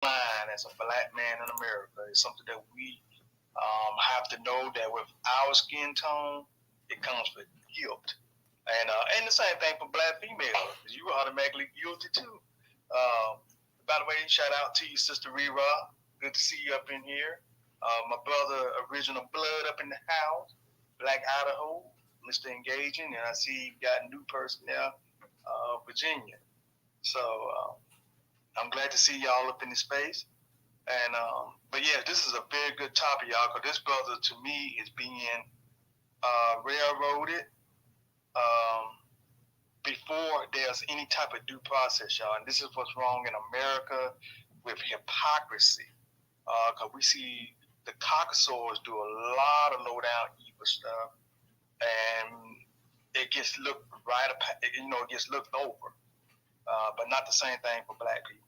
line as a black man in America is something that we have to know that with our skin tone, it comes with guilt. And the same thing for black females. You were automatically guilty too. By the way, shout out to you, Sister Rera. Good to see you up in here. My brother, Original Blood, up in the house. Black Idaho, Mr. Engaging, and I see you got a new person now, Virginia. So I'm glad to see y'all up in the space. And but yeah, this is a very good topic, y'all, because this brother to me is being railroaded before there's any type of due process, y'all. And this is what's wrong in America with hypocrisy, because we see the caucasours do a lot of low down evil stuff, and it gets looked right, it gets looked over, but not the same thing for black people.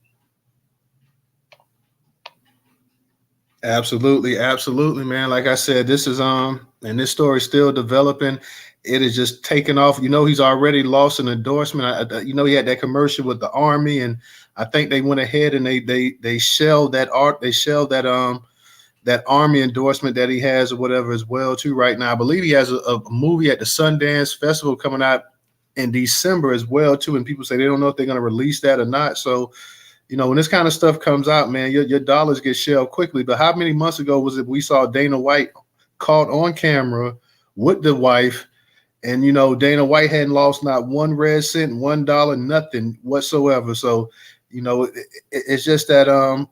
Absolutely, absolutely, man. Like I said, this is and this story is still developing. It is just taking off. He's already lost an endorsement. He had that commercial with the Army, and I think they went ahead and they shelved that art. They shelved that Army endorsement that he has or whatever as well too. Right now, I believe he has a movie at the Sundance Festival coming out in December as well too. And people say they don't know if they're going to release that or not. So when this kind of stuff comes out, man, your dollars get shelled quickly. But how many months ago was it we saw Dana White caught on camera with the wife? And, Dana White hadn't lost not one red cent, $1, nothing whatsoever. So, it's just that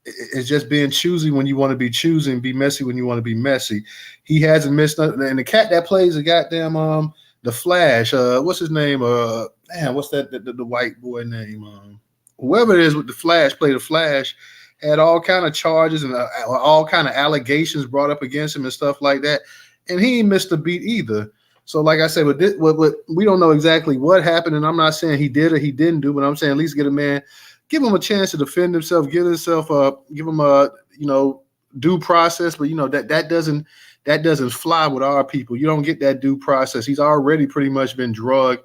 it's just being choosy when you want to be choosy and be messy when you want to be messy. He hasn't missed nothing. And the cat that plays the goddamn the Flash, what's his name? What's that the white boy name? Whoever it is with the Flash, play the Flash, had all kind of charges and all kind of allegations brought up against him and stuff like that. And he ain't missed a beat either. So like I said, we don't know exactly what happened. And I'm not saying he did or he didn't do, but I'm saying at least give him a chance to defend himself, give him a, due process. But, that doesn't fly with our people. You don't get that due process. He's already pretty much been drugged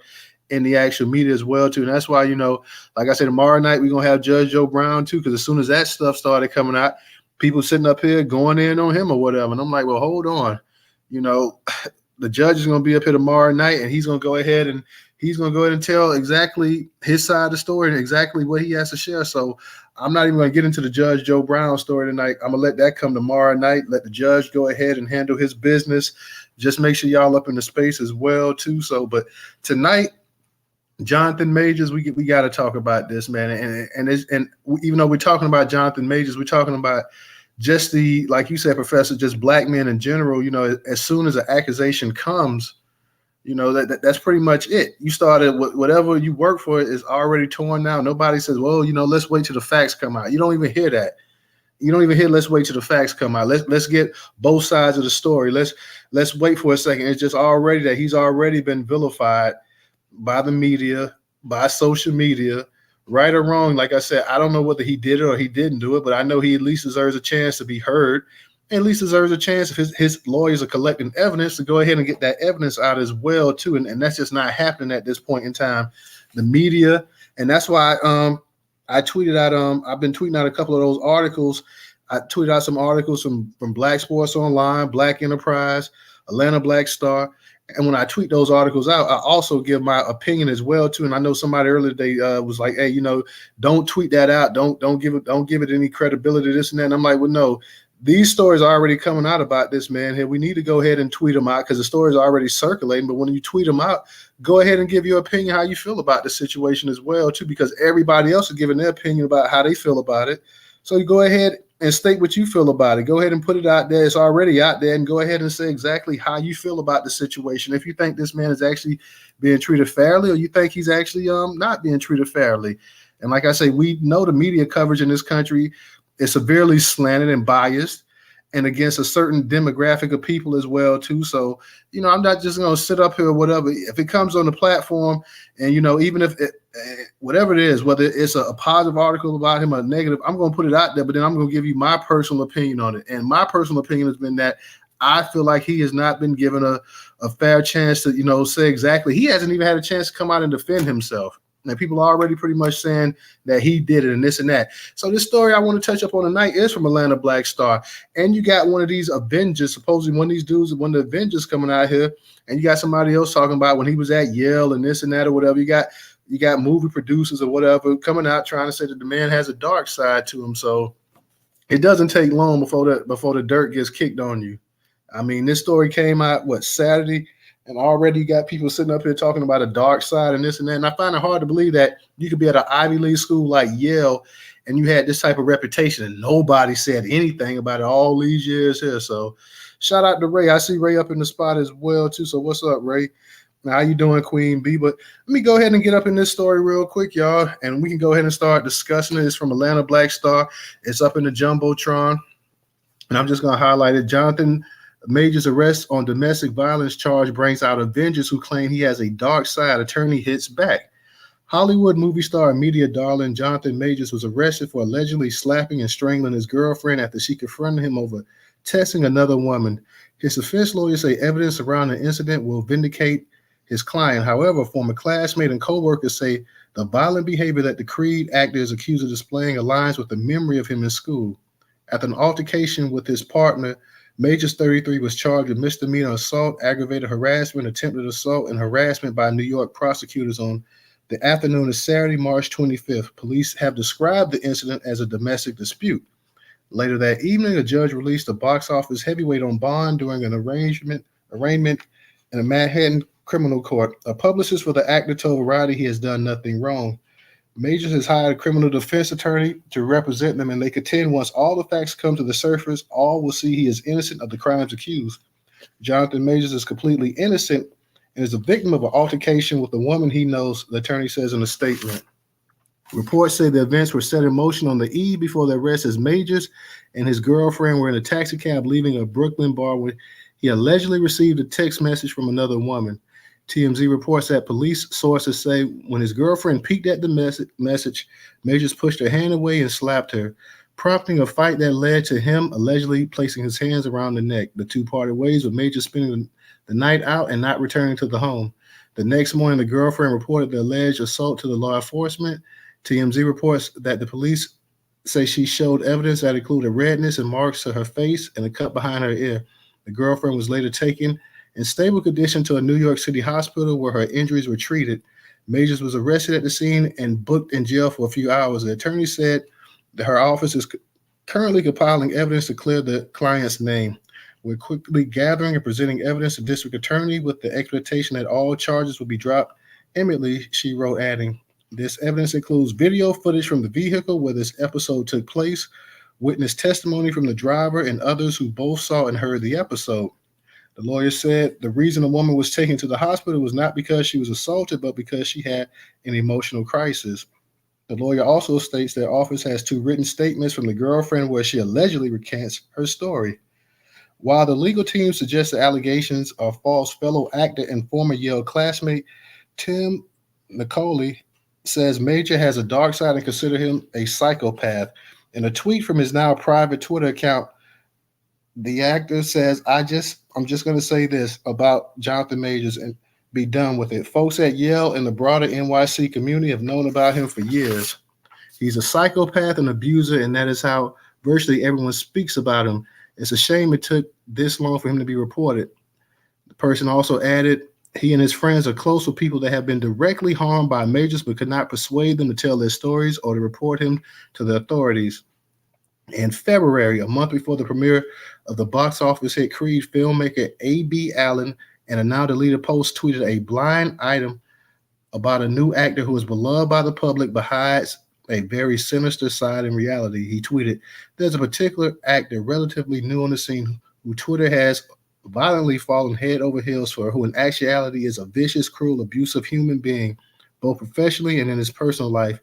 in the actual media as well too, and that's why like I said, tomorrow night we're gonna have Judge Joe Brown too, because as soon as that stuff started coming out, people sitting up here going in on him or whatever, and I'm like, well, hold on, the judge is gonna be up here tomorrow night, and he's gonna go ahead and tell exactly his side of the story and exactly what he has to share. So I'm not even gonna get into the Judge Joe Brown story tonight. I'm gonna let that come tomorrow night. Let the judge go ahead and handle his business. Just make sure y'all up in the space as well too. So, but tonight, Jonathan Majors, we got to talk about this, man. And even though we're talking about Jonathan Majors, we're talking about just like you said, Professor, just black men in general. As soon as an accusation comes, that's pretty much it. You started whatever you work for is already torn down. Nobody says, well, let's wait till the facts come out. You don't even hear that. You don't even hear let's wait till the facts come out. Let's get both sides of the story. Let's wait for a second. It's just already that he's already been vilified by the media, by social media, right or wrong. Like I said, I don't know whether he did it or he didn't do it, but I know he at least deserves a chance to be heard, and at least deserves a chance if his lawyers are collecting evidence to go ahead and get that evidence out as well too. And that's just not happening at this point in time. The media, and that's why I tweeted out. I've been tweeting out a couple of those articles. I tweeted out some articles from Black Sports Online, Black Enterprise, Atlanta Black Star. And when I tweet those articles out, I also give my opinion as well too. And I know somebody earlier today was like, "Hey, don't tweet that out. Don't give it any credibility. This and that." And I'm like, "Well, no, these stories are already coming out about this man here. We need to go ahead and tweet them out because the stories are already circulating. But when you tweet them out, go ahead and give your opinion how you feel about the situation as well too, because everybody else is giving their opinion about how they feel about it. So you go ahead and state what you feel about it. Go ahead and put it out there. It's already out there, and go ahead and say exactly how you feel about the situation. If you think this man is actually being treated fairly, or you think he's actually not being treated fairly. And like I say, we know the media coverage in this country is severely slanted and biased and against a certain demographic of people as well too. So, I'm not just going to sit up here or whatever. If it comes on the platform and, even if whatever it is, whether it's a positive article about him or a negative, I'm going to put it out there, but then I'm going to give you my personal opinion on it. And my personal opinion has been that I feel like he has not been given a fair chance to, say exactly. He hasn't even had a chance to come out and defend himself. And people are already pretty much saying that he did it and this and that. So this story I want to touch up on tonight is from Atlanta Black Star. And you got one of these Avengers, supposedly one of these dudes, one of the Avengers coming out here, and you got somebody else talking about when he was at Yale and this and that or whatever. You got movie producers or whatever coming out trying to say that the man has a dark side to him. So it doesn't take long before the dirt gets kicked on you. I mean, this story came out Saturday, and already you got people sitting up here talking about a dark side and this and that. And I find it hard to believe that you could be at an Ivy League school like Yale, and you had this type of reputation, and nobody said anything about it all these years here. So, shout out to Ray. I see Ray up in the spot as well too. So, what's up, Ray? Now, how you doing, Queen B? But let me go ahead and get up in this story real quick, y'all, and we can go ahead and start discussing it. It's from Atlanta Black Star. It's up in the Jumbotron, and I'm just going to highlight it. Jonathan Major's arrest on domestic violence charge brings out Avengers who claim he has a dark side. Attorney hits back. Hollywood movie star and media darling Jonathan Majors was arrested for allegedly slapping and strangling his girlfriend after she confronted him over texting another woman. His defense lawyers say evidence around the incident will vindicate his client. However, former classmate and co-workers say the violent behavior that the Creed actor is accused of displaying aligns with the memory of him in school. After an altercation with his partner, Majors 33 was charged with misdemeanor assault, aggravated harassment, attempted assault, and harassment by New York prosecutors on the afternoon of Saturday, March 25th. Police have described the incident as a domestic dispute. Later that evening, a judge released a box office heavyweight on bond during an arraignment in a Manhattan criminal court. A publicist for the actor told Variety he has done nothing wrong. Majors has hired a criminal defense attorney to represent them, and they contend once all the facts come to the surface, all will see he is innocent of the crimes accused. Jonathan Majors is completely innocent and is a victim of an altercation with a woman he knows, the attorney says in a statement. Reports say the events were set in motion on the eve before the arrest as Majors and his girlfriend were in a taxi cab leaving a Brooklyn bar where he allegedly received a text message from another woman. TMZ reports that police sources say when his girlfriend peeked at the message, Majors pushed her hand away and slapped her, prompting a fight that led to him allegedly placing his hands around the neck. The two parted ways, with Majors spending the night out and not returning to the home. The next morning, the girlfriend reported the alleged assault to the law enforcement. TMZ reports that the police say she showed evidence that included redness and marks to her face and a cut behind her ear. The girlfriend was later taken in stable condition to a New York City hospital where her injuries were treated. Majors was arrested at the scene and booked in jail for a few hours. The attorney said that her office is currently compiling evidence to clear the client's name. We're quickly gathering and presenting evidence to district attorney with the expectation that all charges will be dropped imminently, she wrote, adding, this evidence includes video footage from the vehicle where this episode took place, witness testimony from the driver and others who both saw and heard the episode. The lawyer said the reason the woman was taken to the hospital was not because she was assaulted, but because she had an emotional crisis. The lawyer also states their office has two written statements from the girlfriend where she allegedly recants her story. While the legal team suggests the allegations are false, fellow actor and former Yale classmate Tim Nicoli says Major has a dark side and consider him a psychopath. In a tweet from his now private Twitter account, the actor says, I'm just going to say this about Jonathan Majors and be done with it. Folks at Yale and the broader NYC community have known about him for years. He's a psychopath and abuser, and that is how virtually everyone speaks about him. It's a shame it took this long for him to be reported. The person also added, he and his friends are close with people that have been directly harmed by Majors but could not persuade them to tell their stories or to report him to the authorities. In February, a month before the premiere of the box office hit Creed, filmmaker A.B. Allen, in a now deleted post, tweeted a blind item about a new actor who is beloved by the public but hides a very sinister side in reality. He tweeted, there's a particular actor relatively new on the scene who Twitter has violently fallen head over heels for, who in actuality is a vicious, cruel, abusive human being, both professionally and in his personal life.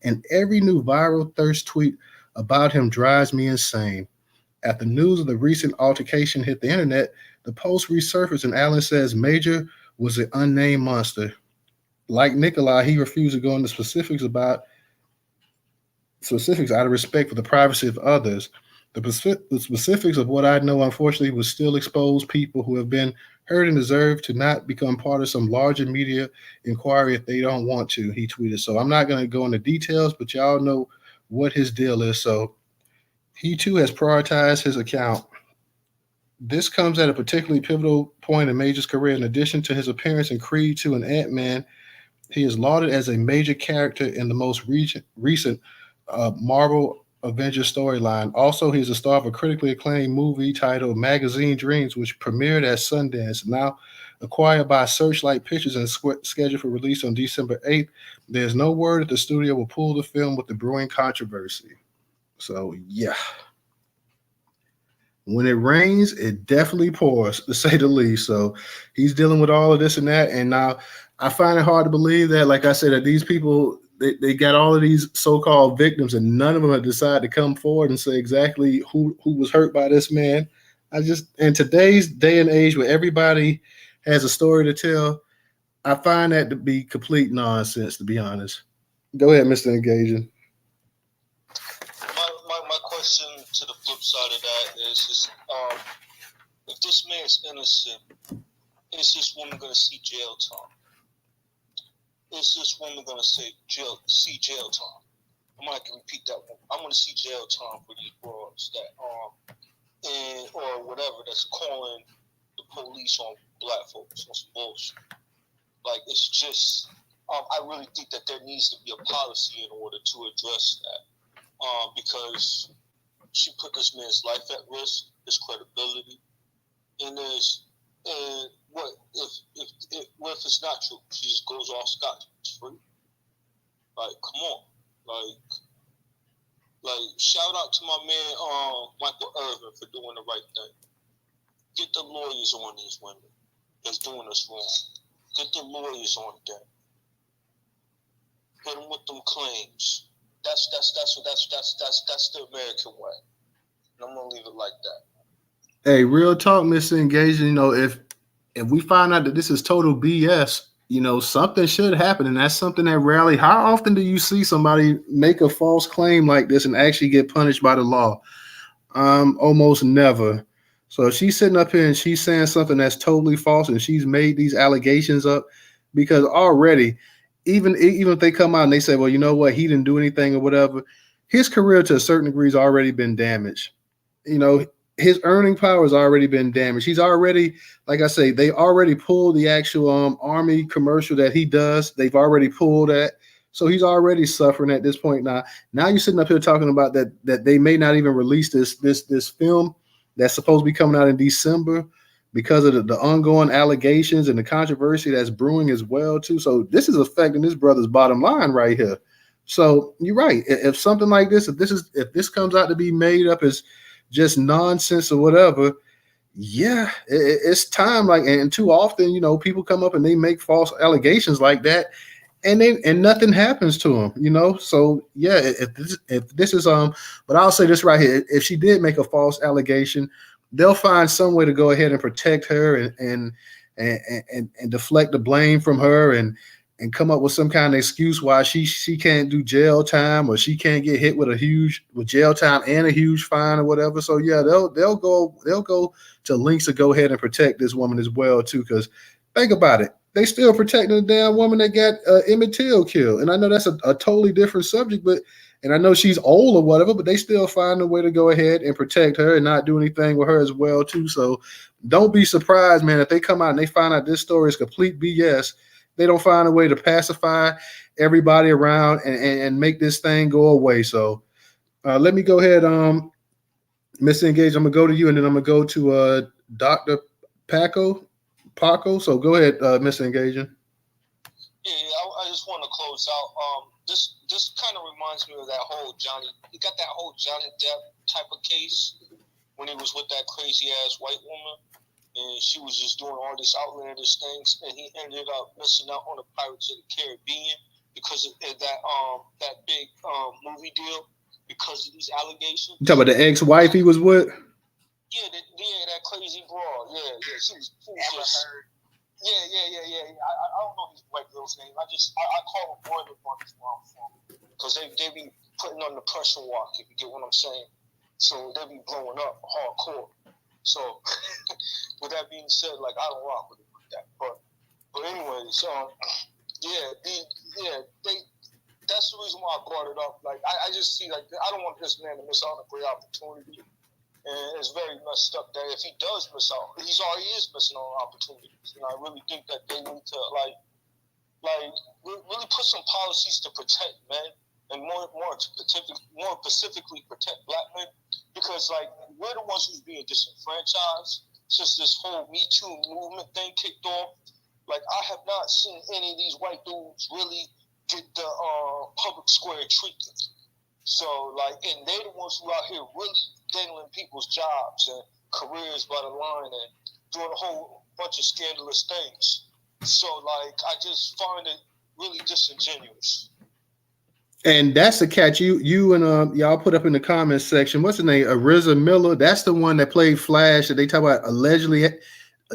And every new viral thirst tweet about him drives me insane. After news of the recent altercation hit the internet, the post resurfaced and Allen says Major was an unnamed monster. Like Nikolai, he refused to go into specifics out of respect for the privacy of others. The specifics of what I know, unfortunately, will still expose people who have been heard and deserve to not become part of some larger media inquiry if they don't want to, he tweeted. So I'm not going to go into details, but y'all know what his deal is. So he too has prioritized his account. This comes at a particularly pivotal point in Major's career. In addition to his appearance in Creed 2 and Ant-Man, he is lauded as a major character in the most recent Marvel Avengers storyline. Also, he's the star of a critically acclaimed movie titled Magazine Dreams, which premiered at Sundance. Now acquired by Searchlight Pictures and scheduled for release on December 8th, there's no word that the studio will pull the film with the brewing controversy. So, yeah. When it rains, it definitely pours, to say the least. So he's dealing with all of this and that. And now I find it hard to believe that, like I said, that these people they got all of these so-called victims, and none of them have decided to come forward and say exactly who was hurt by this man. I just in today's day and age where everybody has a story to tell, I find that to be complete nonsense, to be honest. Go ahead, Mr. Engaging. My question to the flip side of that is if this man's innocent, is this woman going to see jail time? Is this woman going to see jail time? I might can repeat that one. I'm going to see jail time for these broads that and or whatever that's calling the police on black folks on some bullshit. Like it's just, I really think that there needs to be a policy in order to address that. Because she put this man's life at risk, his credibility, and what if it's not true? She just goes off scot free. Like, come on, like shout out to my man Michael Irvin for doing the right thing. Get the lawyers on these women that's doing us wrong. Get the lawyers on them. Hit them with them claims. That's the American way. And I'm gonna leave it like that. Hey, real talk, Mr. Engaging. If we find out that this is total BS, something should happen, and that's something that rarely. How often do you see somebody make a false claim like this and actually get punished by the law? Almost never. So if she's sitting up here and she's saying something that's totally false, and she's made these allegations up, because already, even if they come out and they say, well, you know what, he didn't do anything or whatever, his career to a certain degree has already been damaged. His earning power has already been damaged. He's already, like I say, they already pulled the actual Army commercial that he does. They've already pulled that. So he's already suffering at this point now. Now you're sitting up here talking about that they may not even release this film that's supposed to be coming out in December because of the ongoing allegations and the controversy that's brewing as well too. So this is affecting this brother's bottom line right here. So you're right. If something like this, if this comes out to be made up as just nonsense or whatever, yeah, it's time. Like, and too often, people come up and they make false allegations like that, and nothing happens to them. So yeah, if this is but I'll say this right here: if she did make a false allegation, they'll find some way to go ahead and protect her and deflect the blame from her and come up with some kind of excuse why she can't do jail time, or she can't get hit with jail time and a huge fine or whatever. So yeah, they'll go to lengths to go ahead and protect this woman as well too. Because think about it, they still protecting the damn woman that got Emmett Till killed. And I know that's a totally different subject, and I know she's old or whatever, but they still find a way to go ahead and protect her and not do anything with her as well too. So don't be surprised, man, if they come out and they find out this story is complete BS. They don't find a way to pacify everybody around and make this thing go away. So let me go ahead, Mr. Engage. I'm gonna go to you, and then I'm gonna go to Dr. Paco. So go ahead, Mr. Engaging. Yeah, I just want to close out. This kind of reminds me of that whole Johnny. You got that whole Johnny Depp type of case when he was with that crazy ass white woman. And she was just doing all these outlandish things, and he ended up missing out on the Pirates of the Caribbean because of that big movie deal because of these allegations. You talking about the ex-wife he was with? Yeah, that crazy broad. Yeah, she was just. Yeah. I don't know his white girl's name. I call them boiler bunnies where I'm from because they be putting on the pressure walk, if you get what I'm saying. So they be blowing up hardcore. So, with that being said, like I don't rock with it like that. But anyways, they. That's the reason why I brought it up. Like I just see, like I don't want this man to miss out on a great opportunity, and it's very messed up that if he does miss out, he is missing on opportunities. And I really think that they need to like really put some policies to protect men, and more specifically protect black men, because like we're the ones who's being disenfranchised since this whole Me Too movement thing kicked off. Like I have not seen any of these white dudes really get the public square treatment. So like, and they're the ones who out here really dangling people's jobs and careers by the line and doing a whole bunch of scandalous things. So like, I just find it really disingenuous. And that's the catch. You and y'all put up in the comments section. What's the name? Ariza Miller. That's the one that played Flash. That they talk about allegedly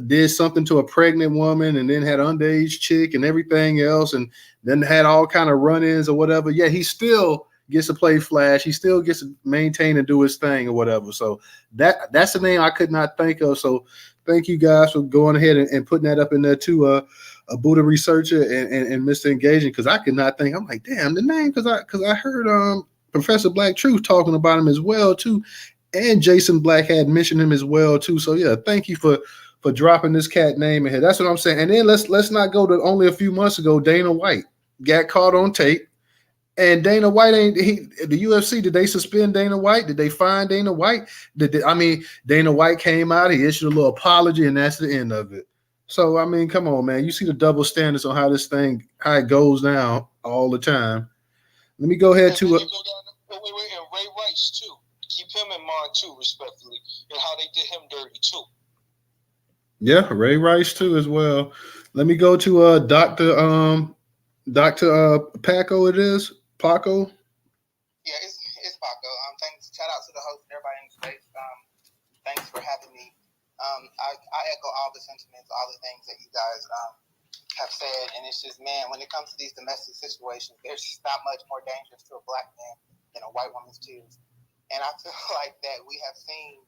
did something to a pregnant woman and then had underage chick and everything else, and then had all kind of run-ins or whatever. Yeah, he still gets to play Flash. He still gets to maintain and do his thing or whatever. So that's the name I could not think of. So thank you guys for going ahead and putting that up in there too. A Buddha researcher and Mr. Engaging, because I could not think. I'm like, damn, the name, because I heard Professor Black Truth talking about him as well too, and Jason Black had mentioned him as well too. So yeah, thank you for dropping this cat name in here. That's what I'm saying. And then let's not go to only a few months ago. Dana White got caught on tape, and Dana White the UFC. Did they suspend Dana White? Did they fine Dana White? Dana White came out. He issued a little apology, and that's the end of it. So I mean, come on, man. You see the double standards on how it goes down all the time. Let me go ahead to wait, and Ray Rice too. Keep him in mind too, respectfully, and how they did him dirty too. Yeah, Ray Rice too as well. Let me go to Dr. Paco. It is Paco. Yeah, it's Paco. Thanks. Shout out to the host and everybody in the space. Thanks for having me. I echo all the sentiments, all the things that you guys have said, and it's just, man, when it comes to these domestic situations, there's just not much more dangerous to a black man than a white woman's tears. And I feel like that we have seen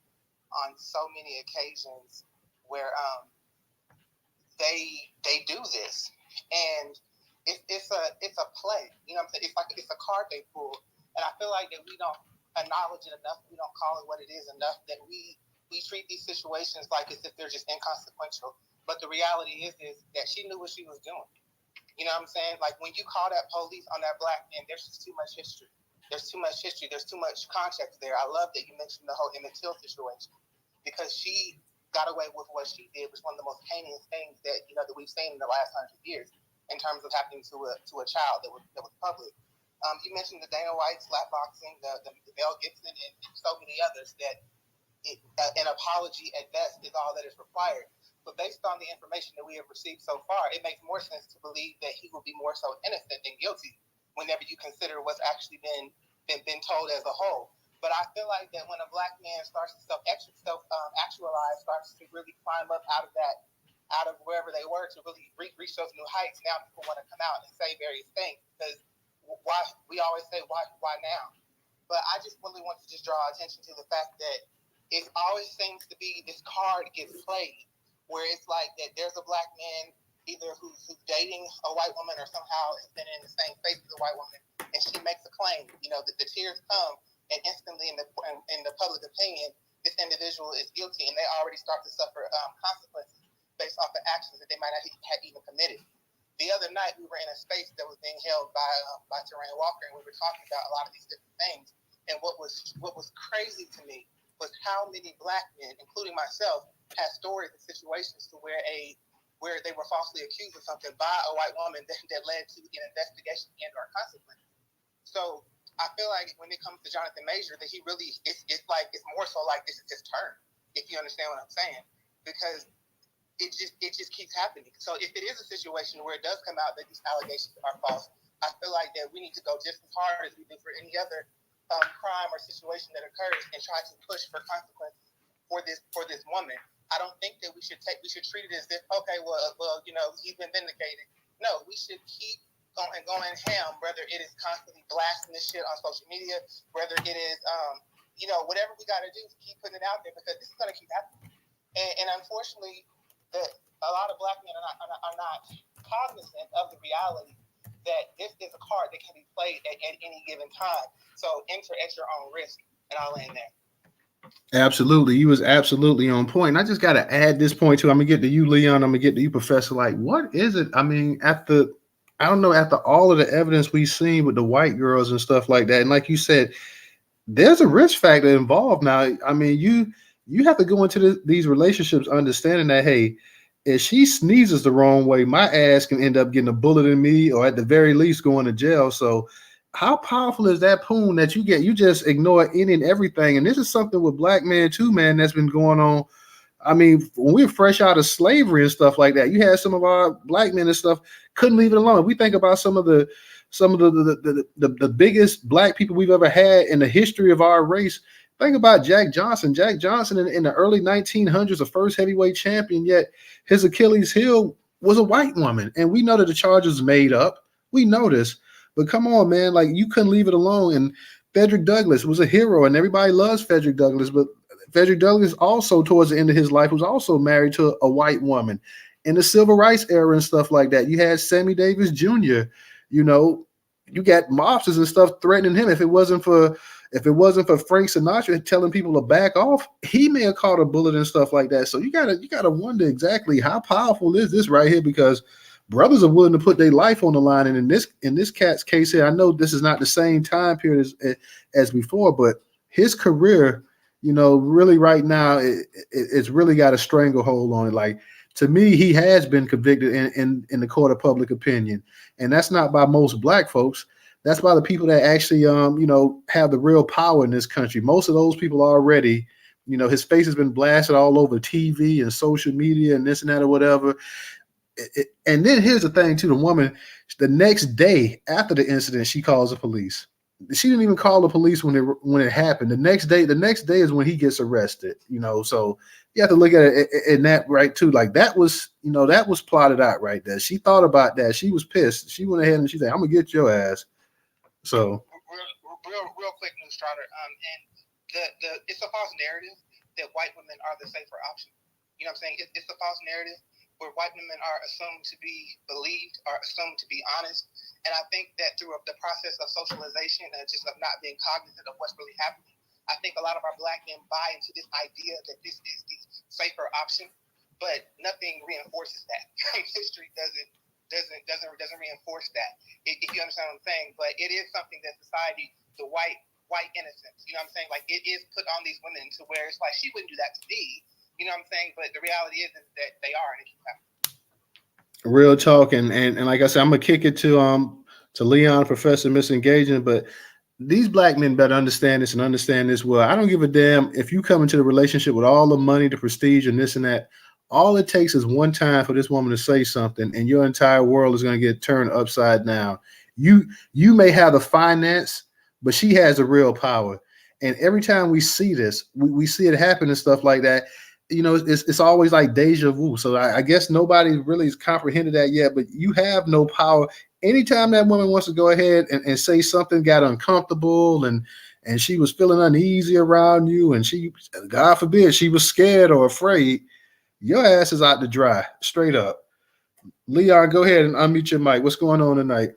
on so many occasions where they do this, and it's a play. You know what I'm saying? It's a card they pull, and I feel like that we don't acknowledge it enough. We don't call it what it is enough. That we treat these situations like as if they're just inconsequential. But the reality is that she knew what she was doing. You know what I'm saying? Like when you call that police on that black man, there's just too much history. There's too much history. There's too much context there. I love that you mentioned the whole Emmett Till situation, because she got away with what she did, was one of the most heinous things that that we've seen in the last 100 years in terms of happening to a child that was public. You mentioned the Dana White slap boxing, the Mel Gibson, and so many others that an apology at best is all that is required. But based on the information that we have received so far, it makes more sense to believe that he will be more so innocent than guilty whenever you consider what's actually been told as a whole. But I feel like that when a black man starts to actualize, starts to really climb up out of wherever they were to really reach those new heights, now people want to come out and say various things, because why we always say why now? But I just really want to just draw attention to the fact that it always seems to be this card gets played, where it's like that there's a black man either who's dating a white woman or somehow has been in the same space as a white woman, and she makes a claim, that the tears come, and instantly in the public opinion, this individual is guilty, and they already start to suffer consequences based off of actions that they might not have even committed. The other night, we were in a space that was being held by Terrain Walker, and we were talking about a lot of these different things. And what was crazy to me was how many black men, including myself, had stories and situations to where they were falsely accused of something by a white woman that led to an investigation and or consequences. So I feel like when it comes to Jonathan Major, that he really it's more so like this is his turn, if you understand what I'm saying, because it just keeps happening. So if it is a situation where it does come out that these allegations are false, I feel like that we need to go just as hard as we do for any other crime or situation that occurs, and try to push for consequences for this woman. I don't think that we should treat it as if, okay, well, he's been vindicated. No, we should keep going ham, whether it is constantly blasting this shit on social media, whether it is whatever we got to do to keep putting it out there, because this is going to keep happening. And unfortunately, that a lot of black men are not cognizant of the reality that this is a card that can be played at any given time. So enter at your own risk, and I'll end there. Absolutely. You was absolutely on point. I just got to add this point too. I'm going to get to you, Leon. I'm going to get to you, Professor. Like, what is it? I mean, I don't know, after all of the evidence we've seen with the white girls and stuff like that. And like you said, there's a risk factor involved now. I mean, you have to go into these relationships understanding that, hey, if she sneezes the wrong way, my ass can end up getting a bullet in me, or at the very least going to jail. So how powerful is that poon that you get? You just ignore any and everything. And this is something with black men too, man, that's been going on. I mean, when we were fresh out of slavery and stuff like that, you had some of our black men and stuff couldn't leave it alone. If we think about some of the biggest black people we've ever had in the history of our race. Think about Jack Johnson. Jack Johnson in the early 1900s, the first heavyweight champion, yet his Achilles heel was a white woman. And we know that the charge was made up. We know this. But come on, man, like you couldn't leave it alone. And Frederick Douglass was a hero, and everybody loves Frederick Douglass. But Frederick Douglass also, towards the end of his life, was also married to a white woman. In the civil rights era and stuff like that, you had Sammy Davis Jr. You know, you got mobsters and stuff threatening him. If it wasn't for Frank Sinatra telling people to back off, he may have caught a bullet and stuff like that. So you gotta wonder exactly how powerful is this right here, because brothers are willing to put their life on the line. And in this cat's case here, I know this is not the same time period as before, but his career, really right now, it's really got a stranglehold on it. Like, to me, he has been convicted in the court of public opinion, and that's not by most black folks. That's by the people that actually, have the real power in this country. Most of those people already, his face has been blasted all over TV and social media and this and that or whatever. And then here's the thing too: the woman, the next day after the incident, she calls the police. She didn't even call the police when it happened. The next day is when he gets arrested. So you have to look at it in that right too. Like that was plotted out right there. She thought about that. She was pissed. She went ahead and she said, "I'm gonna get your ass." So Real quick, Newstoter. And it's a false narrative that white women are the safer option. You know what I'm saying? It's a false narrative where white women are assumed to be believed, are assumed to be honest. And I think that through the process of socialization and just of not being cognizant of what's really happening, I think a lot of our black men buy into this idea that this is the safer option, but nothing reinforces that. History doesn't reinforce that. If you understand what I'm saying, but it is something that society, the white innocence, you know what I'm saying? Like, it is put on these women to where it's like, she wouldn't do that to me, you know what I'm saying? But the reality is that they are, and it keeps happening. real talk, and like I said, I'm gonna kick it to Leon, Professor Misengaging, but these black men better understand this and understand this well. I don't give a damn if you come into the relationship with all the money, the prestige, and this and that. All it takes is one time for this woman to say something, and your entire world is going to get turned upside down. You may have the finance, but she has the real power. And every time we see this, we see it happen and stuff like that. It's always like deja vu. So I guess nobody really has comprehended that yet. But you have no power. Anytime that woman wants to go ahead and say something got uncomfortable and she was feeling uneasy around you, and she, God forbid, she was scared or afraid, your ass is out to dry, straight up. Leon, go ahead and unmute your mic. What's going on tonight?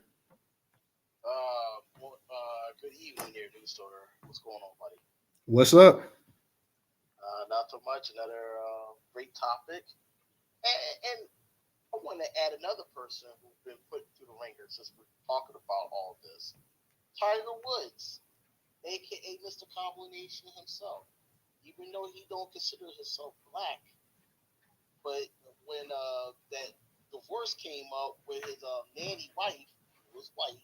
Good evening here, Newstoter. What's going on, buddy? What's up? Not so much. Another great topic. And I want to add another person who's been put through the ringer since we're talking about all this. Tiger Woods, a.k.a. Mr. Combination himself. Even though he don't consider himself black, but when that divorce came up with his nanny wife, who was white,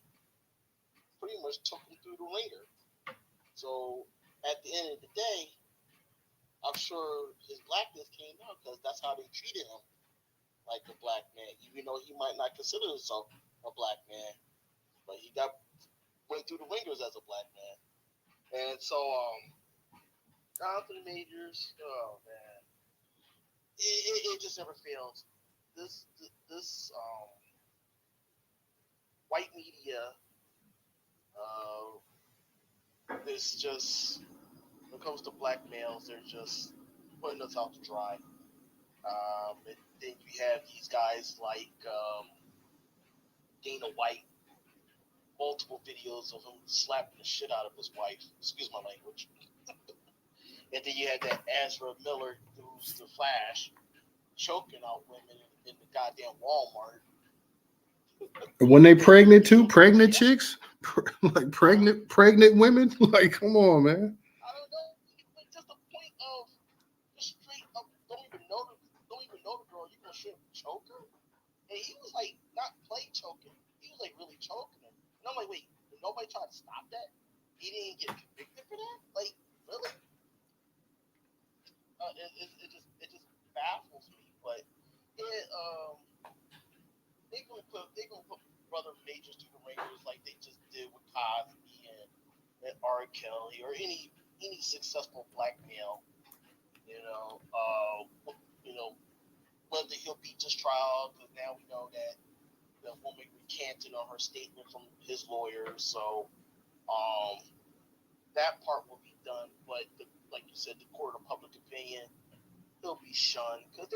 pretty much took him through the ringer. So at the end of the day, I'm sure his blackness came out because that's how they treated him, like a black man, even though he might not consider himself a black man, but he went through the ringers as a black man. And so down to the majors, oh man, it just never fails. This white media is just, when it comes to black males, they're just putting us out to dry. And then you have these guys like Dana White, multiple videos of him slapping the shit out of his wife. Excuse my language. And then you had that Ezra Miller, who's the Flash, choking out women in the goddamn Walmart. When they pregnant too, pregnant chicks, like pregnant women. Like, come on, man. I don't know, but just the point of just straight up don't even know the girl. You gonna straight up choke her? And he was like not play choking. He was like really choking her. And I'm like, wait, did nobody try to stop that? He didn't get convicted for that? Like, really? It just baffles me. But it they gonna put brother majors through the ringers like they just did with Cosby and R. Kelly or any successful black male. You know, you know whether he'll beat this trial because now we know that the woman recanted on her statement from his lawyer. So that part will be done. But like you said, the court of public opinion, he'll be shunned because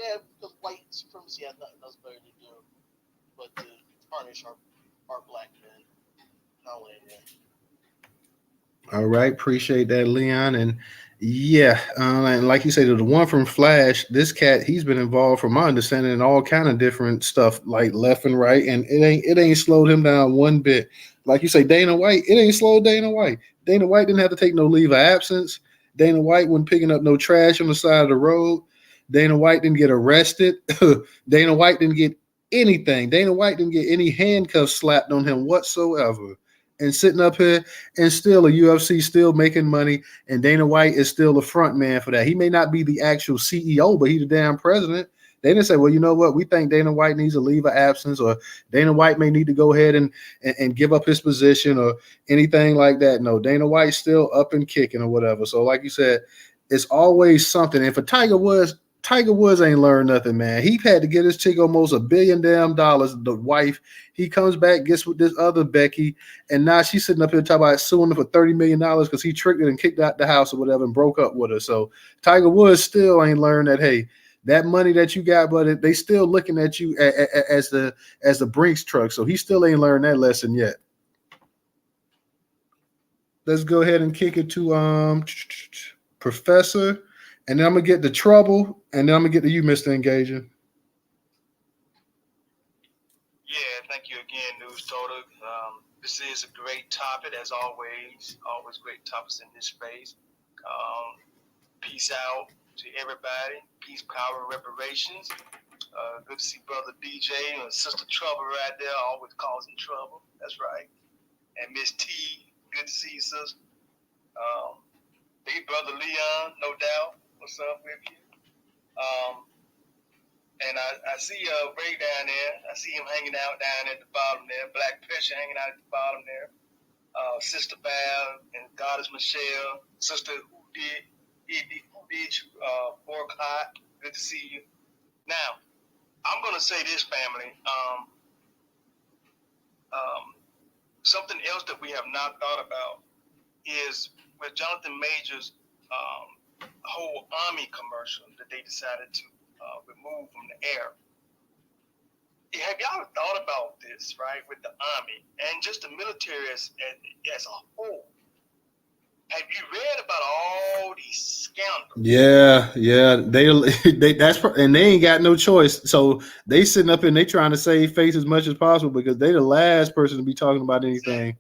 white supremacy has nothing else better to do but to tarnish our black men. Not only that. All right, appreciate that, Leon. And yeah, and like you said, the one from Flash, this cat, he's been involved, from my understanding, in all kind of different stuff, like left and right, and it ain't slowed him down one bit. Like you say, Dana White, it ain't slowed Dana White. Dana White didn't have to take no leave of absence. Dana White wasn't picking up no trash on the side of the road. Dana White didn't get arrested. Dana White didn't get anything. Dana White didn't get any handcuffs slapped on him whatsoever. And sitting up here and still a UFC still making money, and Dana White is still the front man for that. He may not be the actual CEO, but he's the damn president. They didn't say, well, you know what? We think Dana White needs a leave of absence, or Dana White may need to go ahead and give up his position or anything like that. No, Dana White's still up and kicking or whatever. So like you said, it's always something. And for Tiger Woods ain't learned nothing, man. He had to get his chick almost $1 billion, the wife. He comes back, gets with this other Becky, and now she's sitting up here talking about suing him for $30 million because he tricked her and kicked out the house or whatever and broke up with her. So Tiger Woods still ain't learned that, hey, that money that you got, but they still looking at you as the Brinks truck. So he still ain't learned that lesson yet. Let's go ahead and kick it to Professor, and then I'm gonna get the trouble, and then I'm gonna get to you, Mr. Engager. Yeah, thank you again, Newstoter. This is a great topic, as always. Always great topics in this space. Peace out to everybody. Peace, power, and reparations. Good to see Brother DJ and Sister Trouble right there, always causing trouble. That's right. And Miss T, good to see you, sister. Big Brother Leon, no doubt. What's up with you? And I see Ray down there. I see him hanging out down at the bottom there. Black Pressure hanging out at the bottom there. Sister Val and Goddess Michelle. Sister who did you boycott. Good to see you. Now, I'm going to say this, family. Something else that we have not thought about is with Jonathan Major's whole Army commercial that they decided to remove from the air. Have y'all thought about this, right, with the Army and just the military as a whole? Have you read about all these scandals? Yeah, and they ain't got no choice. So they sitting up and they trying to save face as much as possible because they the last person to be talking about anything.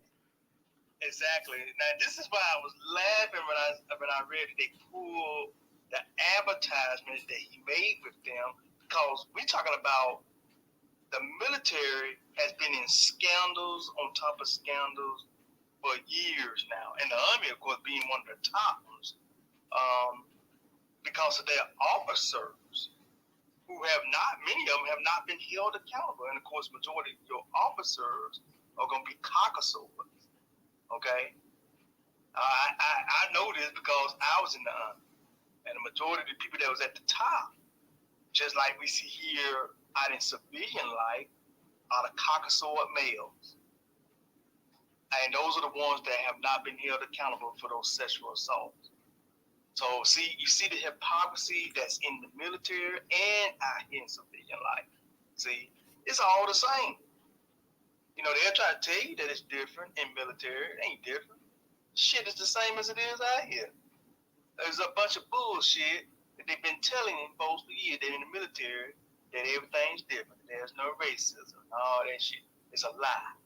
Exactly. Now this is why I was laughing when I read that they pulled the advertisement that he made with them, because we're talking about the military has been in scandals on top of scandals for years now, and the Army, of course, being one of the top ones, because of their officers who have not, many of them have not been held accountable, and of course, majority of your officers are going to be cockasores. Okay, I know this because I was in the Army, and the majority of the people that was at the top, just like we see here out in civilian life, are the cockasore males. And those are the ones that have not been held accountable for those sexual assaults. So see, you see the hypocrisy that's in the military and out here in civilian life. See, it's all the same. You know, they'll try to tell you that it's different in military. It ain't different. Shit is the same as it is out here. There's a bunch of bullshit that they've been telling folks for years. They're in the military that everything's different. There's no racism. All that shit. It's a lie.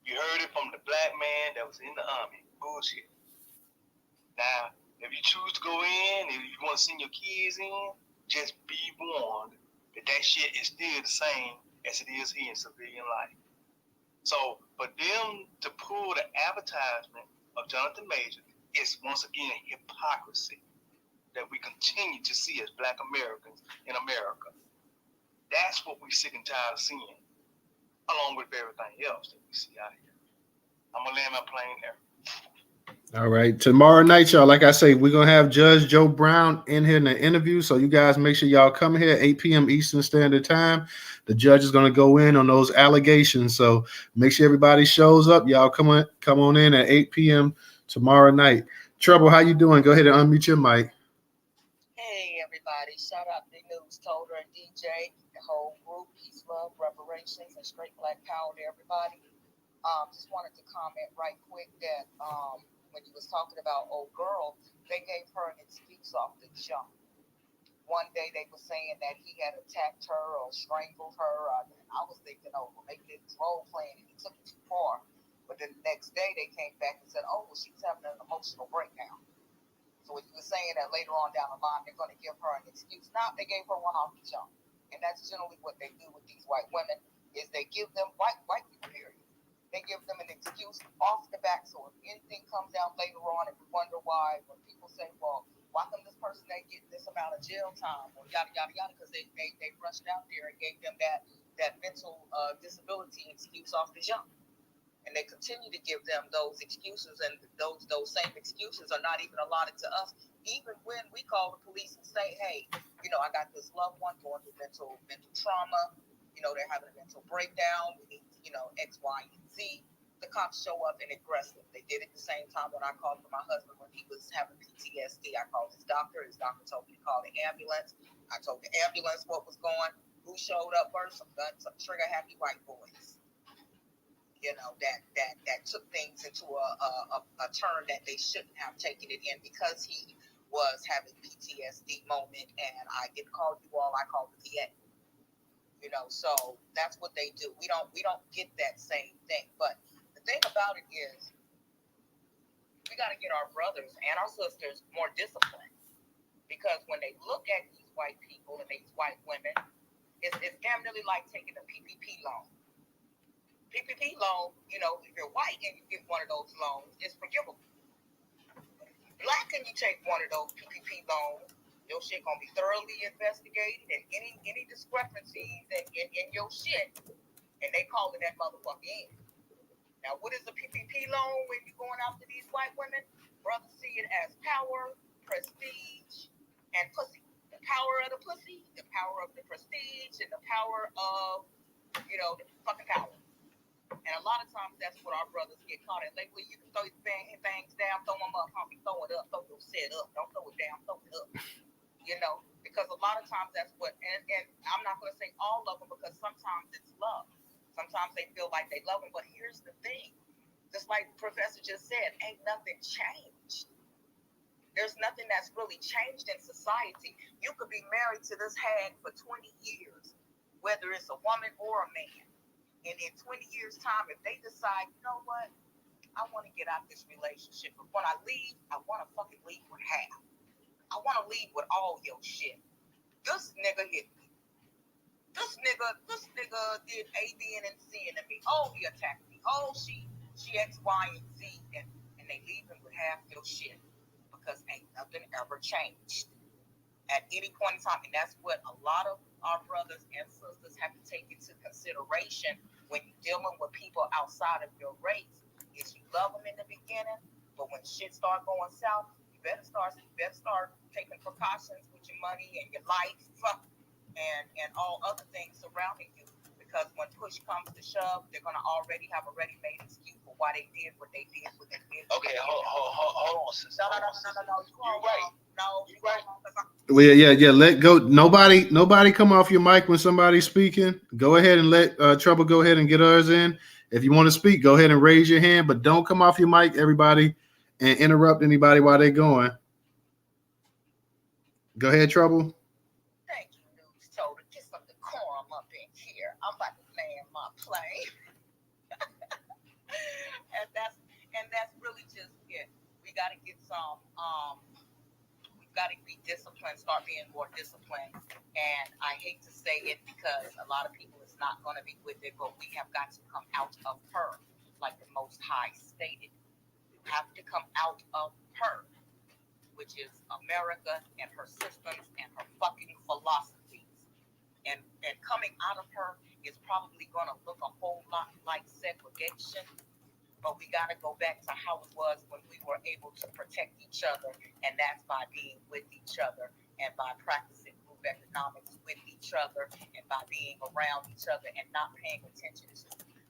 You heard it from the black man that was in the army. Bullshit. Now, if you choose to go in, if you want to send your kids in, just be warned that that shit is still the same as it is here in civilian life. So for them to pull the advertisement of Jonathan Major is once again hypocrisy that we continue to see as black Americans in America. That's what we're sick and tired of seeing, along with everything else that we see out here. I'm gonna land my plane there. All right. Tomorrow night, y'all, like I say, we're going to have Judge Joe Brown in here in the interview. So you guys make sure y'all come here at 8 p.m. Eastern Standard Time. The judge is going to go in on those allegations. So make sure everybody shows up. Y'all come on in at 8 p.m. tomorrow night. Trouble, how you doing? Go ahead and unmute your mic. Hey, everybody. Shout out to Newstoter and DJ, the whole group. Peace, love, reparations, and straight black power to everybody. Just wanted to comment right quick that when you was talking about old girl, they gave her an excuse off the jump. One day they were saying that he had attacked her or strangled her. I was thinking, oh, well, maybe it was role playing and he took it too far. But then the next day they came back and said, oh, well, she's having an emotional breakdown. So when you were saying that later on down the line, they're going to give her an excuse. Now they gave her one off the jump. And that's generally what they do with these white women is they give them, white people, period. They give them an excuse off the back. So if anything comes down later on and we wonder why, when people say, well, why come this person ain't getting this amount of jail time or yada, yada, yada, because they rushed out there and gave them that mental disability excuse off the jump. And they continue to give them those excuses, and those same excuses are not even allotted to us. Even when we call the police and say, hey, you know, I got this loved one going through mental trauma, you know, they're having a mental breakdown, we need, you know, X, Y, and Z. The cops show up and aggressive. They did it the same time when I called for my husband when he was having PTSD. I called his doctor. His doctor told me to call the ambulance. I told the ambulance what was going. Who showed up first? Some trigger happy white boys. You know, that took things into a turn that they shouldn't have taken it in because he was having PTSD moment, and I didn't call you all, I called the VA. You know, so that's what they do. We don't get that same thing. But the thing about it is we got to get our brothers and our sisters more disciplined, because when they look at these white people and these white women, it's damn nearly like taking a PPP loan. PPP loan, you know, if you're white and you get one of those loans, it's forgivable. Black and you take one of those PPP loans, your shit gonna be thoroughly investigated, and any discrepancies in your shit, and they calling that motherfucker in. Now, what is a PPP loan when you're going after these white women? Brothers see it as power, prestige, and pussy. The power of the pussy, the power of the prestige, and the power of, you know, the fucking power. And a lot of times that's what our brothers get caught in. Lately, you can throw your things down, throw them up, homie, throw it up, throw your set up. Don't throw it down, throw it up. You know, because a lot of times that's what, and I'm not going to say all of them, because sometimes it's love. Sometimes they feel like they love them. But here's the thing. Just like Professor just said, ain't nothing changed. There's nothing that's really changed in society. You could be married to this hag for 20 years, whether it's a woman or a man. And in 20 years' time, if they decide, you know what, I want to get out this relationship, but when I leave, I want to fucking leave with half. I want to leave with all your shit. This nigga hit me. This nigga did A, B, and C to me. Oh, he attacked me. Oh, she X, Y, and Z, and they leave him with half your shit because ain't nothing ever changed at any point in time. And that's what a lot of our brothers and sisters have to take into consideration when you're dealing with people outside of your race. Is you love them in the beginning, but when shit start going south, you better start taking precautions with your money and your life and all other things surrounding you, because when push comes to shove, they're gonna already have a ready-made excuse for why they did what they did, what they did. Okay, hold on, sister. No. You right. No, You right. Well, yeah. Let go. Nobody come off your mic when somebody's speaking. Go ahead and let Trouble go ahead and get hers in. If you want to speak, go ahead and raise your hand, but don't come off your mic, everybody, and interrupt anybody while they're going. Go ahead, Trouble. Thank you, Newstoter. Get some decorum up in here. I'm about to land my plane. and that's really just it. We got to get some. We've got to be disciplined. Start being more disciplined. And I hate to say it because a lot of people is not going to be with it, but we have got to come out of her, like the Most High stated. We have to come out of her, which is America and her systems and her fucking philosophies. And coming out of her is probably going to look a whole lot like segregation, but we got to go back to how it was when we were able to protect each other, and that's by being with each other and by practicing group economics with each other and by being around each other and not paying attention to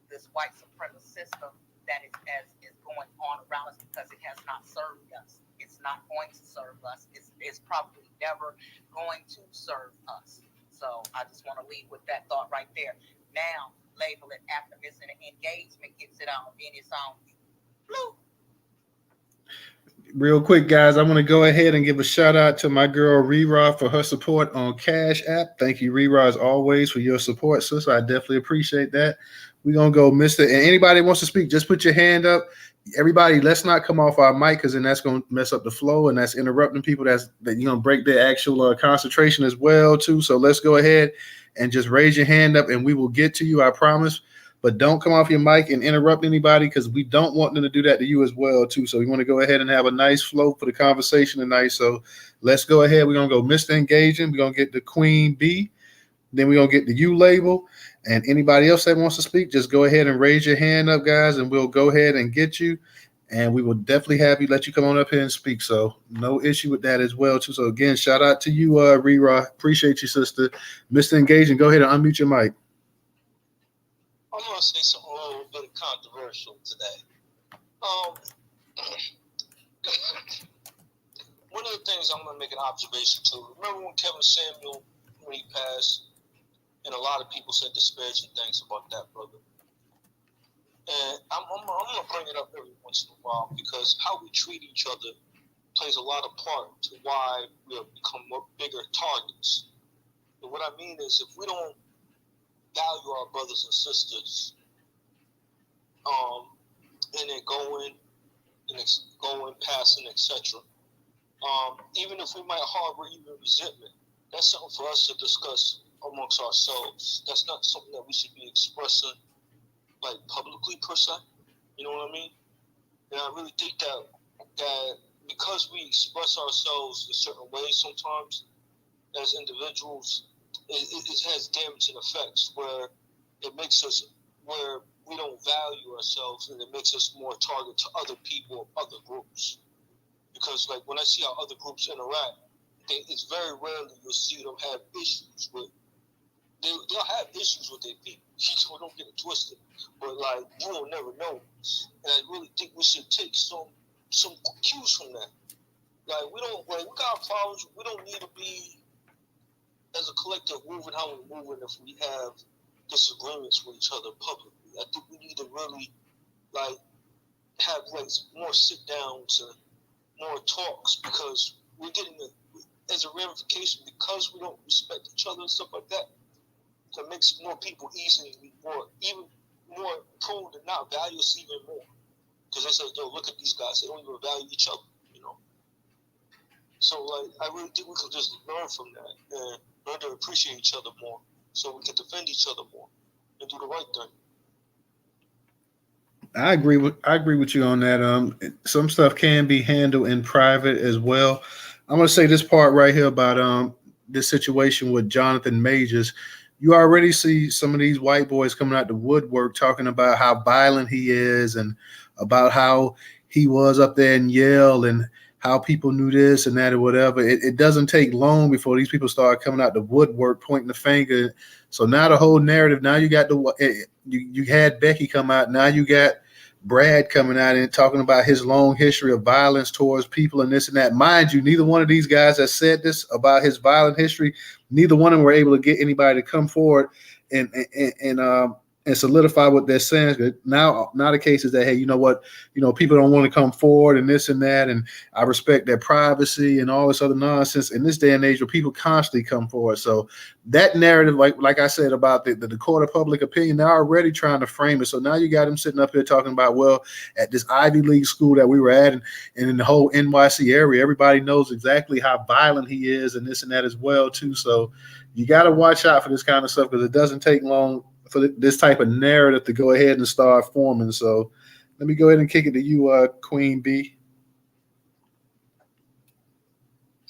this white supremacist system that is going on around us because it has not served us. It's not going to serve us. It's probably never going to serve us. So I just want to leave with that thought right there. Now, label it after missing engagement gets it on, then it's on. Blue. Real quick, guys, I want to go ahead and give a shout out to my girl Rera for her support on Cash App. Thank you, Rera, as always, for your support, sister. I definitely appreciate that. We're gonna go, Mr. And anybody wants to speak, just put your hand up. Everybody, let's not come off our mic because then that's gonna mess up the flow and that's interrupting people. That you're gonna break their actual concentration as well, too. So let's go ahead and just raise your hand up and we will get to you, I promise. But don't come off your mic and interrupt anybody because we don't want them to do that to you as well, too. So we want to go ahead and have a nice flow for the conversation tonight. So let's go ahead. We're going to go Mr. Engaging. We're going to get the Queen B. Then we're going to get the U label. And anybody else that wants to speak, just go ahead and raise your hand up, guys, and we'll go ahead and get you. And we will definitely let you come on up here and speak. So no issue with that as well, too. So, again, shout out to you, Rera. Appreciate you, sister. Mr. Engaging, go ahead and unmute your mic. I'm going to say something a little bit controversial today. One of the things I'm going to make an observation to, remember when Kevin Samuel, when he passed, and a lot of people said disparaging things about that brother. And I'm going to bring it up every once in a while because how we treat each other plays a lot of part to why we have become bigger targets. And what I mean is if we don't value our brothers and sisters, and they're going, passing, etc. Even if we might harbor even resentment, that's something for us to discuss amongst ourselves. That's not something that we should be expressing like publicly per se. You know what I mean? And I really think that because we express ourselves in certain ways sometimes as individuals, it has damaging effects where it makes us where we don't value ourselves and it makes us more target to other people, other groups. Because like when I see how other groups interact, it's very rarely you'll see them have issues with. They'll have issues with their people. So don't get it twisted. But like you will never know. And I really think we should take some cues from that. Like we got problems. We don't need to be as a collective moving how we're moving if we have disagreements with each other publicly. I think we need to really have more sit downs and more talks because we're getting as a ramification because we don't respect each other and stuff like that. It makes more people even more prone to not value us even more because they say, "Yo, look at these guys; they don't even value each other," you know. So I really think we could just learn from that and learn to appreciate each other more, so we can defend each other more and do the right thing. I agree with you on that. Some stuff can be handled in private as well. I'm gonna say this part right here about this situation with Jonathan Majors. You already see some of these white boys coming out the woodwork talking about how violent he is and about how he was up there in Yale and how people knew this and that or whatever. It doesn't take long before these people start coming out the woodwork, pointing the finger. So now the whole narrative. Now you got you had Becky come out. Now you got Brad coming out and talking about his long history of violence towards people and this and that. Mind you, neither one of these guys that said this about his violent history, neither one of them were able to get anybody to come forward and solidify what they're saying. Now the case is that, hey, you know what, people don't want to come forward and this and that, and I respect their privacy and all this other nonsense in this day and age where people constantly come forward. So that narrative, like I said about the court of public opinion, they're already trying to frame it. So now you got him sitting up here talking about, well, at this Ivy League school that we were at, and in the whole NYC area, everybody knows exactly how violent he is and this and that as well too. So you got to watch out for this kind of stuff, because it doesn't take long for this type of narrative to go ahead and start forming. So let me go ahead and kick it to you, Queen B.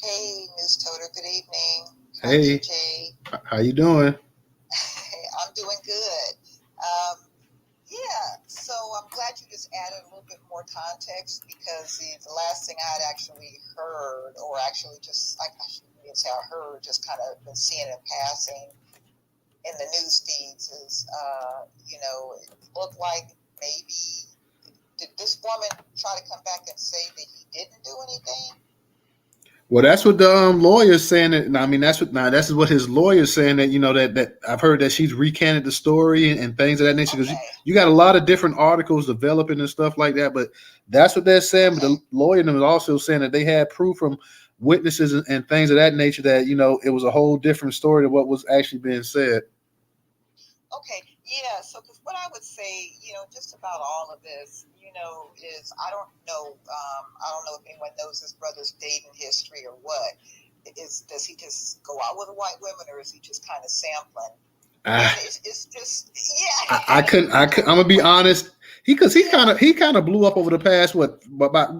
Hey, Newstoter, good evening. Hey, DJ. how you doing? I'm doing good. Yeah, so I'm glad you just added a little bit more context, because the last thing I had actually heard, or actually just, I shouldn't say I heard, just kind of been seeing in passing in the news feeds is, it looked like maybe, did this woman try to come back and say that he didn't do anything? Well, that's what the lawyer's saying. That, I mean, that's what his lawyer's saying, that that I've heard that she's recanted the story and things of that nature. Because you got a lot of different articles developing and stuff like that, but that's what they're saying. But the lawyer was also saying that they had proof from witnesses and things of that nature that it was a whole different story than what was actually being said. Okay, yeah. So, because what I would say, just about all of this, is I don't know if anyone knows his brother's dating history or what. Does he just go out with white women, or is he just kind of sampling? It's just, yeah. I couldn't. I'm gonna be honest. He kind of blew up over the past about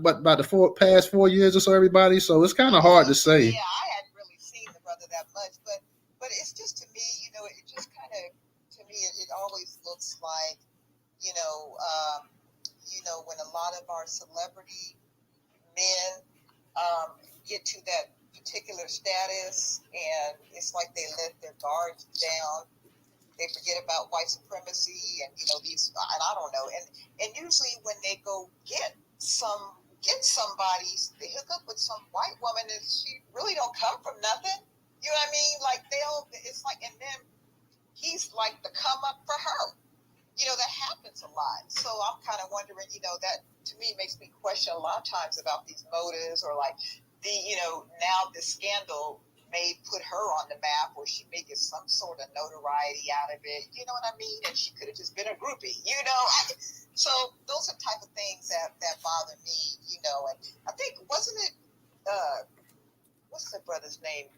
the past 4 years or so, everybody. So it's kind of hard to say. Yeah, I hadn't really seen the brother that much, but it's just, to me, it just kind of, to me, it always looks like, when a lot of our celebrity men get to that particular status, and it's like they let their guards down. They forget about white supremacy and these, and I don't know, and usually when they go get somebody, they hook up with some white woman, and she really don't come from nothing. You know what I mean? Like it's like, and then he's like the come up for her. That happens a lot. So I'm kind of wondering, that to me makes me question a lot of times about these motives, or like now this scandal may put her on the map, or she may get some sort of notoriety out of it. You know what I mean? And she could have just been a groupie, So those are type of things that bother me, and I think, wasn't it, what's the brother's name?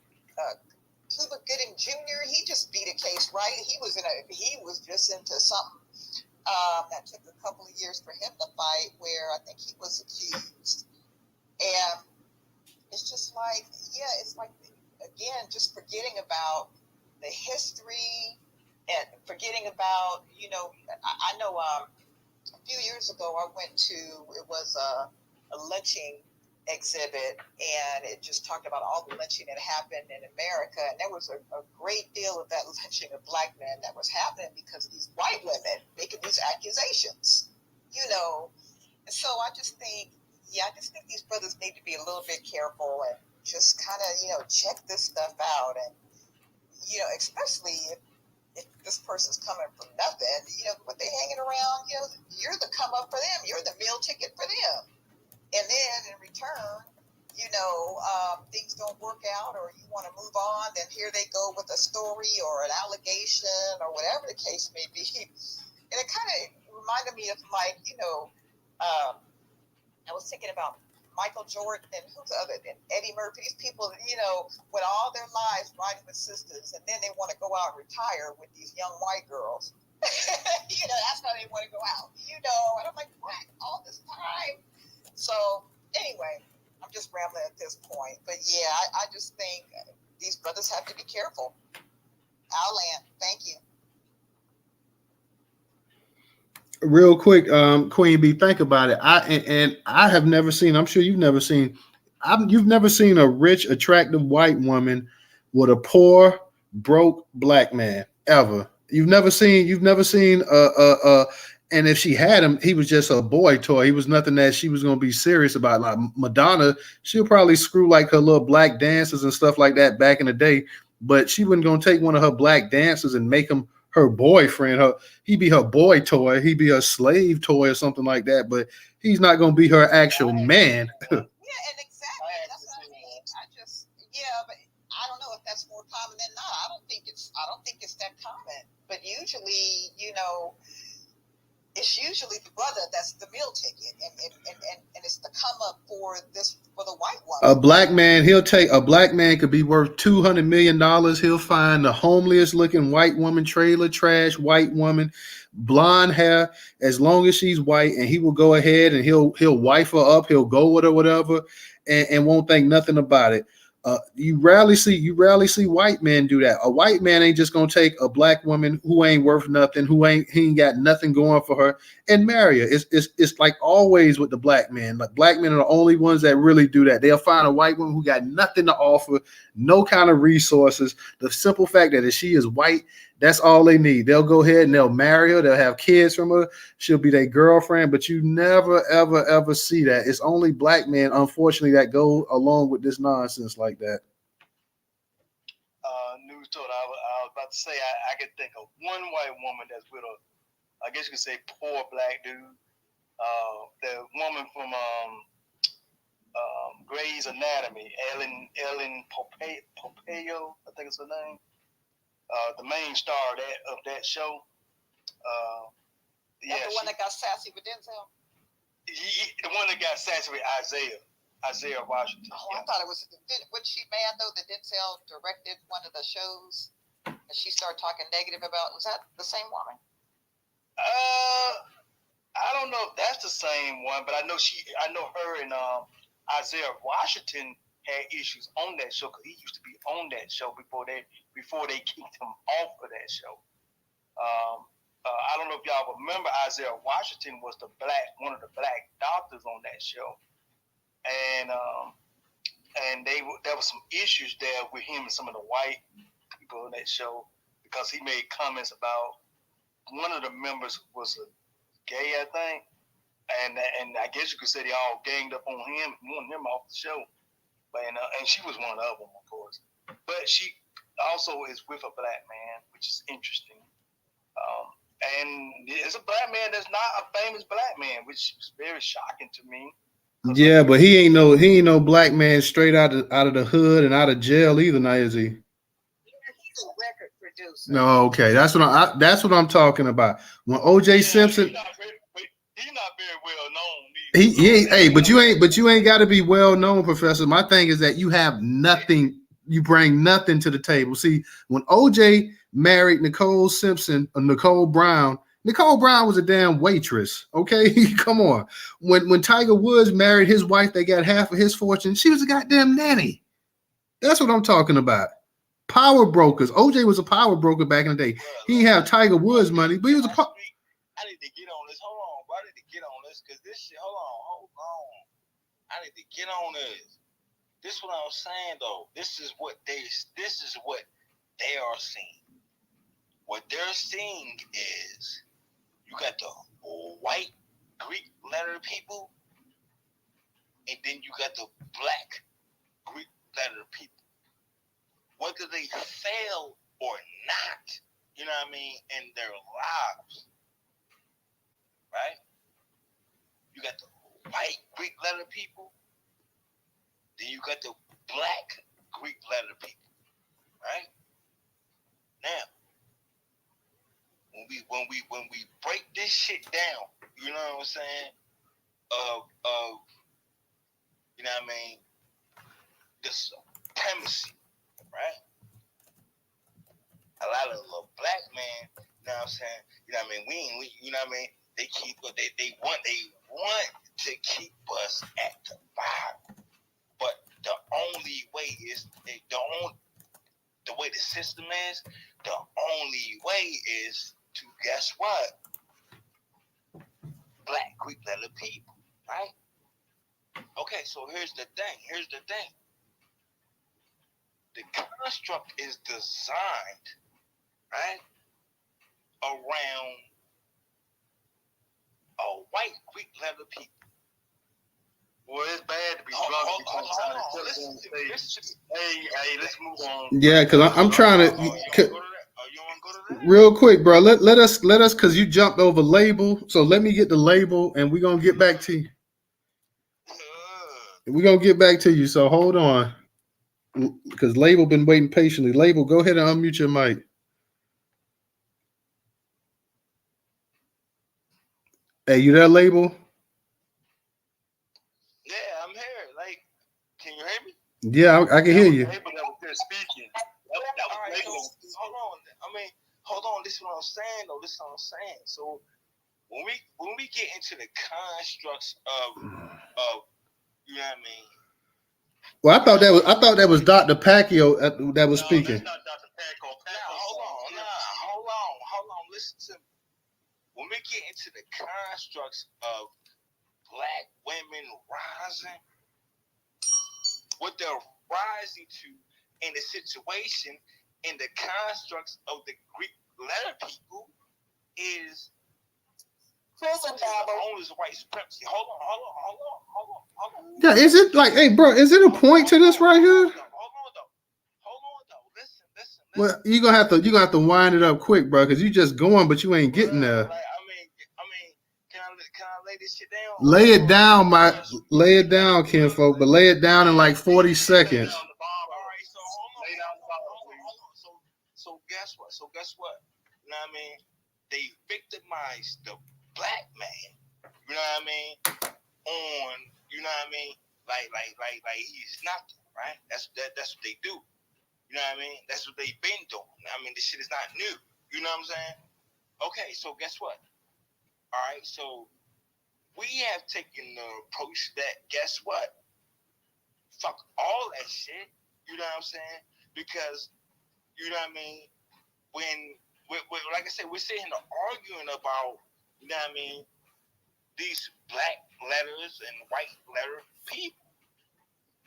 Cuba Gooding Jr., he just beat a case, right? He was just into something. That took a couple of years for him to fight, where I think he was accused. And it's just like, yeah, it's like, again, just forgetting about the history and forgetting about, I know a few years ago I went to, it was a lynching exhibit, and it just talked about all the lynching that happened in America, and there was a great deal of that lynching of black men that was happening because of these white women making these accusations, and so I just think these brothers need to be a little bit careful and just kind of check this stuff out, and especially if this person's coming from nothing, what they hanging around, you're the come up for them, you're the meal ticket for them. And then in return, things don't work out, or you want to move on, then here they go with a story or an allegation or whatever the case may be. And it kind of reminded me of, like, I was thinking about Michael Jordan and who's the other, and Eddie Murphy, these people, with all their lives riding with sisters, and then they want to go out and retire with these young white girls. That's how they want to go out, and I'm like, what, all this time? So anyway, I'm just rambling at this point. But yeah, I just think these brothers have to be careful. I'll land. Thank you. Real quick, Queen B, think about it. I have never seen, I'm sure you've never seen You've never seen a rich, attractive white woman with a poor, broke black man ever. You've never seen and if she had him, he was just a boy toy. He was nothing that she was going to be serious about. Like Madonna, she'll probably screw like her little black dancers and stuff like that back in the day, but she wasn't going to take one of her black dancers and make him her boyfriend. He'd be her boy toy. He'd be her slave toy or something like that. But he's not going to be her actual man. Yeah, and exactly. That's what I mean. But I don't know if that's more common than not. I don't think it's that common. But usually, it's usually the brother that's the meal ticket, and it's the come up for the white woman. A black man could be worth $200 million. He'll find the homeliest looking white woman, trailer trash white woman, blonde hair, as long as she's white, and he will go ahead and he'll wife her up, he'll go with her, whatever, and won't think nothing about it. You rarely see white men do that. A white man ain't just gonna take a black woman who ain't worth nothing, he ain't got nothing going for her, and marry her. It's like always with the black men. Like black men are the only ones that really do that. They'll find a white woman who got nothing to offer, no kind of resources. The simple fact that if she is white, that's all they need. They'll go ahead and they'll marry her. They'll have kids from her. She'll be their girlfriend. But you never, ever, ever see that. It's only black men, unfortunately, that go along with this nonsense like that. Newstoter, I was about to say, I could think of one white woman that's with I guess you could say, poor black dude. The woman from Grey's Anatomy, Ellen Pompeo, I think it's her name. The main star of that show. That's the one that got sassy with Denzel? The one that got sassy with Isaiah Washington. Oh, I thought it was. Was she mad though that Denzel directed one of the shows and she started talking negative about? Was that the same woman? I don't know if that's the same one, but I know her and Isaiah Washington had issues on that show because he used to be on that show before they kicked him off of that show. I don't know if y'all remember, Isaiah Washington was one of the black doctors on that show, and there was some issues there with him and some of the white people on that show because he made comments about one of the members was a gay, I think, and I guess you could say they all ganged up on him and wanted him off the show. And she was one of them, of course. But she also is with a black man, which is interesting. And it's a black man that's not a famous black man, which is very shocking to me. Yeah, but he ain't no black man straight out of the hood and out of jail either, now is he? Yeah, he's a record producer. No, okay, that's what I'm talking about. When O.J. Simpson, he's not very well known either. But you ain't got to be well known, Professor. My thing is that you have nothing. You bring nothing to the table. See, when O.J. married Nicole Brown was a damn waitress. Okay, come on. When Tiger Woods married his wife, they got half of his fortune. She was a goddamn nanny. That's what I'm talking about. Power brokers. OJ was a power broker back in the day. He didn't have Tiger Woods money, but he was a I need to get on this. Hold on, bro. I need to get on this because this shit. Hold on. I need to get on this. This is what I'm saying though. This is what they are seeing. What they're seeing is you got the white Greek letter people, and then you got the black Greek letter people. Whether they fail or not, you know what I mean, in their lives, right? You got the white Greek letter people, then you got the black Greek letter people, right? Now, when we break this shit down, you know what I'm saying? You know what I mean? The supremacy. Right? A lot of little black men, you know what I'm saying? You know what I mean? We you know what I mean? They want to keep us at the bottom. But the only way is the way the system is, the only way is to guess what? Black Greek letter people, right? Okay, so here's the thing. The construct is designed, right, around a white Greek letter people. Well, it's bad to be drunk. Hey, let's move on. Yeah, because I'm trying to. You want to go to that? Real quick, bro. Let us because you jumped over label. So let me get the label, and we're gonna get back to you. We're gonna get back to you. So hold on, because label been waiting patiently. Label, go ahead and unmute your mic. Hey, you there, label? Yeah, I'm here. Like, can you hear me? Yeah, I can hear you. Label that was there speaking. That was All right, label. so, hold on. Hold on. This is what I'm saying, though. So when we get into the constructs of you know what I mean. Well, I thought that was Dr. Pacquiao that was speaking. That's not Dr. Pacquiao. Hold on. Listen to me. When we get into the constructs of black women rising, what they're rising to in the situation in the constructs of the Greek letter people is prison Bible. owners of white supremacy. Hold on. Yeah, is it like, hey, bro? Is it a point to this right here? Hold on though. Listen. Well, you're gonna have to wind it up quick, bro, because you just going, but you ain't getting there. Like, I mean, can I lay this shit down? Lay it down, kinfolk, but lay it down in like 40 seconds. All right, so hold on. So guess what? You know what I mean? They victimized the black man. You know what I mean? On, you know what I mean? Like he's nothing, right? That's what they do. You know what I mean? That's what they've been doing. I mean, this shit is not new. You know what I'm saying? Okay, so guess what? All right, so we have taken the approach that, guess what? Fuck all that shit. You know what I'm saying? Because, you know what I mean? When like I said, we're sitting here arguing about, you know what I mean, these black letters and white letter people.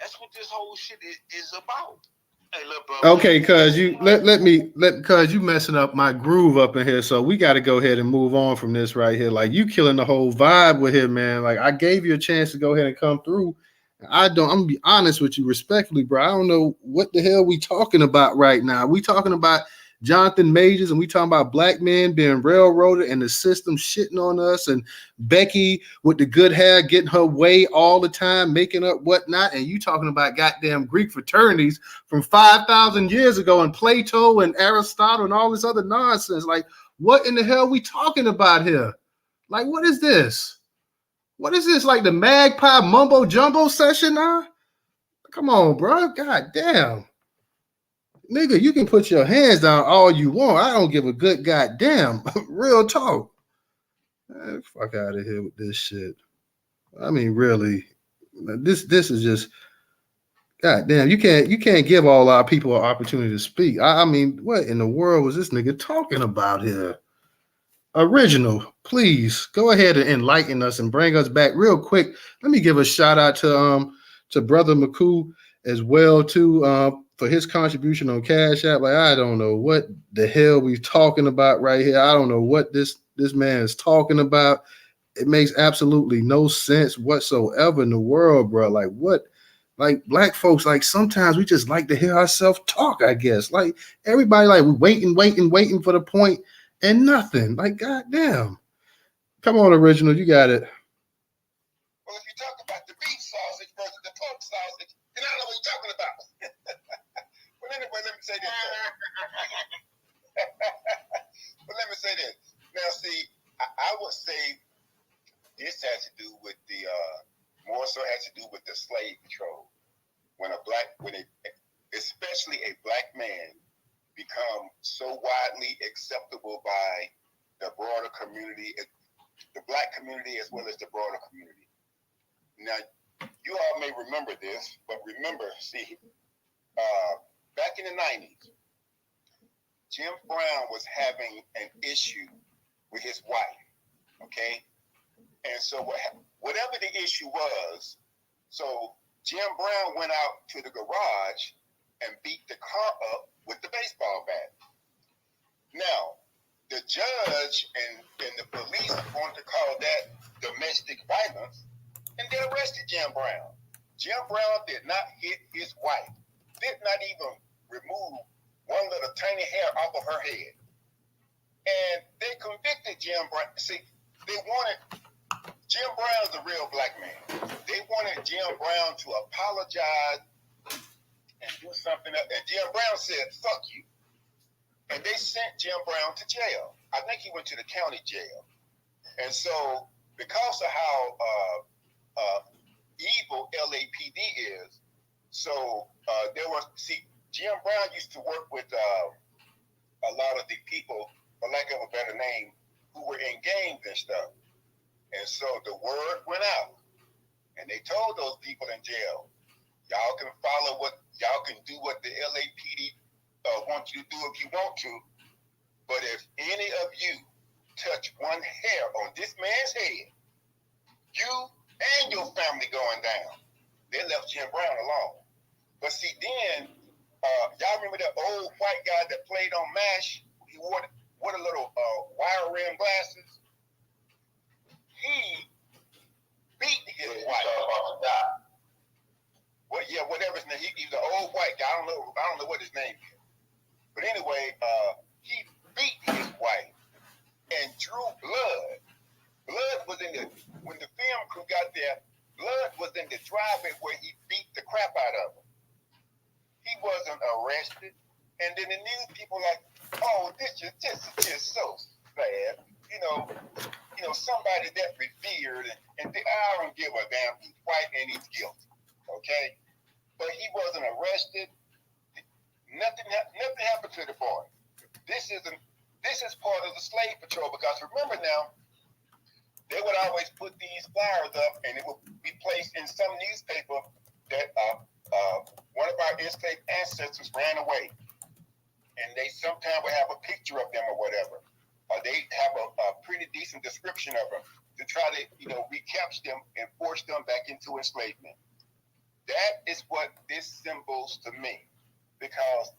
That's what this whole shit is about. Hey, look, bro. Okay, cuz you messing up my groove up in here, so we got to go ahead and move on from this right here. Like, you killing the whole vibe with him, man. Like, I gave you a chance to go ahead and come through. I'm gonna be honest with you respectfully, bro. I don't know what the hell we talking about right now. We talking about Jonathan Majors, and we talking about black men being railroaded and the system shitting on us, and Becky with the good hair getting her way all the time, making up whatnot, and you talking about goddamn Greek fraternities from 5,000 years ago, and Plato and Aristotle and all this other nonsense. Like, what in the hell are we talking about here? Like, what is this? What is this? Like the magpie mumbo jumbo session now? Come on, bro. God damn. Nigga, you can put your hands down all you want. I don't give a good goddamn. Real talk. Man, fuck out of here with this shit. I mean, really. This is just goddamn. You can't give all our people an opportunity to speak. I mean, what in the world was this nigga talking about here? Original, please go ahead and enlighten us and bring us back real quick. Let me give a shout out to brother McCoo as well too, for his contribution on Cash App. Like, I don't know what the hell we talking about right here. I don't know what this man is talking about. It makes absolutely no sense whatsoever in the world, bro. Like, what? Like, black folks, like, sometimes we just like to hear ourselves talk, I guess. Like, everybody, like, we waiting for the point and nothing. Like, goddamn. Come on, Original, you got it. Well, if you talk about the beef sausage versus the pork sausage, then I don't know what you're talking about. But anyway, let me say this. Now, see, I would say this has to do with the more so has to do with the slave trade. Especially a black man become so widely acceptable by the broader community, the black community as well as the broader community. Now, you all may remember this, but remember, back in the 90s, Jim Brown was having an issue with his wife, okay? And so whatever the issue was, So Jim Brown went out to the garage and beat the car up with the baseball bat. Now, the judge and the police want to call that domestic violence, and they arrested Jim Brown. Jim Brown did not hit his wife, did not even remove one little tiny hair off of her head. And they convicted Jim Brown. See, they wanted Jim Brown's a real black man. They wanted Jim Brown to apologize and do something else. And Jim Brown said, fuck you. And they sent Jim Brown to jail. I think he went to the county jail. And so, because of how evil LAPD is, so there was, see, Jim Brown used to work with a lot of the people, for lack of a better name, who were in gangs and stuff. And so the word went out, and they told those people in jail, y'all can follow what, y'all can do what the LAPD want you to do if you want to, but if any of you touch one hair on this man's head, you and your family going down. They left Jim Brown alone. But see, then, y'all remember that old white guy that played on MASH? He wore a little wire rim glasses. He beat his wife. Well, yeah, whatever his name. He's an old white guy. I don't know what his name is. But anyway, he beat his wife and drew blood. Blood was in when the film crew got there, blood was in the driveway where he beat the crap out of him. He wasn't arrested. And then the news people like, oh, this is just so sad. You know, somebody that revered, and I don't give a damn. He's white and he's guilty. Okay? But he wasn't arrested. Nothing happened to the boy. This is part of the slave patrol, because remember now, they would always put these flyers up, and it would be placed in some newspaper that one of our enslaved ancestors ran away, and they sometimes would have a picture of them or whatever, or they have a pretty decent description of them to try to recapture them and force them back into enslavement. That is what this symbols to me. Because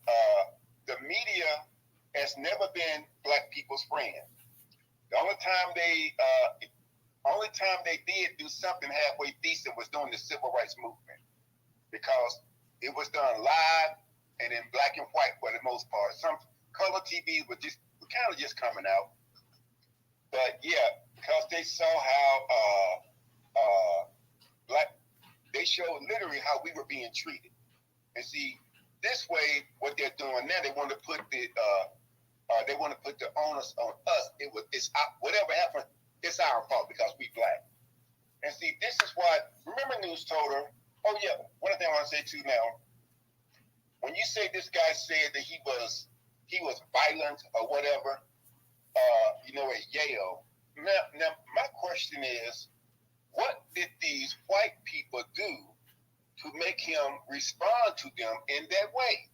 the media has never been black people's friend. The only time they did do something halfway decent was during the civil rights movement, because it was done live and in black and white for the most part. Some color TV were kind of just coming out, but yeah, because they saw how they showed literally how we were being treated, and see. This way, what they're doing now, they want to put the onus on us. It's whatever happened, it's our fault because we black. And see, this is why. Remember Newstoter? Oh yeah, one thing I want to say too now. When you say this guy said that he was violent or whatever, at Yale. Now my question is, what did these white people do to make him respond to them in that way?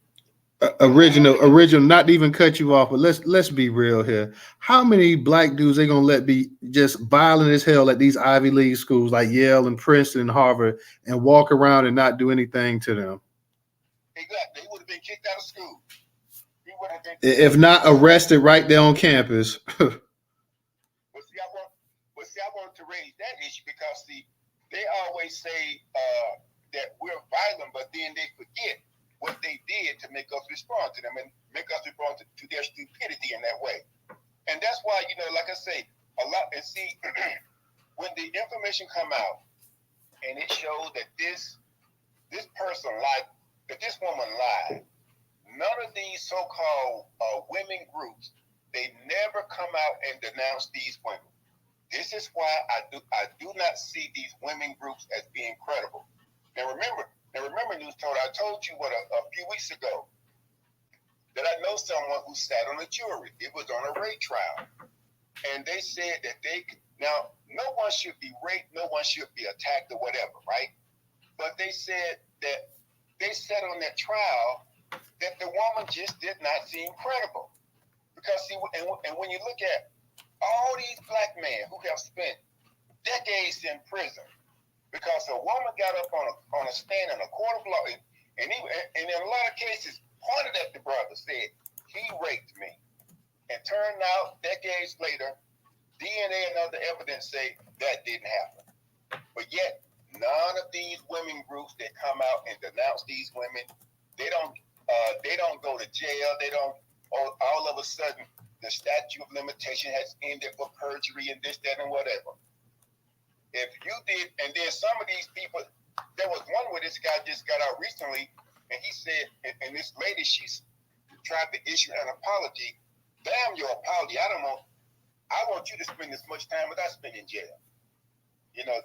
Original, not to even cut you off, but let's be real here. How many black dudes they gonna let be just violent as hell at these Ivy League schools like Yale and Princeton and Harvard and walk around and not do anything to them? Exactly. He would have been kicked out of school. He would have been, if not arrested right there on campus. I want to raise that issue because they always say that we're violent, but then they forget what they did to make us respond to them and make us respond to their stupidity in that way. And that's why, like I say, a lot, and see, when the information come out and it shows that this person lied, that this woman lied, none of these so-called women groups, they never come out and denounce these women. This is why I do not see these women groups as being credible. Now remember, Newstoter, I told you a few weeks ago that I know someone who sat on a jury. It was on a rape trial, and they said that now no one should be raped, no one should be attacked or whatever, right? But they said that they sat on that trial that the woman just did not seem credible, because see, and when you look at all these black men who have spent decades in prison, because a woman got up on a stand in a court of law, and in a lot of cases pointed at the brother, said he raped me, and turned out decades later, DNA and other evidence say that didn't happen. But yet, none of these women groups that come out and denounce these women, they don't go to jail. They don't. All of a sudden, the statute of limitation has ended for perjury and this, that, and whatever. If you did, and then some of these people, there was one where this guy just got out recently, and he said, and this lady, she's tried to issue an apology. Damn your apology! I want you to spend as much time as I spend in jail.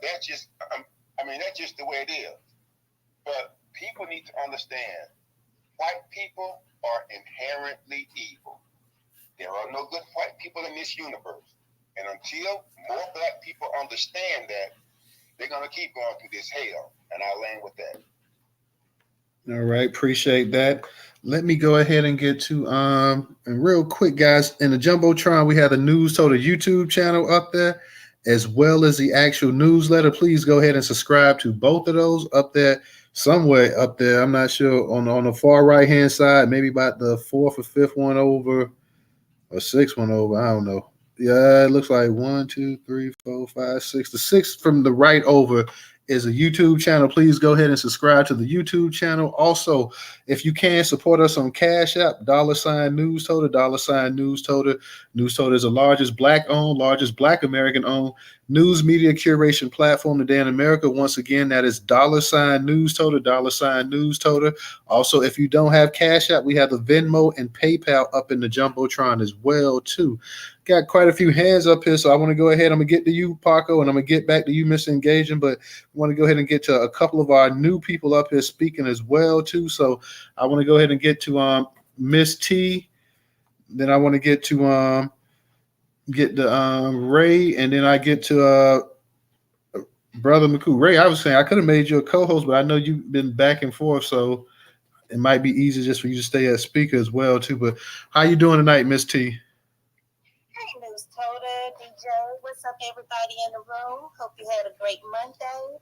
That's just, that's just the way it is. But people need to understand, white people are inherently evil. There are no good white people in this universe. And until more black people understand that, they're going to keep going through this hell. And I'll land with that. All right, appreciate that. Let me go ahead and get to and real quick, guys. In the Jumbotron, we have the Newstoter YouTube channel up there, as well as the actual newsletter. Please go ahead and subscribe to both of those up there, somewhere up there. I'm not sure, on the far right hand side, maybe about the fourth or fifth one over, or sixth one over. I don't know. Yeah, it looks like 1, 2, 3, 4, 5, 6. The sixth from the right over is a YouTube channel. Please go ahead and subscribe to the YouTube channel. Also, if you can, support us on Cash App, $Newstoter, $Newstoter. Newstoter is the largest Black-owned, largest Black American-owned news media curation platform today in America. Once again, that is $Newstoter, $Newstoter. Also, if you don't have Cash App, we have the Venmo and PayPal up in the Jumbotron as well, too. Got quite a few hands up here, so I want to go ahead. I'm going to get to you, Paco, and I'm going to get back to you, Mr. Engaging, but I want to go ahead and get to a couple of our new people up here speaking as well, too. So I want to go ahead and get to Miss T. Then I want to get to Ray, and then I get to Brother McCoo. Ray, I was saying I could have made you a co-host, but I know you've been back and forth, so it might be easier just for you to stay as speaker as well, too. But how you doing tonight, Miss T? Hey, Newstoter, DJ, what's up, everybody in the room? Hope you had a great Monday.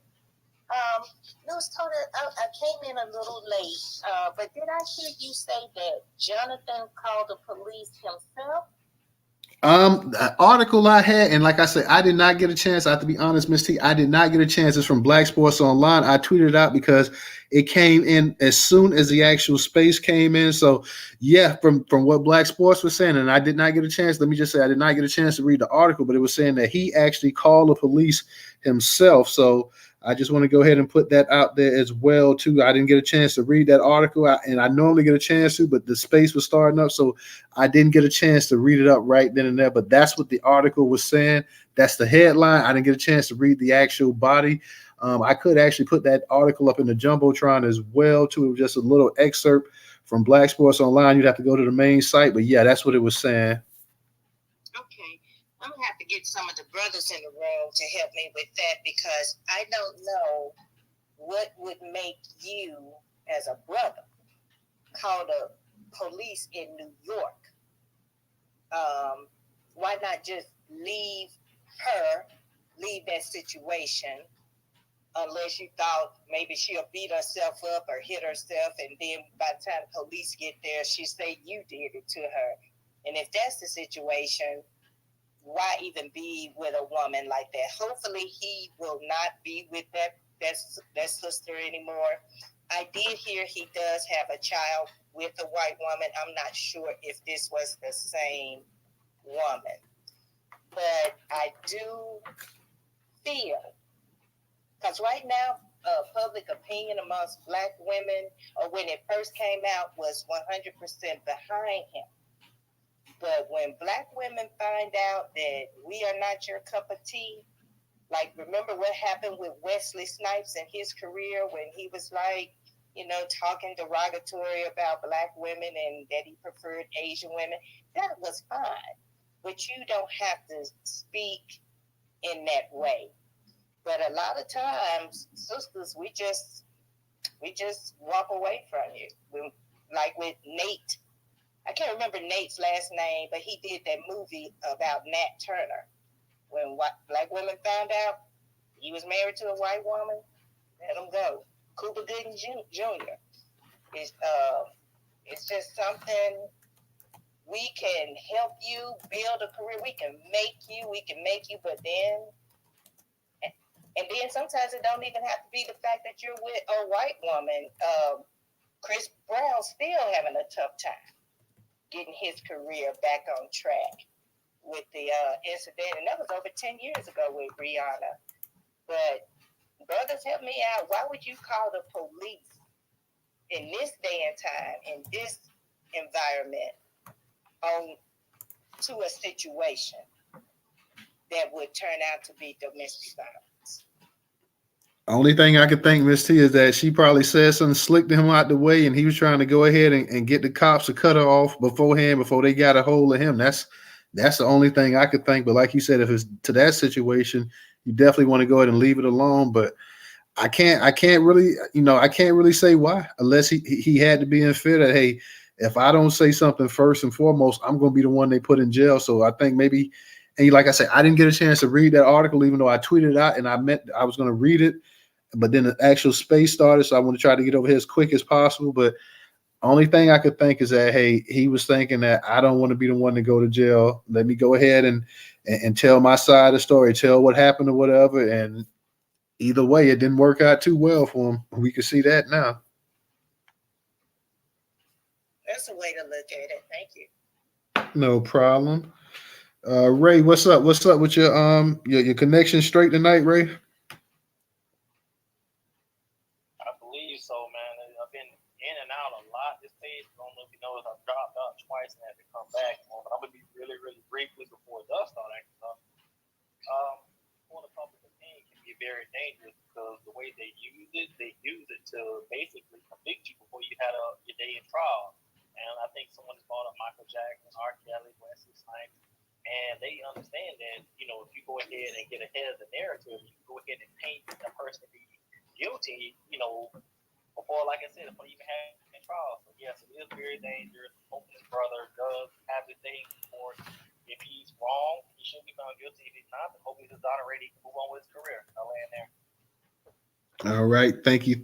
Newstoter, I came in a little late, but did I hear you say that Jonathan called the police himself? The article I had, and like I said, I did not get a chance. I have to be honest, Miss T, I did not get a chance. It's from Black Sports Online. I tweeted it out because it came in as soon as the actual space came in. So yeah, from what Black Sports was saying, and I did not get a chance. Let me just say I did not get a chance to read the article, but it was saying that he actually called the police himself. So I just want to go ahead and put that out there as well, too. I didn't get a chance to read that article, and I normally get a chance to, but the space was starting up, so I didn't get a chance to read it up right then and there. But that's what the article was saying. That's the headline. I didn't get a chance to read the actual body. I could actually put that article up in the Jumbotron as well, too. It was just a little excerpt from Black Sports Online. You'd have to go to the main site, but yeah, that's what it was saying. Okay. I'm going to have to get some of the brothers in the room to help me with that, because I don't know what would make you, as a brother, call the police in New York. Why not just leave that situation, unless you thought maybe she'll beat herself up or hit herself, and then by the time police get there, she say you did it to her. And if that's the situation, why even be with a woman like that? Hopefully he will not be with that sister anymore. I did hear he does have a child with a white woman. I'm not sure if this was the same woman. But I do feel, because right now, public opinion amongst Black women, or when it first came out, was 100% behind him. But when Black women find out that we are not your cup of tea, like, remember what happened with Wesley Snipes in his career when he was like, talking derogatory about Black women and that he preferred Asian women? That was fine. But you don't have to speak in that way. But a lot of times, sisters, we just walk away from you. Like with Nate. I can't remember Nate's last name, but he did that movie about Nat Turner. When Black women found out, He was married to a white woman. Let him go. Cooper Gooden Jr. It's just something. We can help you build a career. We can make you, but then, and then sometimes it don't even have to be the fact that you're with a white woman. Chris Brown still having a tough time getting his career back on track with the incident, and that was over 10 years ago with Rihanna. But brothers, help me out. Why would you call the police in this day and time, in this environment, on to a situation that would turn out to be domestic violence? Only thing I could think, Miss T, is that she probably said something slick to him out the way, and he was trying to go ahead and get the cops to cut her off beforehand before they got a hold of him. That's the only thing I could think. But like you said, if it's to that situation, you definitely want to go ahead and leave it alone. But I can't really, I can't really say why, unless he had to be in fear that, hey, if I don't say something first and foremost, I'm going to be the one they put in jail. So I think maybe, and like I said, I didn't get a chance to read that article, even though I tweeted it out and I was going to read it, but then the actual space started. So I want to try to get over here as quick as possible. But only thing I could think is that, hey, he was thinking that I don't want to be the one to go to jail. Let me go ahead and tell my side of the story, tell what happened or whatever. And either way, it didn't work out too well for him. We can see that now. That's a way to look at it. Thank you. No problem. Ray, what's up? What's up with your connection straight tonight, Ray? I believe so, man. I've been in and out a lot this page. I don't know if you noticed, I've dropped out twice and had to come back. But I'm gonna be really, really briefly before it does start acting up. For the public opinion can be very dangerous because the way they use it to basically convict you before you had your day in trial. And I think someone has brought up Michael Jackson, R. Kelly, Wesley Snipes, and they understand that, if you go ahead and get ahead of the narrative, you go ahead and paint the person to be guilty, before, like I said, before you even have a trial. So yes, it is very dangerous. Hoping his brother does have his day in court. If he's wrong, he should be found guilty. If he's not, then hopefully he's exonerated, he can move on with his career. I'll land there. All right. Thank you.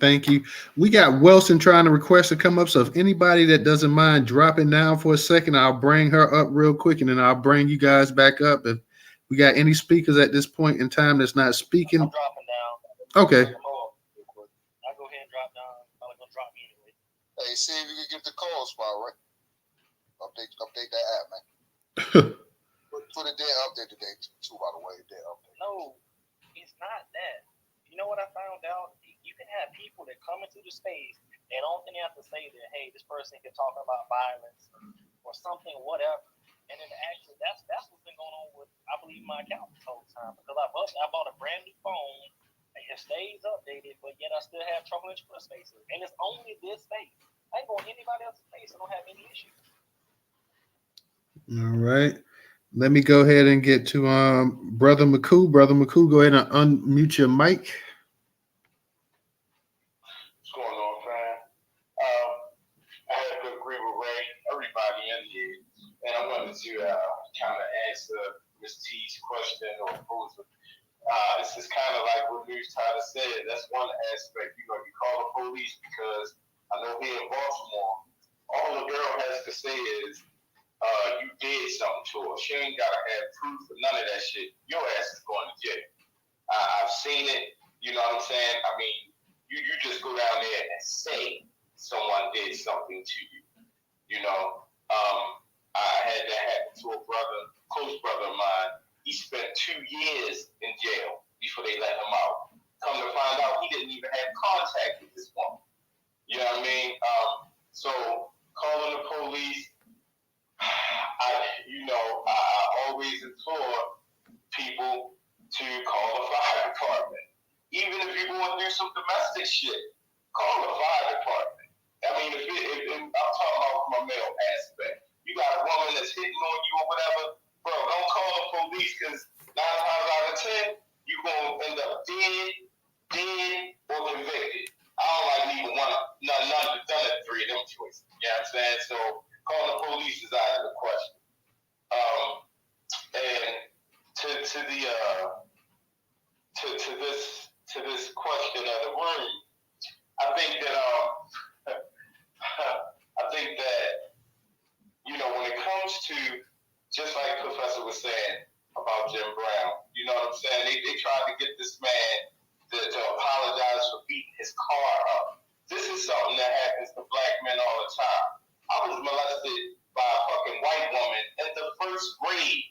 We got Wilson trying to request to come up. So if anybody that doesn't mind dropping down for a second, I'll bring her up real quick and then I'll bring you guys back up. If we got any speakers at this point in time that's not speaking. I'm dropping down. Okay. I'll go ahead and drop down. Probably gonna drop me anyway. Hey, see if you can get the call spot, right? Update that app, man. Put a dead update today, too, by the way. Dead update. No, it's not that. You know what I found out? You can have people that come into the space and only thing they have to say that, hey, this person can talk about violence or something, whatever. And then actually, that's what's been going on with, I believe, my account this whole time. Because I bought a brand new phone and it stays updated, but yet I still have trouble in spaces. And it's only this space. I ain't going anybody else's space. I don't have any issues. All right. Let me go ahead and get to Brother McCoo. Brother McCoo, go ahead and unmute your mic. What's going on, fam? I have to agree with Ray, everybody in here, and I wanted to kind of answer Ms. T's question or pose it. This is kind of like what Newstoter said. That's one aspect. You call the police because I know here in Baltimore, all the girl has to say is, you did something to her. She ain't got to have proof of none of that shit. Your ass is going to jail. I've seen it. You know what I'm saying? I mean, you just go down there and say someone did something to you. I had that happen to a close brother of mine. He spent 2 years in jail before they let him out. Come to find out, he didn't even have contact with this woman. You know what I mean? So calling the police, I always implore people to call the fire department. Even if you're going through some domestic shit, call the fire department. I mean, if I'm talking about from a male aspect. You got a woman that's hitting on you or whatever, bro, don't call the police because 9 times out of 10, you're going to end up dead, or convicted. I don't like neither one, none of the 3 of them choices. You know what I'm saying? So calling the police is out of the question. And to this just like Professor was saying about Jim Brown. You know what I'm saying? They tried to get this man to apologize for beating his car up. This is something that happens to black men all the time. I was molested by a fucking white woman in the first grade.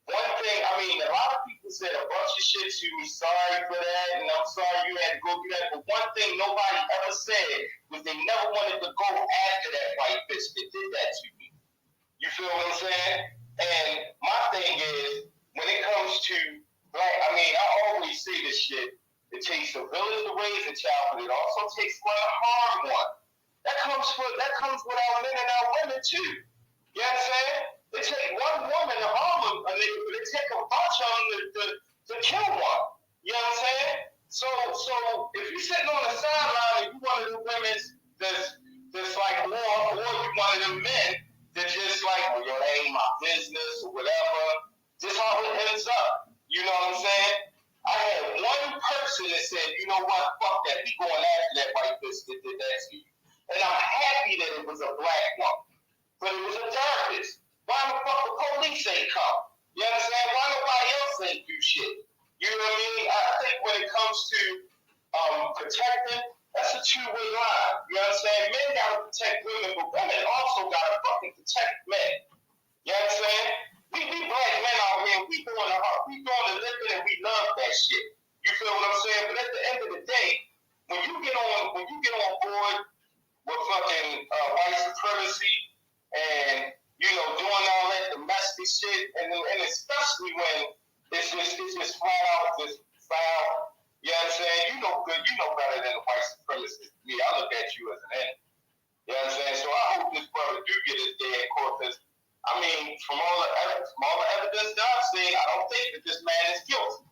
One thing, I mean, a lot of people said a bunch of shit to me, sorry for that, and I'm sorry you had to go through that. But one thing nobody ever said was they never wanted to go after that white bitch that did that to me. You feel what I'm saying? And my thing is, when it comes to black, I mean, I always say this shit. It takes a village to raise a child, but it also takes one to harm one. That comes with our men and our women too. You know what I'm saying? It take one woman to harm a nigga, but it take a bunch of them to kill one. You know what I'm saying? So if you're sitting on the sideline and you one of the women that's like war, or you one of them men that just like, well, yo, that ain't my business or whatever. This how it ends up. You know what I'm saying? I had one person that said, you know what, fuck that, we going after that white bitch that did that to you. And I'm happy that it was a black woman, but it was a therapist. Why the fuck the police ain't come? You understand? Why nobody else ain't do shit? You know what I mean? I think when it comes to protecting, that's a two-way line. You understand? Men gotta protect women, but women also gotta fucking protect men. You understand? We black men out here, we doing the living and we love that shit. You feel what I'm saying? But at the end of the day, when you get on board with fucking white supremacy and doing all that domestic shit, and especially when it's just flat out just foul. You know what I'm saying? You know good, you know better than the white supremacist. Me, I look at you as an enemy. You know what I'm saying? So I hope this brother do get his day in court, because I mean, from all the evidence that I've seen, I don't think that this man is guilty.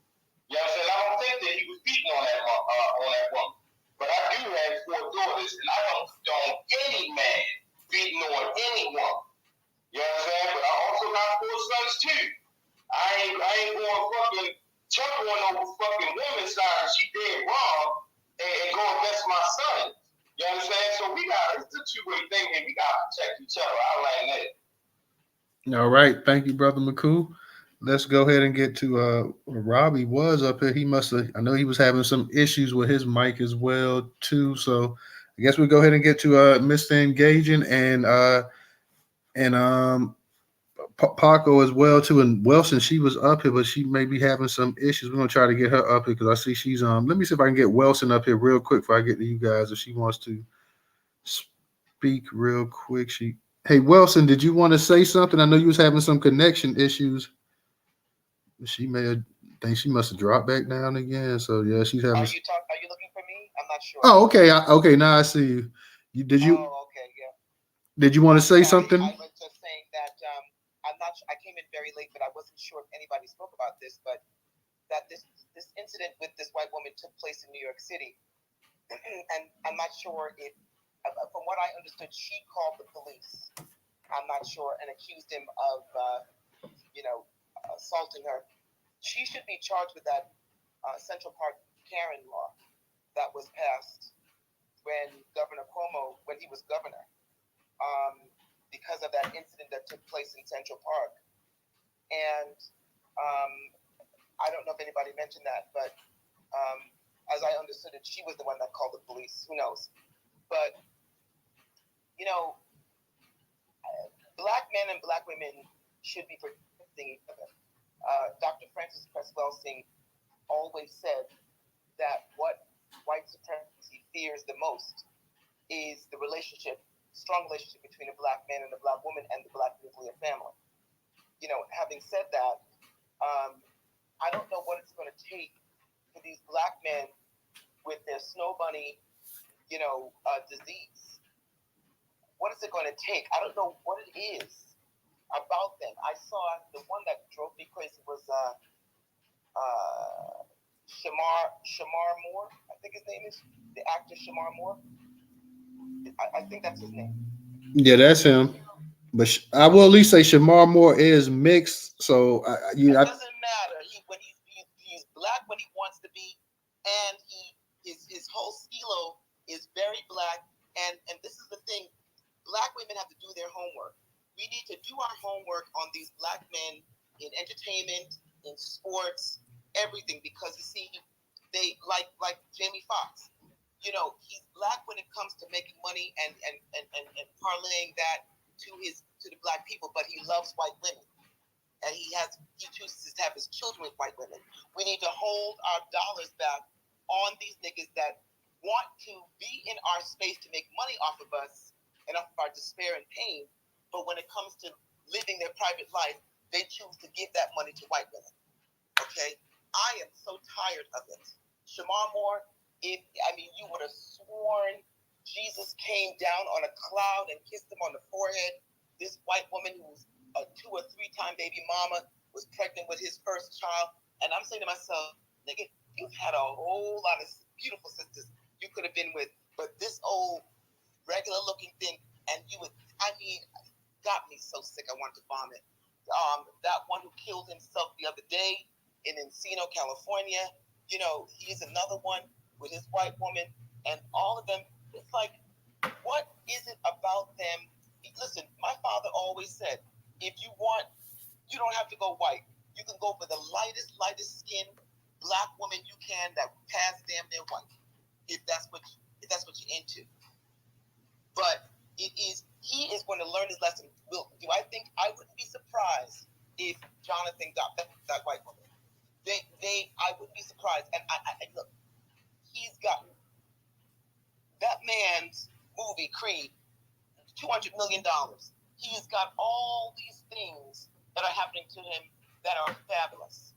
You know what I'm saying? I don't think that he was beating on that woman. But I do have 4 daughters, and I don't condone any man beating on any woman. You know what I'm saying? But I also got 4 sons too. I ain't going fucking jump on no fucking woman's side and she did wrong and go against my son. You know what I'm saying? So it's a two-way thing, and we gotta protect each other. I like that. All right, thank you, brother McCool. Let's go ahead and get to Robbie was up here. He must have. I know he was having some issues with his mic as well too. So I guess we'll go ahead and get to Mr. Engaging and Paco as well too. And Wilson, she was up here, but she may be having some issues. We're gonna try to get her up here because I see she's Let me see if I can get Wilson up here real quick before I get to you guys if she wants to speak real quick. Hey Wilson, did you want to say something? I know you was having some connection issues. She may have think she must have dropped back down again. So yeah, she's having. Are you looking for me? I'm not sure. Oh, okay. Okay, now I see you. Oh, okay, yeah. Did you want to say something? I was just saying that I'm not. I came in very late, but I wasn't sure if anybody spoke about this. But that this incident with this white woman took place in New York City, and I'm not sure if, from what I understood, she called the police. I'm not sure, and accused him of, assaulting her. She should be charged with that Central Park Karen law that was passed when Governor Cuomo, when he was governor, because of that incident that took place in Central Park. And I don't know if anybody mentioned that, but as I understood it, she was the one that called the police. Who knows? But, black men and black women should be protecting each other. Dr. Francis Cress Welsing always said that what white supremacy fears the most is the strong relationship between a black man and a black woman and the black nuclear family. Having said that, I don't know what it's going to take for these black men with their snow bunny, disease. What is it going to take? I don't know what it is about them. I saw the one that drove me crazy was Shamar Moore. I think his name is the actor Shamar Moore. I think that's his name. Yeah, that's him. But I will at least say Shamar Moore is mixed. So it doesn't matter. He's black when he wants to be, and his whole stilo is very black. And this is the thing. Black women have to do their homework. We need to do our homework on these black men in entertainment, in sports, everything, because you see, they like Jamie Foxx. You know, he's black when it comes to making money and parlaying that to the black people, but he loves white women. And he chooses to have his children with white women. We need to hold our dollars back on these niggas that want to be in our space to make money off of us and off of our despair and pain. But when it comes to living their private life, they choose to give that money to white women. Okay? I am so tired of it. Shamar Moore, you would have sworn Jesus came down on a cloud and kissed him on the forehead. This white woman who's a 2 or 3 time baby mama was pregnant with his first child. And I'm saying to myself, nigga, you've had a whole lot of beautiful sisters you could have been with, but this old regular looking thing, and got me so sick I wanted to vomit. That one who killed himself the other day in Encino, California, you know, he's another one with his white woman, and all of them, it's like, what is it about them? Listen, my father always said, if you want, you don't have to go white. You can go for the lightest skin black woman you can that pass damn near white, if that's what you're into. But he is going to learn his lesson. I wouldn't be surprised if Jonathan got that white woman. I wouldn't be surprised. And I look, he's gotten that man's movie Creed, $200 million. He's got all these things that are happening to him that are fabulous.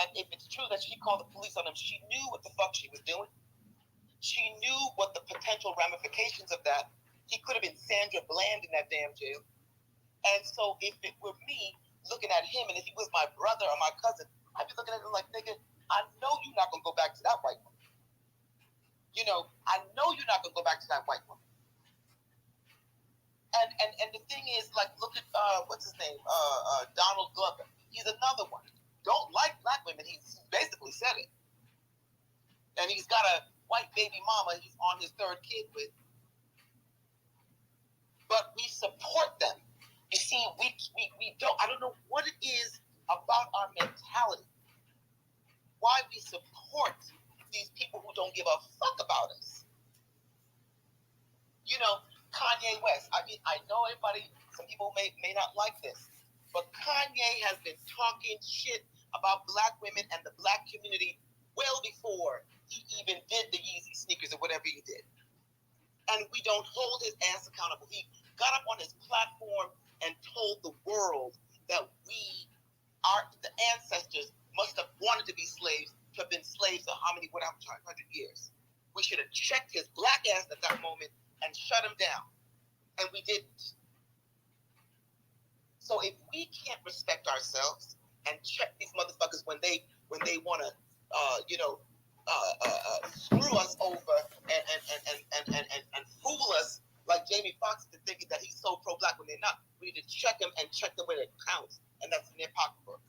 And if it's true that she called the police on him, she knew what the fuck she was doing. She knew what the potential ramifications of that. He could have been Sandra Bland in that damn jail. And so if it were me looking at him, and if he was my brother or my cousin, I'd be looking at him like, nigga, I know you're not going to go back to that white woman. You know, I know you're not going to go back to that white woman. And the thing is, like, look at, what's his name? Donald Glover. He's another one. Don't like black women. He basically said it. And he's got a white baby mama he's on his 3rd kid with. But we support them. You see, we don't, I don't know what it is about our mentality. Why we support these people who don't give a fuck about us. You know, Kanye West. I mean, I know some people may not like this, but Kanye has been talking shit about black women and the black community well before he even did the Yeezy sneakers or whatever he did. And we don't hold his ass accountable. He got up on his platform and told the world that the ancestors must have wanted to be slaves, to have been slaves for how many, 100 years. We should have checked his black ass at that moment and shut him down. And we didn't. So if we can't respect ourselves and check these motherfuckers when they want to, screw us over and fool us like Jamie Foxx into thinking that he's so pro-black when they're not. We need to check them and check them when it counts, and that's in their pocketbook.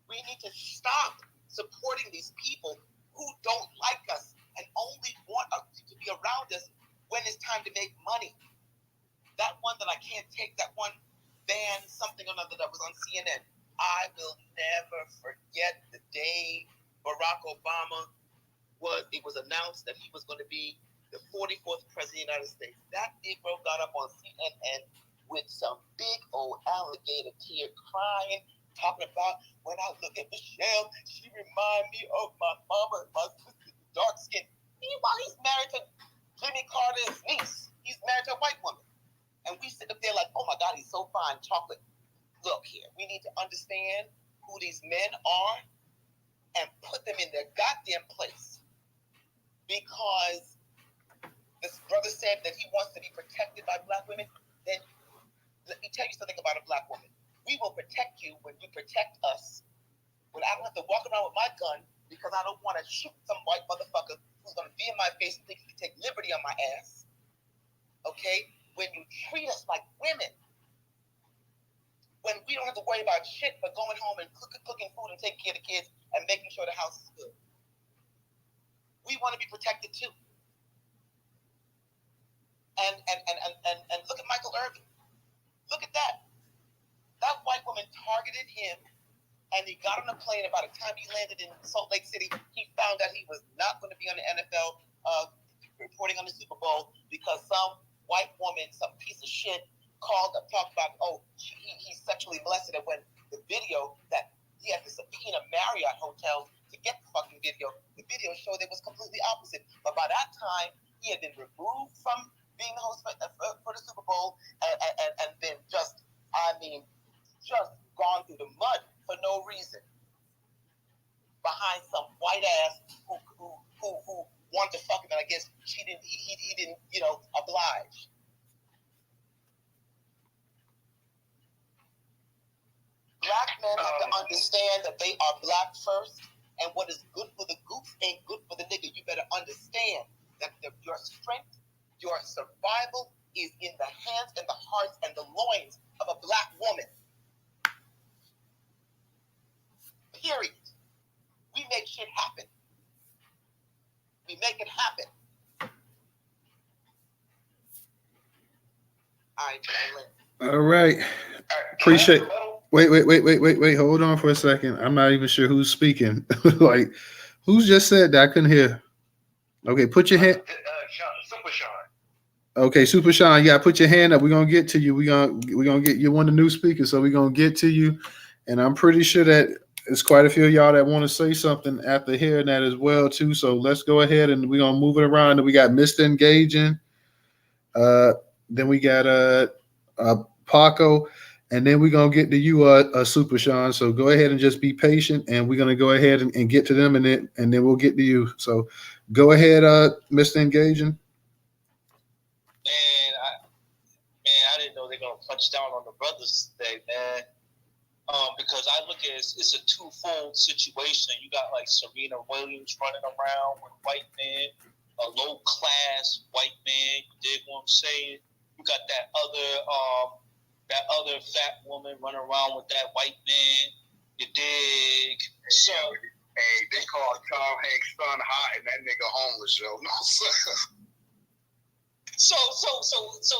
We need to stop supporting these people who don't like us and only want us to be around us when it's time to make money. That one that I can't take, that one band something or another that was on CNN. I will never forget the day Barack Obama it was announced that he was going to be the 44th president of the United States. That Negro got up on CNN with some big old alligator tear crying, talking about, when I look at Michelle, she reminds me of my mama, my sister, dark skin. Meanwhile, he's married to Jimmy Carter's niece. He's married to a white woman. And we sit up there like, oh my God, he's so fine, chocolate. Look here, we need to understand who these men are and put them in their goddamn place. Because this brother said that he wants to be protected by black women, then let me tell you something about a black woman. We will protect you when you protect us. When I don't have to walk around with my gun because I don't want to shoot some white motherfucker who's going to be in my face and think he can take liberty on my ass. Okay? When you treat us like women. When we don't have to worry about shit but going home and cooking food and taking care of the kids and making sure the house is good. We want to be protected too. And look at Michael Irvin. Look and he got on a plane. And by the time he landed in Salt Lake City, he found out he was not going to be on the NFL reporting on the Super Bowl because some white woman, some piece of shit, called up, talked about, he's sexually molested. And when the video that he had to subpoena Marriott hotels to get the fucking video, the video showed it was completely opposite. But by that time, he had been removed from being the host for the Super Bowl and been just gone through the mud for no reason behind some white ass who wanted to fuck him, and I guess he didn't oblige. Black men have to understand that they are black first, and what is good for the goose ain't good for the nigga. You better understand that your strength, your survival is in the hands and the hearts and the loins of a black woman. Period. We make shit happen. We make it happen. All right. Appreciate. Wait. Hold on for a second. I'm not even sure who's speaking. Like, who's just said that? I couldn't hear. Okay, put your hand. Super Sean. Okay, Super Sean, you gotta put your hand up. We're gonna get to you. We're gonna get you one of the new speakers, so we're gonna get to you. And I'm pretty sure that there's quite a few of y'all that want to say something after hearing that as well, too. So let's go ahead and we're gonna move it around. And we got Mr. Engaging. Then we got Paco, and then we're gonna get to you, Super Sean. So go ahead and just be patient, and we're gonna go ahead and get to them, and then we'll get to you. So go ahead, Mr. Engaging. I didn't know they're gonna punch down on the brothers today, man. Because I look at it's a twofold situation. You got like Serena Williams running around with a white man, a low class white man. You dig what I'm saying? You got that other fat woman running around with that white man. You dig? So hey, they call Tom Hanks' son hot and that nigga homeless, yo. No, So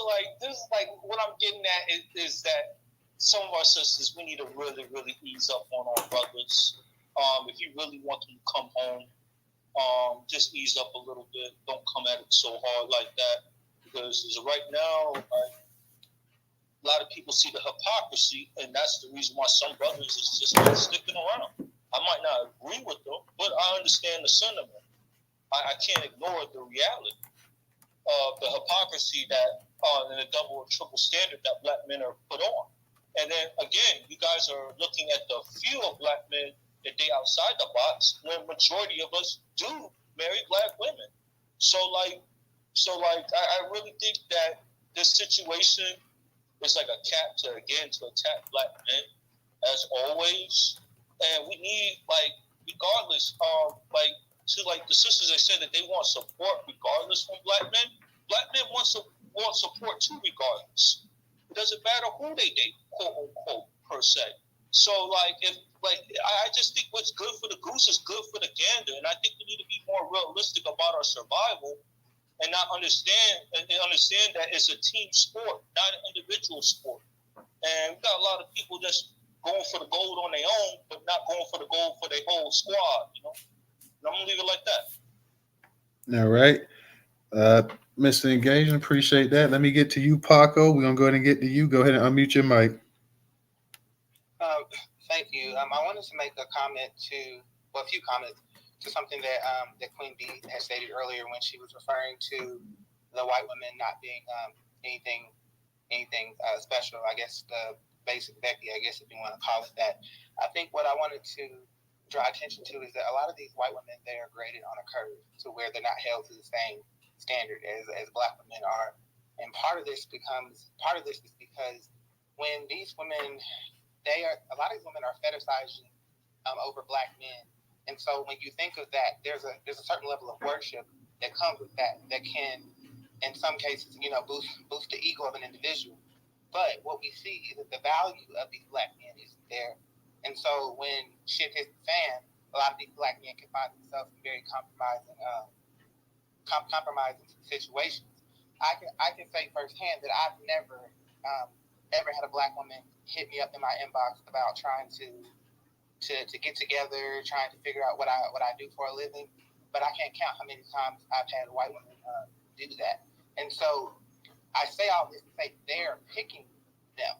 like this is like what I'm getting at is that some of our sisters, we need to really, really ease up on our brothers. If you really want them to come home, just ease up a little bit. Don't come at it so hard like that. Because right now, a lot of people see the hypocrisy, and that's the reason why some brothers is just not sticking around. I might not agree with them, but I understand the sentiment. I can't ignore the reality of the hypocrisy that and the double or triple standard that black men are put on. And then again, you guys are looking at the few of black men that they outside the box, when majority of us do marry black women. So I really think that this situation is like a cap to attack black men, as always. And we need, like, regardless, the sisters, they said that they want support regardless from black men. Black men want support too, regardless. It doesn't matter who they date, quote unquote, per se. So, I just think what's good for the goose is good for the gander, and I think we need to be more realistic about our survival, and understand that it's a team sport, not an individual sport. And we got a lot of people just going for the gold on their own, but not going for the gold for their whole squad. And I'm gonna leave it like that. All right. Mr. Engagement, appreciate that. Let me get to you, Paco. We're going to go ahead and get to you. Go ahead and unmute your mic. Thank you. I wanted to make a few comments to something that that Queen B had stated earlier when she was referring to the white women not being anything special. I guess the basic Becky, I guess if you want to call it that. I think what I wanted to draw attention to is that a lot of these white women, they are graded on a curve to where they're not held to the same standard as black women are, and part of this is because when these women, a lot of these women are fetishizing over black men, and so when you think of that, there's a certain level of worship that comes with that can, in some cases, boost the ego of an individual. But what we see is that the value of these black men isn't there, and so when shit hits the fan, a lot of these black men can find themselves in very compromising situations. I can say firsthand that I've never ever had a black woman hit me up in my inbox about trying to to get together, trying to figure out what I do for a living. But I can't count how many times I've had white women do that. And so I say all this to say they're picking them.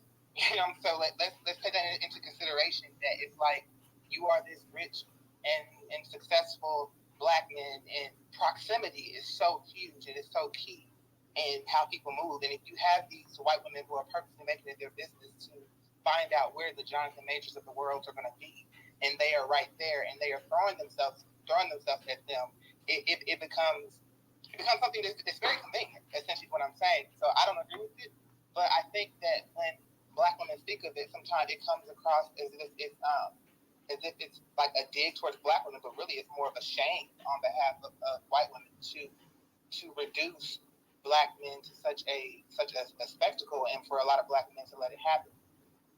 So let's take that into consideration, that it's like you are this rich and successful black man, and proximity is so huge and it's so key in how people move. And if you have these white women who are purposely making it their business to find out where the Jonathan Majors of the world are going to be, and they are right there, and they are throwing themselves at them, it becomes something that's very convenient. Essentially, what I'm saying. So I don't agree with it, but I think that when black women speak of it, sometimes it comes across as if it's like a dig towards black women, but really it's more of a shame on behalf of white women to reduce black men to such a spectacle, and for a lot of black men to let it happen.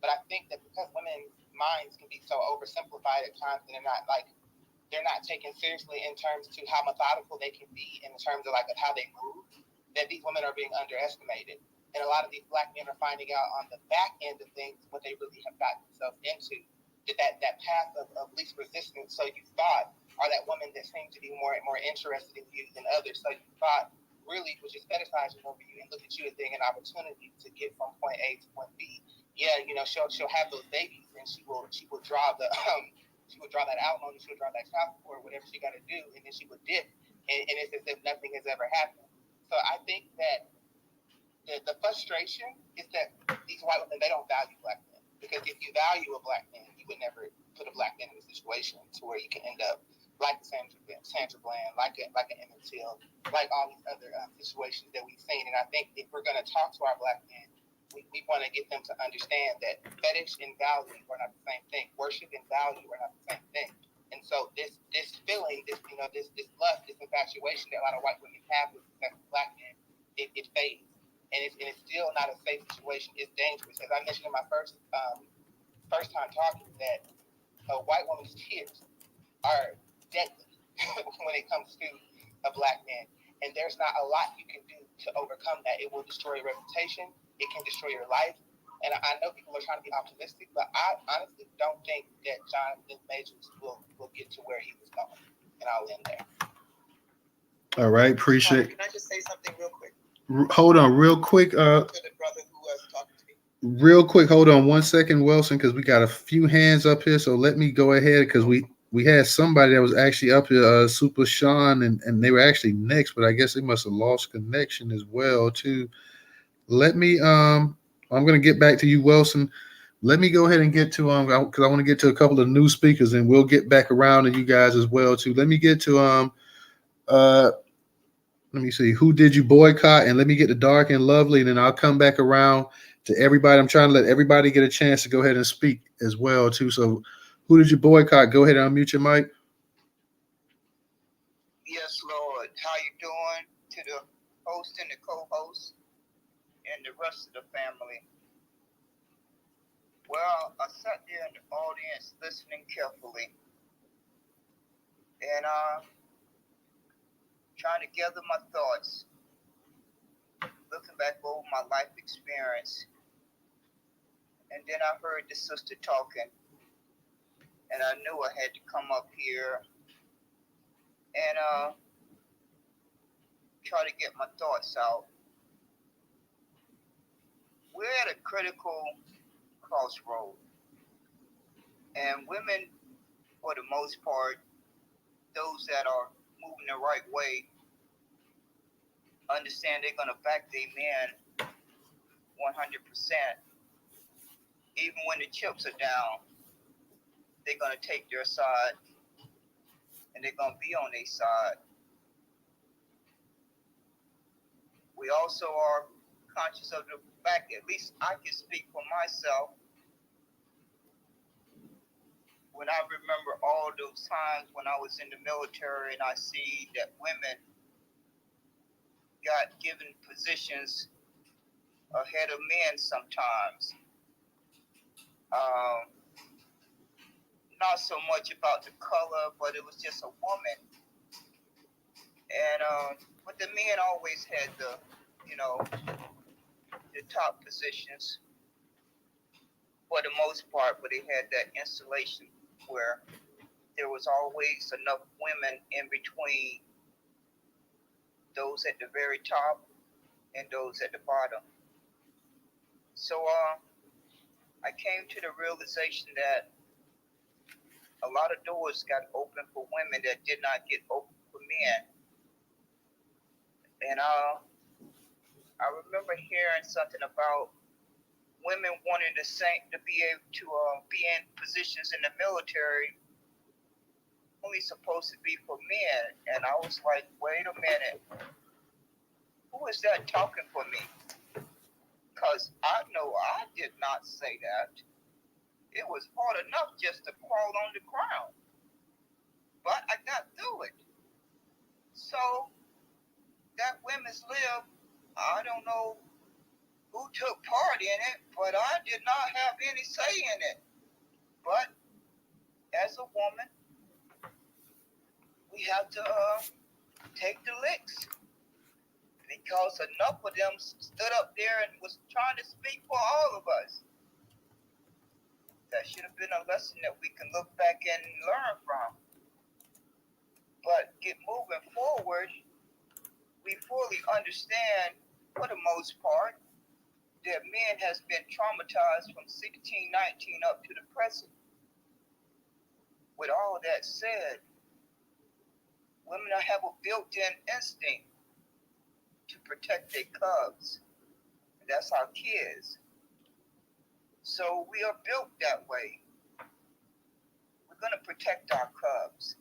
But I think that because women's minds can be so oversimplified at times, and they're not taken seriously in terms to how methodical they can be in terms of how they move, that these women are being underestimated. And a lot of these black men are finding out on the back end of things what they really have gotten themselves into. That path of least resistance, so you thought, are that woman that seemed to be more interested in you than others. So you thought really was just fetishizing over you and look at you as being an opportunity to get from point A to point B. Yeah, she'll have those babies, and she will draw the she would draw that alimony, she would draw that child support, whatever she got to do, and then she would dip, and it's as if nothing has ever happened. So I think that the frustration is that these white women, they don't value black men. Because if you value a black man, you would never put a black man in a situation to where you can end up like Sandra Bland, like an Emmett Till, like all these other situations that we've seen. And I think if we're going to talk to our black men, we want to get them to understand that fetish and value are not the same thing. Worship and value are not the same thing. And so this feeling, this lust, this infatuation that a lot of white women have with black men, it fades. And it's still not a safe situation. It's dangerous. As I mentioned in my first time talking, that a white woman's tears are deadly when it comes to a black man. And there's not a lot you can do to overcome that. It will destroy your reputation. It can destroy your life. And I know people are trying to be optimistic, but I honestly don't think that Jonathan Majors will get to where he was going. And I'll end there. All right, appreciate it. Can I just say something real quick? Hold on real quick. To the brother who was talking to me. Real quick, hold on 1 second, Wilson, because we got a few hands up here. So let me go ahead, because we had somebody that was actually up here, Super Sean, and they were actually next, but I guess they must have lost connection as well too. Let me I'm gonna get back to you, Wilson. Let me go ahead and get to because I want to get to a couple of new speakers, and we'll get back around to you guys as well too. Let me get to let me see, who did you boycott, and let me get to Dark and Lovely, and then I'll come back around to everybody. I'm trying to let everybody get a chance to go ahead and speak as well too. So who did you boycott? Go ahead and unmute your mic. Yes, Lord. How you doing? To the host and the co-host and the rest of the family. Well, I sat there in the audience listening carefully and trying to gather my thoughts, looking back over my life experience. And then I heard the sister talking, and I knew I had to come up here and try to get my thoughts out. We're at a critical crossroad, and women, for the most part, those that are moving the right way, understand they're going to back their men 100%. Even when the chips are down, they're going to take their side, and they're going to be on their side. We also are conscious of the fact, at least I can speak for myself, when I remember all those times when I was in the military and I see that women got given positions ahead of men sometimes. Not so much about the color, but it was just a woman. And but the men always had the top positions for the most part, but they had that installation. where there was always enough women in between those at the very top and those at the bottom. So I came to the realization that a lot of doors got open for women that did not get open for men. And I remember hearing something about women wanting to be able to be in positions in the military only supposed to be for men. And I was like, wait a minute, who is that talking for me? Because I know I did not say that. It was hard enough just to crawl on the ground, but I got through it. So that women's lib, I don't know who took part in it, but I did not have any say in it. But as a woman, we have to take the licks because enough of them stood up there and was trying to speak for all of us. That should have been a lesson that we can look back and learn from. But get moving forward, we fully understand, for the most part, that men has been traumatized from 1619 up to the present. With all that said, women have a built-in instinct to protect their cubs. That's our kids. So we are built that way. We're going to protect our cubs.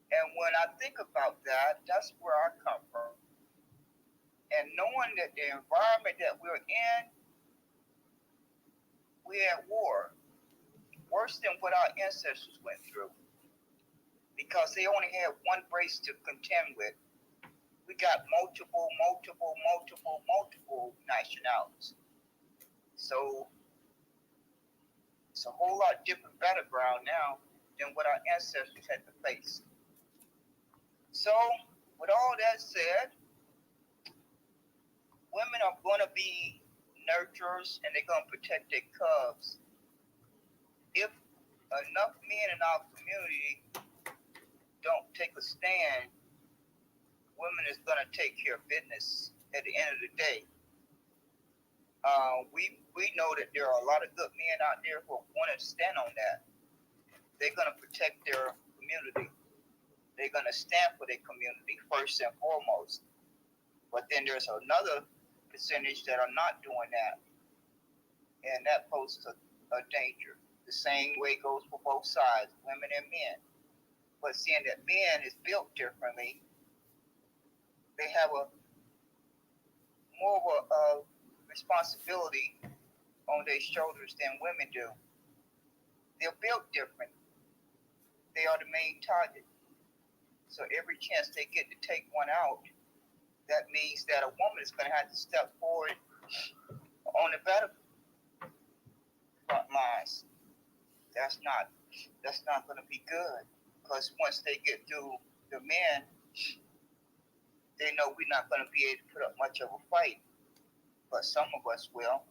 And when I think about that, that's where I come from. And knowing that the environment that we're in, we're at war. Worse than what our ancestors went through. Because they only had one race to contend with. We got multiple nationalities. So it's a whole lot different battleground now than what our ancestors had to face. So, with all that said, women are going to be nurturers and they're going to protect their cubs. If enough men in our community don't take a stand, women is going to take care of business at the end of the day. We know that there are a lot of good men out there who want to stand on that. They're going to protect their community. They're going to stand for their community first and foremost. But then there's another percentage that are not doing that. And that poses a danger. The same way goes for both sides, women and men. But seeing that men is built differently, they have a more of a responsibility on their shoulders than women do. They're built different. They are the main target. So every chance they get to take one out, that means that a woman is going to have to step forward on the battle front lines. That's not going to be good, because once they get through the men, they know we're not going to be able to put up much of a fight. But some of us will.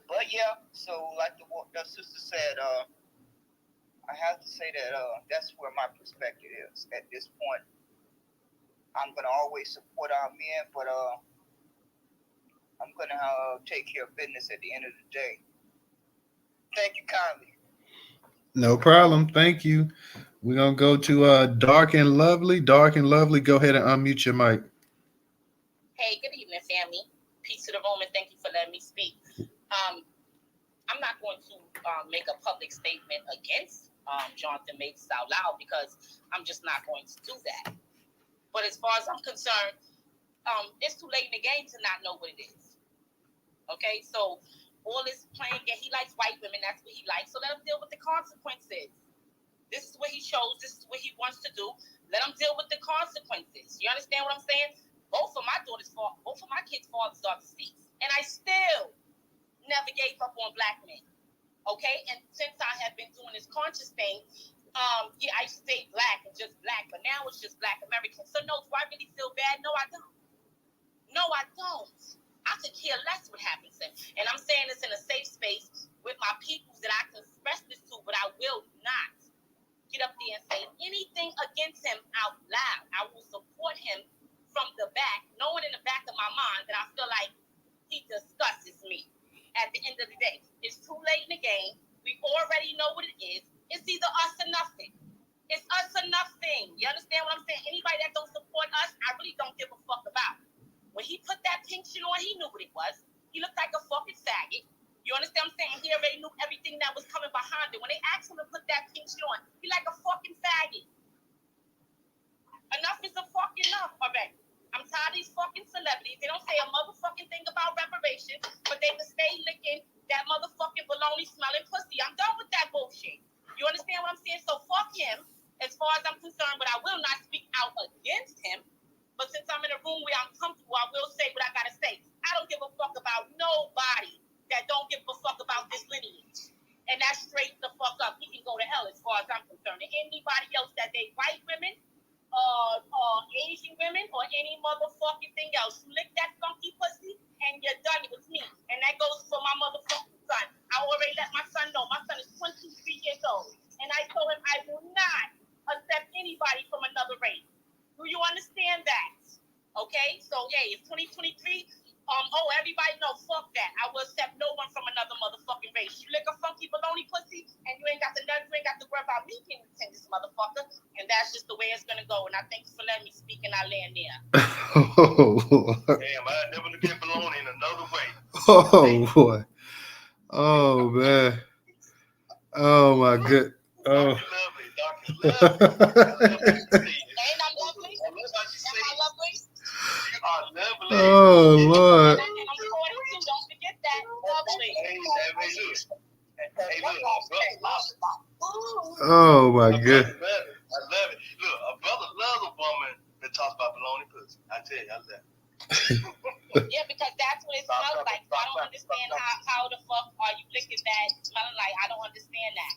But yeah, so like the sister said, I have to say that that's where my perspective is at this point. I'm going to always support our men, but I'm going to take care of business at the end of the day. Thank you kindly. No problem. Thank you. We're going to go to Dark and Lovely. Dark and Lovely, go ahead and unmute your mic. Hey, good evening, family. Peace to the room, and thank you for letting me speak. I'm not going to make a public statement against Jonathan Makes Out Loud, because I'm just not going to do that. But as far as I'm concerned, it's too late in the game to not know what it is. Okay, so all this playing, he likes white women, that's what he likes, so let him deal with the consequences. This is what he chose, this is what he wants to do. Let him deal with the consequences. You understand what I'm saying? Both of my kids' fathers are deceased, and I still never gave up on black men. Okay, and since I have been doing this conscious thing, I stay black and just black, but now it's just black American. So no, do I really feel bad? No, I don't. No, I don't. I could care less what happens. And I'm saying this in a safe space with my people that I can express this to, but I end of the day. It's too late in the game. We already know what it is. It's either us or nothing. It's us or nothing. You understand what I'm saying? Anybody that don't support us, I really don't give a fuck about. When he put that pink shit on, he knew what it was. He looked like a fucking faggot. You understand what I'm saying? He already knew everything that was coming behind it. When they asked him to put that pink shit on, he like a fucking faggot. Enough is a fucking enough already. I'm tired of these fucking celebrities. They don't say a motherfucking thing about reparations, but they will stay licking that motherfucking baloney smelling pussy. I'm done with that bullshit. You understand what I'm saying? So fuck him, as far as I'm concerned, but I will not speak out against him. But since I'm in a room where I'm comfortable, I will say what I gotta say. I don't give a fuck about nobody that don't give a fuck about this lineage. And that's straight the fuck up. He can go to hell as far as I'm concerned. And anybody else that they white women, Asian women, or any motherfucking thing else, you lick that funky pussy and you're done with me. And that goes for my motherfucking son. I already let my son know. My son is 23 years old. And I told him I will not accept anybody from another race. Do you understand that? Okay? So, yeah, it's 2023. Everybody know, fuck that. I will accept no one from another motherfucking race. You lick a funky baloney pussy, and you ain't got to worry about me getting to this motherfucker. And that's just the way it's gonna go. And I thank you for letting me speak, and I land there. Damn, I never look at baloney in another way. Oh boy. Oh man. Oh my good. Oh. Ain't I lovely? Am I lovely? Oh Lord. And I'm 42. Don't forget that. Lovely. Hey, look, Oh my good. I love it. Look, a brother loves a woman that talks about baloney pussy. I tell you, I love it. Yeah, because that's what it smells like. I don't understand how the fuck are you licking that smelling like. I don't understand that.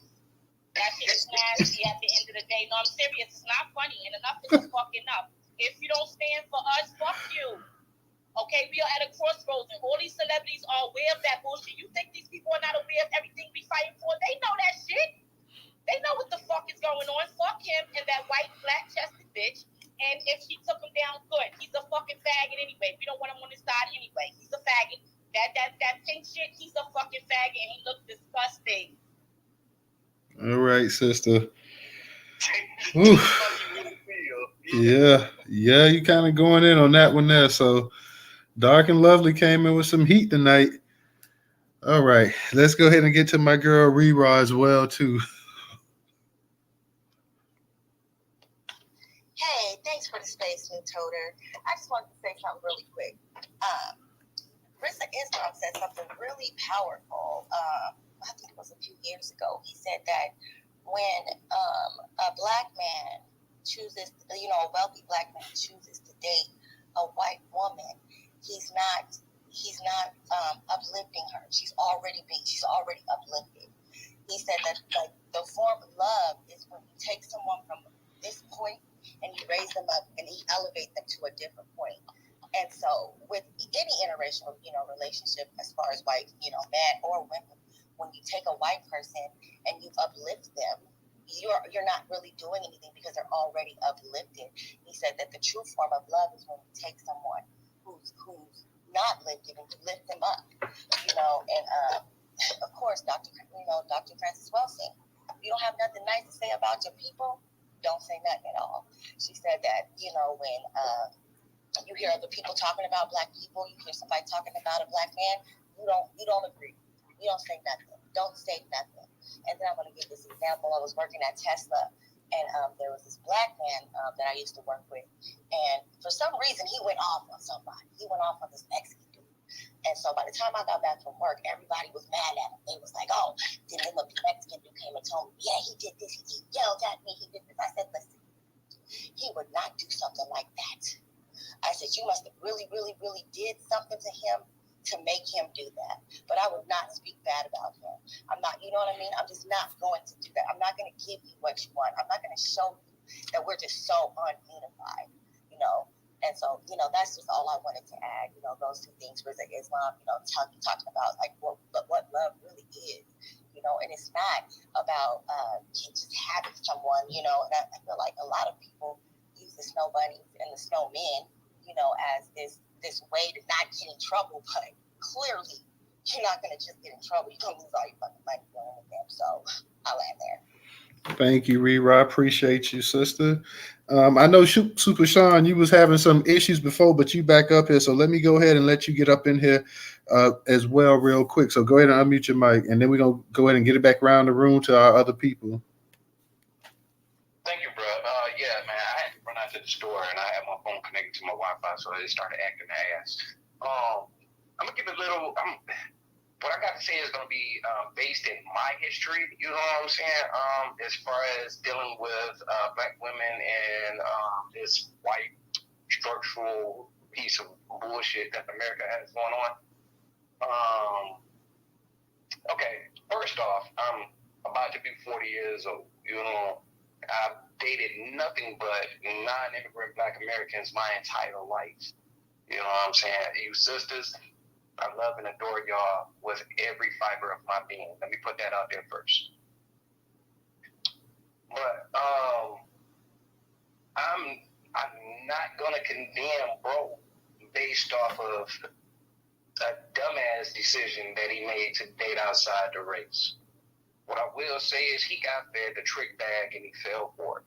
That shit is nasty at the end of the day. No, I'm serious. It's not funny. And enough is fucking enough. If you don't stand for us, fuck you. Okay, we are at a crossroads, and all these celebrities are aware of that bullshit. You think these people are not aware of everything we fighting for? They know that shit. They know what the fuck is going on. Fuck him and that white, flat-chested bitch. And if she took him down, good. He's a fucking faggot anyway. We don't want him on his side anyway. He's a faggot. That pink shit, he's a fucking faggot, and he looks disgusting. All right, sister. Yeah, you kind of going in on that one there. So Dark and Lovely came in with some heat tonight. All right, let's go ahead and get to my girl Rera as well too. Hey, thanks for the space, Newstoter. I just wanted to say something really quick. Risa Islam said something really powerful. I think it was a few years ago. He said that when a black man chooses, a wealthy black man chooses to date a white woman, he's not uplifting her. She's already uplifted. He said that like the form of love is when you take someone from this point and you raise them up and you elevate them to a different point. And so with any interracial, relationship, as far as white, man or women, when you take a white person and you uplift them, you're not really doing anything because they're already uplifted. He said that the true form of love is when you take someone who's not lifted and you lift them up, and of course, Dr. Frances Welsing, if you don't have nothing nice to say about your people, don't say nothing at all. She said that, when you hear other people talking about black people, you hear somebody talking about a black man, you don't agree. You don't say nothing. Don't say nothing. And then I'm going to give this example. I was working at Tesla, and there was this black man that I used to work with, and for some reason he went off on somebody. He went off on this Mexican dude. And so by the time I got back from work, everybody was mad at him. They was like, oh, then the Mexican dude came and told me, yeah, he did this. He yelled at me. He did this. I said, listen, he would not do something like that. I said, you must have really, really, really did something to him to make him do that. But I would not speak bad about him. I'm not, you know what I mean? I'm just not going to do that. I'm not going to give you what you want. I'm not going to show you that we're just so ununified, And so, that's just all I wanted to add, those two things, Risa Islam, talking about like what love really is, and it's not about just having someone, and I feel like a lot of people use the snow bunnies and the snowmen, as this way to not get in trouble, but clearly you're not gonna just get in trouble. You're gonna lose all your fucking money doing with them. So I'll land there. Thank you, Rira. I appreciate you, sister. I know Super Sean, you was having some issues before, but you back up here. So let me go ahead and let you get up in here as well real quick. So go ahead and unmute your mic, and then we're going to go ahead and get it back around the room to our other people. Thank you, bro. Yeah, man, I had to run out to the store, and I had my phone connected to my Wi-Fi, so it started acting ass. I'm going to give it a little... what I got to say is going to be based in my history, you know what I'm saying, as far as dealing with black women and this white structural piece of bullshit that America has going on. Okay, first off, I'm about to be 40 years old. You know, I've dated nothing but non-immigrant black Americans my entire life. You know what I'm saying? You sisters, I love and adore y'all with every fiber of my being. Let me put that out there first. But I'm not gonna condemn bro based off of a dumbass decision that he made to date outside the race. What I will say is he got fed the trick bag and he fell for it.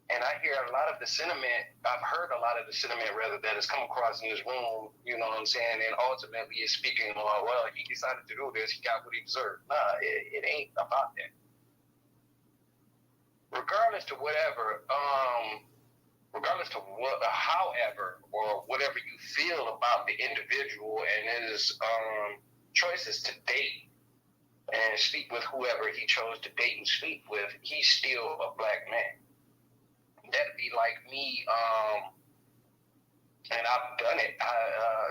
And I hear a lot of the sentiment, I've heard a lot of the sentiment rather that has come across in this room, you know what I'm saying, and ultimately is speaking on, well, he decided to do this, he got what he deserved. Nah, it ain't about that. Regardless to whatever, however, or whatever you feel about the individual and his choices to date and sleep with whoever he chose to date and sleep with, he's still a black man. That'd be like me, and I've done it.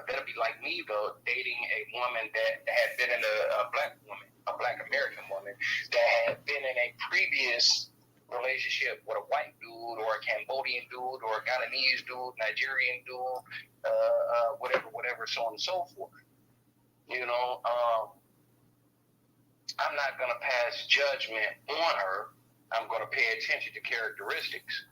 That'd be like me, though, dating a woman that had been in a black woman, a black American woman, that had been in a previous relationship with a white dude or a Cambodian dude or a Guyanese dude, Nigerian dude, whatever, so on and so forth. You know, I'm not going to pass judgment on her. I'm going to pay attention to characteristics.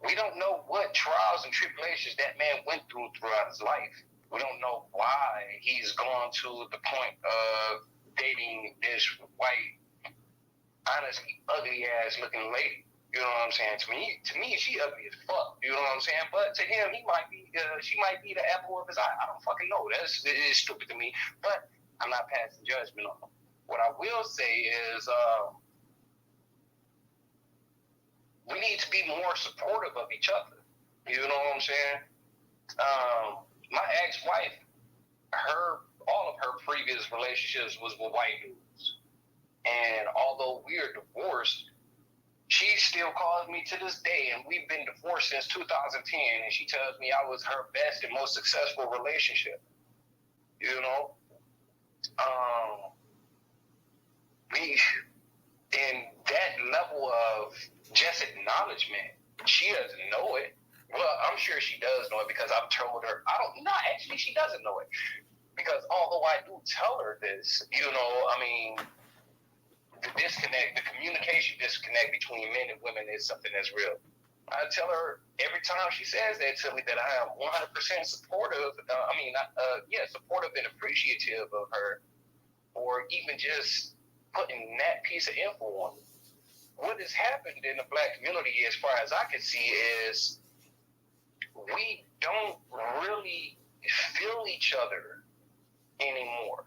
We don't know what trials and tribulations that man went through throughout his life. We don't know why he's gone to the point of dating this white, honestly, ugly ass looking lady. You know what I'm saying? To me, she ugly as fuck. You know what I'm saying? But to him, she might be the apple of his eye. I don't fucking know. It's stupid to me. But I'm not passing judgment on him. What I will say is, we need to be more supportive of each other. You know what I'm saying? My ex-wife, all of her previous relationships was with white dudes. And although we are divorced, she still calls me to this day, and we've been divorced since 2010, and she tells me I was her best and most successful relationship. You know? And that level of just acknowledgement, she doesn't know it. Well, I'm sure she does know it because I've told her. Actually, she doesn't know it. Because although I do tell her this, you know, I mean, the communication disconnect between men and women is something that's real. I tell her every time she says that to me that I am 100% supportive, supportive and appreciative of her, or even just putting that piece of info on me. What has happened in the black community, as far as I can see, is we don't really feel each other anymore.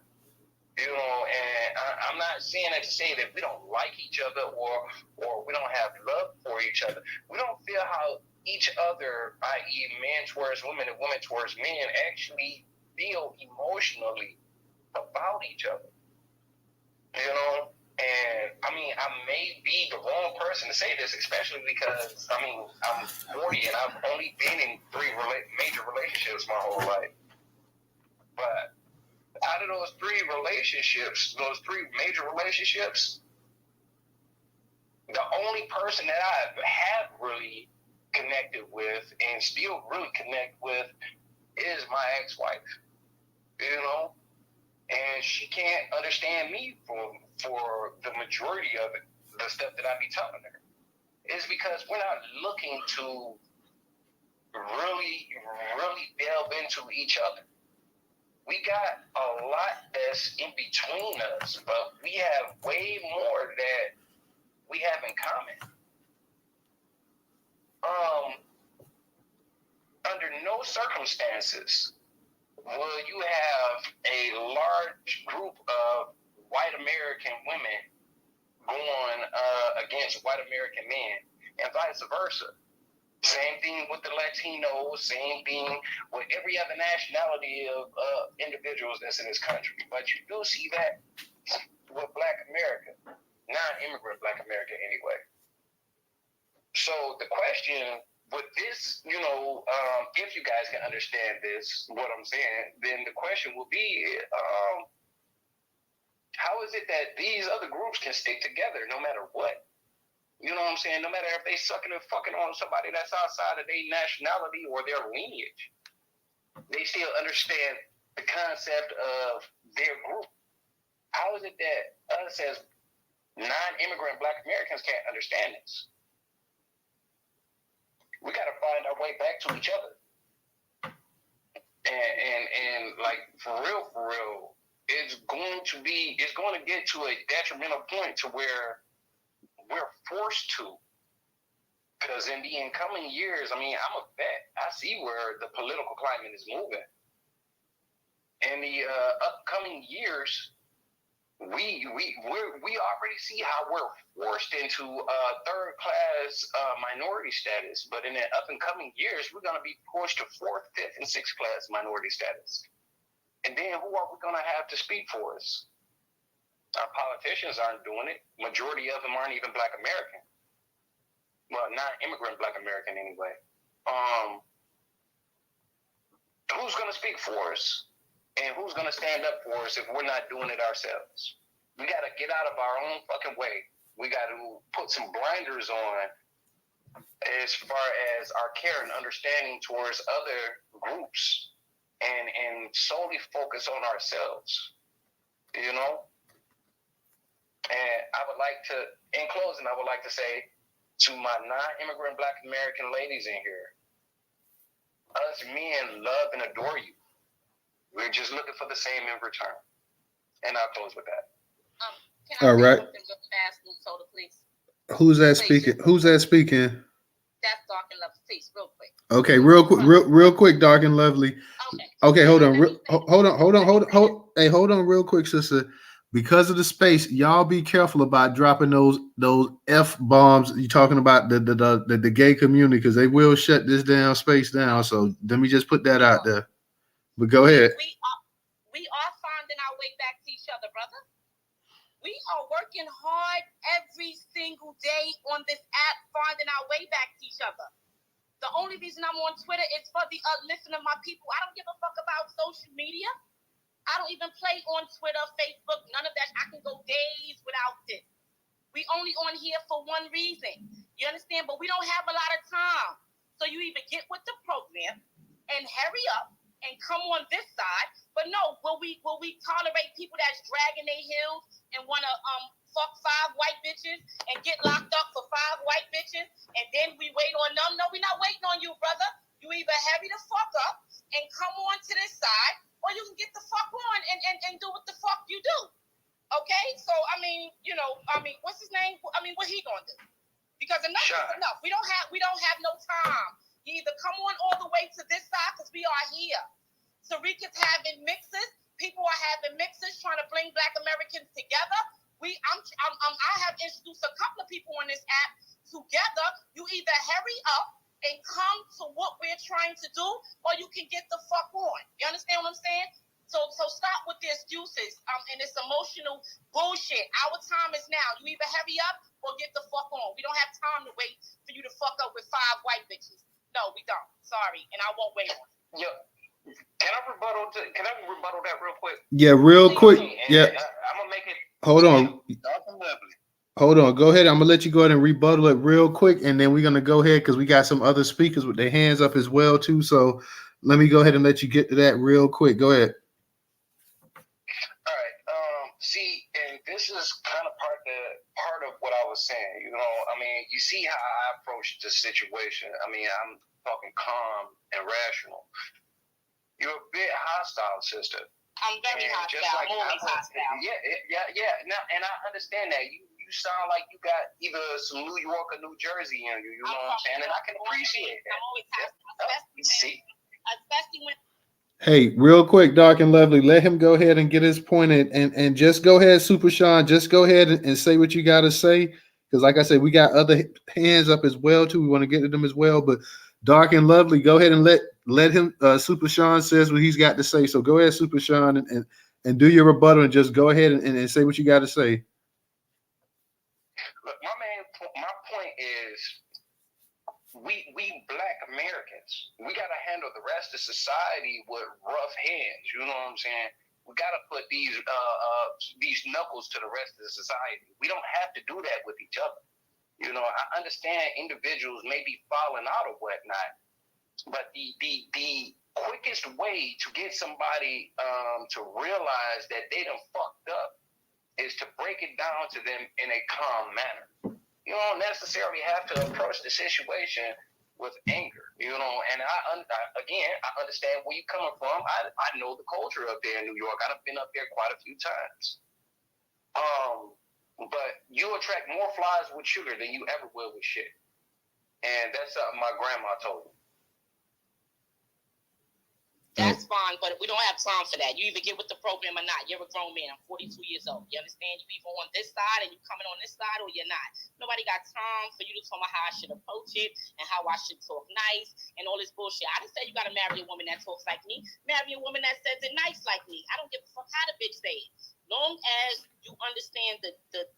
You know, and I'm not saying that to say that we don't like each other or we don't have love for each other. We don't feel how each other, i.e. men towards women and women towards men, actually feel emotionally about each other. You know? And I mean, I may be the wrong person to say this, especially because I'm 40 and I've only been in 3 major relationships my whole life. But out of those 3 major relationships, the only person that I have really connected with and still really connect with is my ex-wife. You know? And she can't understand me for the majority of it, the stuff that I be telling her. It's because we're not looking to really, really delve into each other. we got a lot that's in between us, but we have way more that we have in common. Under no circumstances will you have a large group of white American women going against white American men, and vice versa. Same thing with the Latinos, same thing with every other nationality of individuals that's in this country. But you do see that with Black America, non-immigrant Black America anyway. So the question with this, if you guys can understand this, what I'm saying, then the question will be, how is it that these other groups can stick together no matter what? You know what I'm saying? No matter if they sucking and fucking on somebody that's outside of their nationality or their lineage, they still understand the concept of their group. How is it that us as non-immigrant Black Americans can't understand this? We got to find our way back to each other. And like, for real, it's going to get to a detrimental point to where we're forced to, because in the incoming years, I mean, I'm a vet. I see where the political climate is moving. In the upcoming years, we already see how we're forced into third-class minority status. But in the up and coming years, we're going to be pushed to fourth, fifth, and sixth-class minority status. And then who are we going to have to speak for us? Our politicians aren't doing it. Majority of them aren't even Black American. Well, not immigrant Black American anyway. Who's going to speak for us? And who's going to stand up for us if we're not doing it ourselves? We got to get out of our own fucking way. We got to put some blinders on as far as our care and understanding towards other groups and solely focus on ourselves. You know? And I would like to, in closing, I would like to say to my non-immigrant Black American ladies in here, us men love and adore you. We're just looking for the same in return. And I'll close with that. Can I All right. something real fast, Newstoter, please? Who's that speaking? Who's that speaking? That's Dark and Lovely. Please, real quick. Okay, real quick, Dark and Lovely. Okay, hold on. Hey, hold on real quick, sister. Because of the space, y'all be careful about dropping those F bombs. You talking about the gay community, because they will shut this space down. So let me just put that out there. But go ahead. We are finding our way back to each other, brother. We are working hard every single day on this app, finding our way back to each other. The only reason I'm on Twitter is for the uplifting of my people. I don't give a fuck about social media. I don't even play on Twitter, Facebook, none of that. I can go days without this. We only on here for one reason. You understand? But we don't have a lot of time. So you either get with the program and hurry up and come on this side. But no, will we tolerate people that's dragging their heels and want to fuck 5 white bitches and get locked up for 5 white bitches, and then we wait on them? No, we're not waiting on you, brother. You either hurry the fuck up and come on to this side, or you can get the fuck on and do what the fuck you do. Okay? So, what's his name? What he gonna do? Because enough is enough. We don't have no time. You either come on all the way to this side, because we are here. Sarika's having mixes. People are having mixes trying to bring Black Americans together. I have introduced a couple of people on this app together. You either hurry up and come to what we're trying to do, or you can get the fuck on. You understand what I'm saying? So stop with the excuses and this emotional bullshit. Our time is now. You either hurry up or get the fuck on. We don't have time to wait for you to fuck up with 5 white bitches. No, we don't. Sorry, and I won't wait on it. Yo, can I rebuttal that real quick? Yeah, real quick. Yeah. I'm gonna make it. Hold on. Hold on. Go ahead. I'm gonna let you go ahead and rebuttal it real quick, and then we're gonna go ahead because we got some other speakers with their hands up as well too. So let me go ahead and let you get to that real quick. Go ahead. All right. See, and this is kind of part of what I was saying. You see how I approach the situation. I'm talking calm and rational. You're a bit hostile, sister. I'm very And hostile. just like I'm always I was- hostile. Yeah. Now, and I understand that you sound like you got either some New York or New Jersey in you. You know what I'm saying? And I can appreciate that. I'm always hostile, See. especially when. Hey, real quick, Dark and Lovely, let him go ahead and get his point in, and just go ahead, Super Sean, just go ahead and say what you got to say. Because like I said, we got other hands up as well, too. We want to get to them as well. But Dark and Lovely, go ahead and let him, Super Sean says what he's got to say. So go ahead, Super Sean, and do your rebuttal and just go ahead and say what you got to say. Look, my point is, we Black Americans, we gotta handle the rest of society with rough hands. You know what I'm saying? We gotta put these knuckles to the rest of the society. We don't have to do that with each other. You know, I understand individuals may be falling out or whatnot, but the quickest way to get somebody to realize that they done fucked up is to break it down to them in a calm manner. You don't necessarily have to approach the situation with anger, you know. And I understand where you're coming from. I know the culture up there in New York. I've been up there quite a few times. But you attract more flies with sugar than you ever will with shit. And that's something my grandma told me. That's fine, but we don't have time for that. You either get with the program or not. You're a grown man. I'm 42 years old. You understand? You either on this side and you coming on this side or you're not. Nobody got time for you to tell me how I should approach it and how I should talk nice and all this bullshit. I didn't say you got to marry a woman that talks like me. Marry a woman that says it nice like me. I don't give a fuck how the bitch say it. Long as you understand the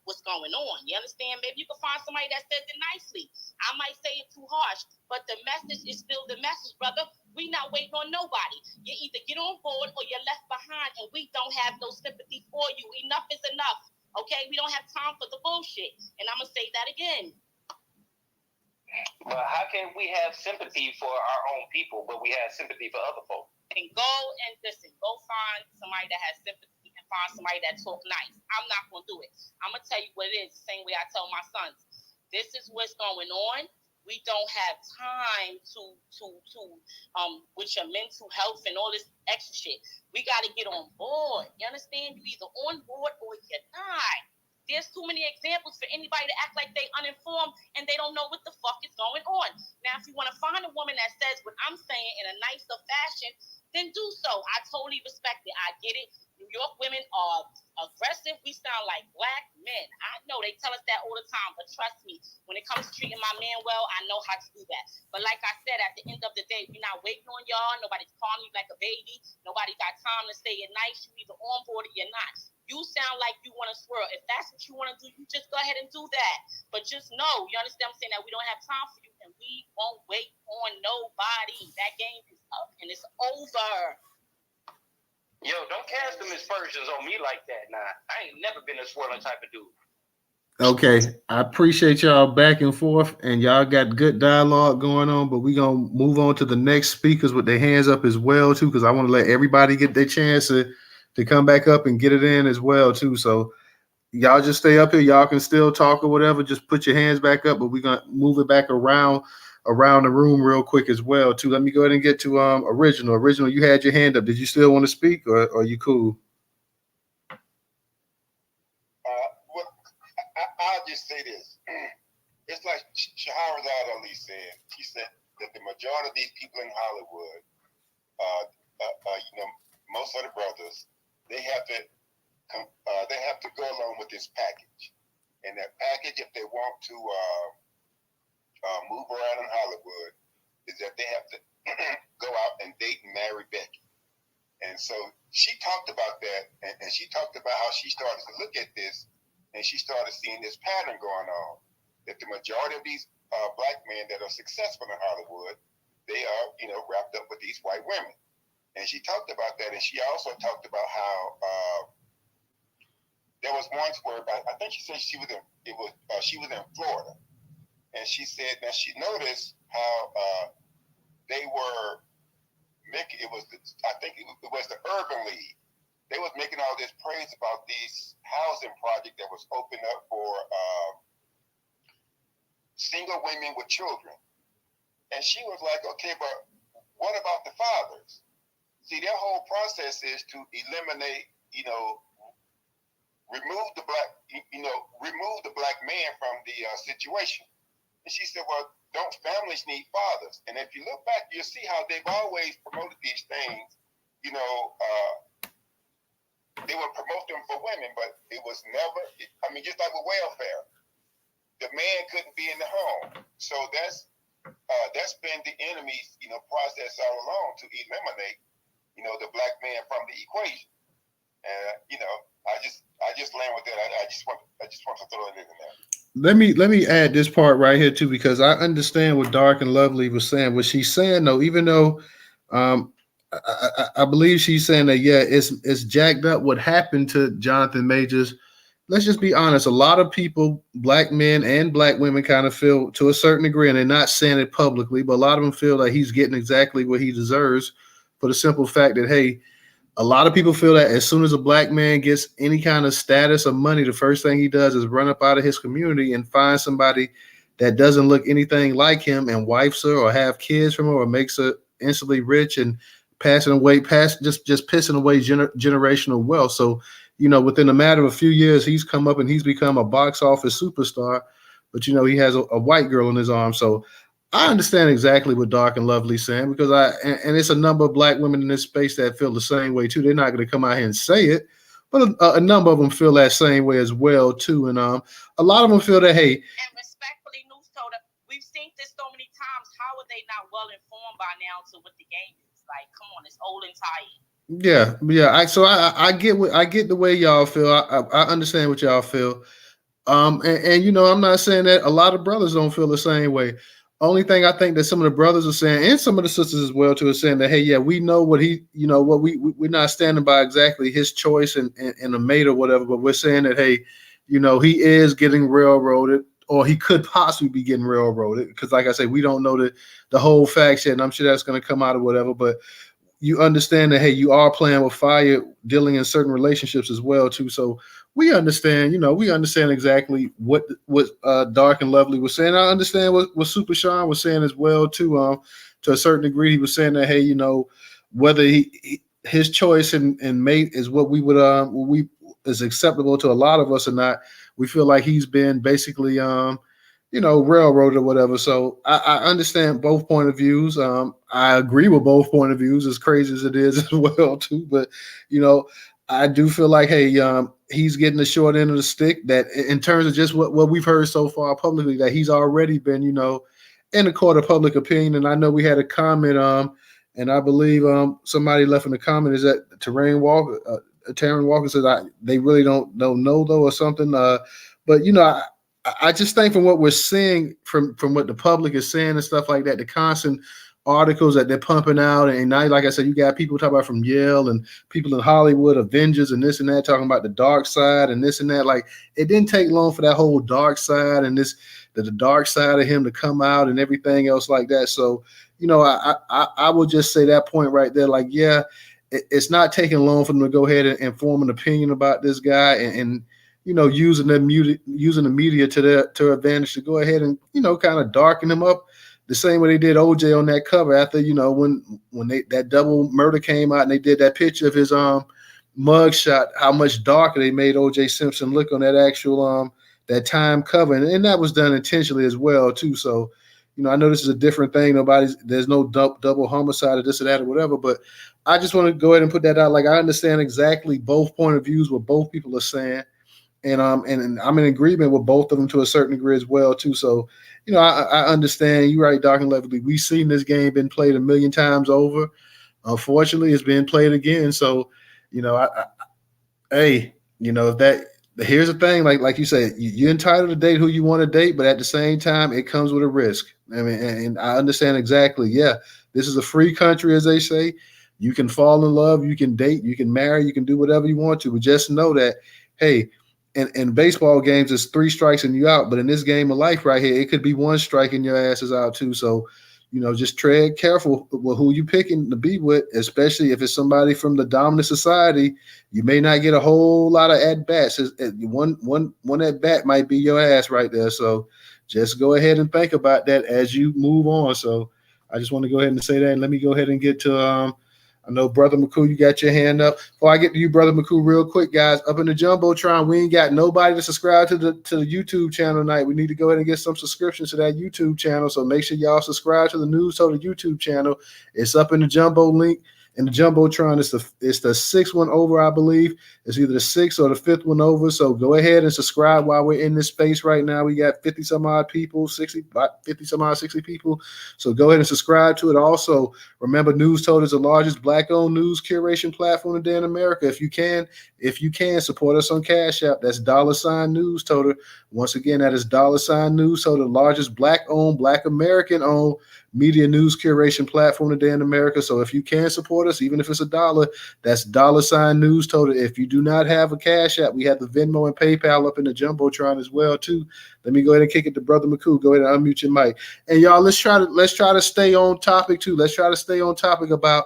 what's going on. You understand? Maybe you can find somebody that says it nicely. I might say it too harsh, but the message is still the message, brother. We not waiting on nobody. You either get on board or you're left behind, and we don't have no sympathy for you. Enough is enough. Okay? We don't have time for the bullshit. And I'm going to say that again. But how can we have sympathy for our own people, but we have sympathy for other folks? And go and listen. Go find somebody that has sympathy and find somebody that talk nice. I'm not going to do it. I'm going to tell you what it is, the same way I tell my sons. This is what's going on. We don't have time to with your mental health and all this extra shit. We got to get on board. You understand? You either on board or you're not. There's too many examples for anybody to act like they uninformed and they don't know what the fuck is going on. Now, if you want to find a woman that says what I'm saying in a nicer fashion, then do so. I totally respect it. I get it. New York women are aggressive. We sound like black men. I know they tell us that all the time, but trust me, when it comes to treating my man well, I know how to do that. But like I said, at the end of the day, we're not waiting on y'all. Nobody's calling you like a baby. Nobody got time to say you're nice. You either on board or you're not. You sound like you want to swirl. If that's what you want to do, you just go ahead and do that. But just know, you understand what I'm saying, that we don't have time for you and we won't wait on nobody. That game is up and it's over. Yo, don't cast them aspersions on me like that. Nah, I ain't never been a swirling type of dude. Okay, I appreciate y'all back and forth, and y'all got good dialogue going on. But we gonna move on to the next speakers with their hands up as well too, because I want to let everybody get their chance to come back up and get it in as well too. So y'all just stay up here. Y'all can still talk or whatever. Just put your hands back up, but we're gonna move it back around the room real quick as well too. Let me go ahead and get to original. Original, you had your hand up. Did you still want to speak, or are you cool? I'll just say this. It's like Shahrazad Ali said. She said that the majority of these people in Hollywood, most of the brothers, they have to go along with this package. And that package, if they want to move around in Hollywood, is that they have to go out and date and marry Becky. And so she talked about that, and she talked about how she started to look at this, and she started seeing this pattern going on, that the majority of these black men that are successful in Hollywood, they are, wrapped up with these white women. And she talked about that, and she also talked about how there was once where I think she said she was in Florida, and she said that she noticed how they were making it was the Urban League. They was making all this praise about this housing project that was opened up for single women with children. And she was like, okay, but what about the fathers? See, their whole process is to eliminate, remove the black man from the situation. And she said, well, don't families need fathers? And if you look back, you'll see how they've always promoted these things. They would promote them for women, but it was never, just like with welfare, the man couldn't be in the home. So that's been the enemy's, process all along to eliminate, the black man from the equation. I just land with that. I just want to throw it in there. Let me add this part right here too, because I understand what Dark and Lovely was saying. What she's saying though, even though I believe she's saying that it's jacked up what happened to Jonathan Majors. Let's just be honest. A lot of people, black men and black women, kind of feel to a certain degree, and they're not saying it publicly, but a lot of them feel that he's getting exactly what he deserves for the simple fact that, hey, a lot of people feel that as soon as a black man gets any kind of status or money, the first thing he does is run up out of his community and find somebody that doesn't look anything like him and wifes her or have kids from her or makes her instantly rich and just pissing away generational wealth. So, within a matter of a few years, he's come up and he's become a box office superstar. But, he has a white girl in his arms. So I understand exactly what Dark and Lovely saying, because and it's a number of black women in this space that feel the same way too. They're not going to come out here and say it, but a number of them feel that same way as well too. And a lot of them feel that, hey. And respectfully, Newstoter, we've seen this so many times. How are they not well informed by now to what the game is? Like, come on, it's old and tired. Yeah. I get the way y'all feel. I understand what y'all feel. I'm not saying that a lot of brothers don't feel the same way. Only thing I think that some of the brothers are saying, and some of the sisters as well too, are saying that, hey, yeah, we know what we're not standing by exactly his choice and a mate or whatever, but we're saying that, hey, he is getting railroaded, or he could possibly be getting railroaded, because like I say, we don't know the whole facts yet, and I'm sure that's going to come out or whatever, but you understand that, hey, you are playing with fire, dealing in certain relationships as well too. So we understand exactly what Dark and Lovely was saying. I understand what Super Sean was saying as well too. To a certain degree, he was saying that, hey, whether his choice and mate is what we would is acceptable to a lot of us or not, we feel like he's been basically railroaded or whatever. So I understand both point of views. I agree with both point of views, as crazy as it is as well too. But I do feel like, hey, he's getting the short end of the stick. That in terms of just what we've heard so far publicly, that he's already been in the court of public opinion. And I know we had a comment, and I believe somebody left in the comment, is that Taryn Walker says they really don't know though, or something. But I just think from what we're seeing, from what the public is saying and stuff like that, the constant articles that they're pumping out, and now, like I said, you got people talking about from Yale and people in Hollywood, Avengers and this and that, talking about the dark side and this and that. Like, it didn't take long for that whole dark side and the dark side of him to come out and everything else like that. So, I will just say that point right there. Like, yeah, it's not taking long for them to go ahead and form an opinion about this guy and using the media to their advantage to go ahead and kind of darken him up the same way they did OJ on that cover after when that double murder came out and they did that picture of his mug shot, how much darker they made OJ Simpson look on that actual that Time cover, and that was done intentionally as well too. So I know this is a different thing. There's no double homicide or this or that or whatever, but I just want to go ahead and put that out. Like, I understand exactly both point of views, what both people are saying. And I'm in agreement with both of them to a certain degree as well too. So, I understand. You're right, Doc and Lovely. We've seen this game been played a million times over. Unfortunately, it's been played again. So, if that, here's the thing, like you said, you're entitled to date who you want to date, but at the same time, it comes with a risk. I mean, and I understand exactly. Yeah, this is a free country, as they say. You can fall in love, you can date, you can marry, you can do whatever you want to, but just know that, hey. In baseball games, it's 3 strikes and you out. But in this game of life right here, it could be 1 strike and your ass is out too. So, just tread careful with who you picking to be with, especially if it's somebody from the dominant society. You may not get a whole lot of at-bats. One at-bat might be your ass right there. So just go ahead and think about that as you move on. So I just want to go ahead and say that. And let me go ahead and get to I know Brother McCool, you got your hand up. Before I get to you, Brother McCool, real quick, guys, up in the Jumbotron, we ain't got nobody to subscribe to the YouTube channel tonight. We need to go ahead and get some subscriptions to that YouTube channel. So make sure y'all subscribe to the Newstoter YouTube channel. It's up in the Jumbo link. In the Jumbotron, it's the sixth one over, I believe. It's either the sixth or the fifth one over. So go ahead and subscribe while we're in this space right now. We got 50 some odd people, 60 people. So go ahead and subscribe to it. Also, remember, Newstoter is the largest Black-owned news curation platform today in America. If you can, support us on Cash App. That's $ Newstoter. Once again, that is $ Newstoter, the largest Black-owned, Black American-owned media news curation platform today in America. So if you can support us, even if it's $1, that's $ Newstoter. If you do not have a Cash App, we have the Venmo and PayPal up in the Jumbotron as well too. Let me go ahead and kick it to Brother McCool. Go ahead and unmute your mic. And y'all, let's try to stay on topic too. Let's try to stay on topic about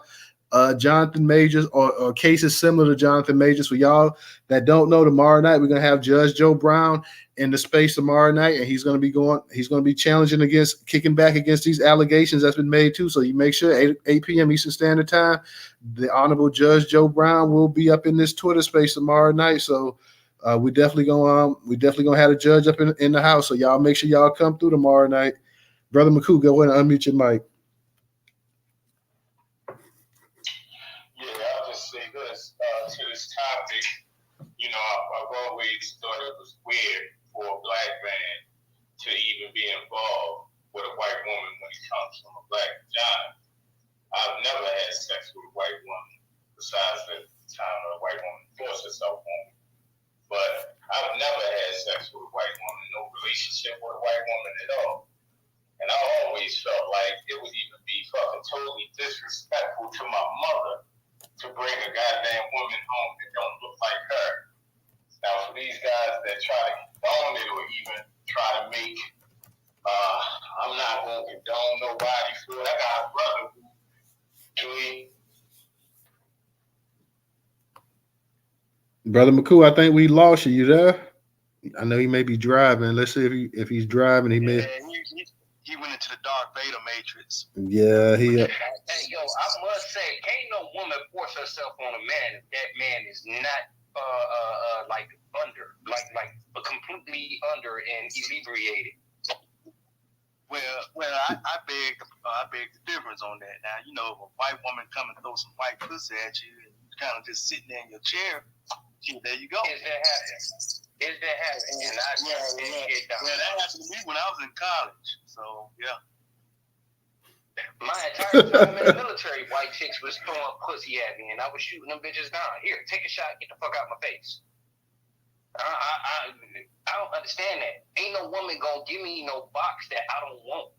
Jonathan Majors or cases similar to Jonathan Majors. For y'all that don't know, tomorrow night we're gonna have Judge Joe Brown in the space tomorrow night, and he's gonna be challenging kicking back against these allegations that's been made too. So you make sure 8 p.m. Eastern Standard Time, the Honorable Judge Joe Brown will be up in this Twitter space tomorrow night. So we definitely gonna have a judge up in the house. So y'all make sure y'all come through tomorrow night. Brother McCool, go ahead and unmute your mic. Yeah, I'll just say this to this topic. You know, I've always thought it was weird for a black man to even be involved with a white woman when he comes from a black vagina. I've never had sex with a white woman besides the time a white woman forced herself on me. But I've never had sex with a white woman, no relationship with a white woman at all. And I always felt like it would even be fucking totally disrespectful to my mother to bring a goddamn woman home that don't look like her. Now, for these guys that try to condone it or even try to make, I'm not going to condone nobody for it. I got a brother who Brother McCool, I think we lost you. You there? I know he may be driving. Let's see if he's driving. He went into the dark Vader matrix. Yeah, he. Hey, yo, I must say, can't no woman force herself on a man if that man is not completely under and inebriated. Well, I beg the difference on that. Now, you know, if a white woman come and throw some white pussy at you, and you kind of just sitting there in your chair, there you go. Is that happening? And that happened to me when I was in college. So yeah. My entire time in the military, white chicks was throwing pussy at me, and I was shooting them bitches down. Here, take a shot, get the fuck out my face. I don't understand that. Ain't no woman gonna give me no box that I don't want.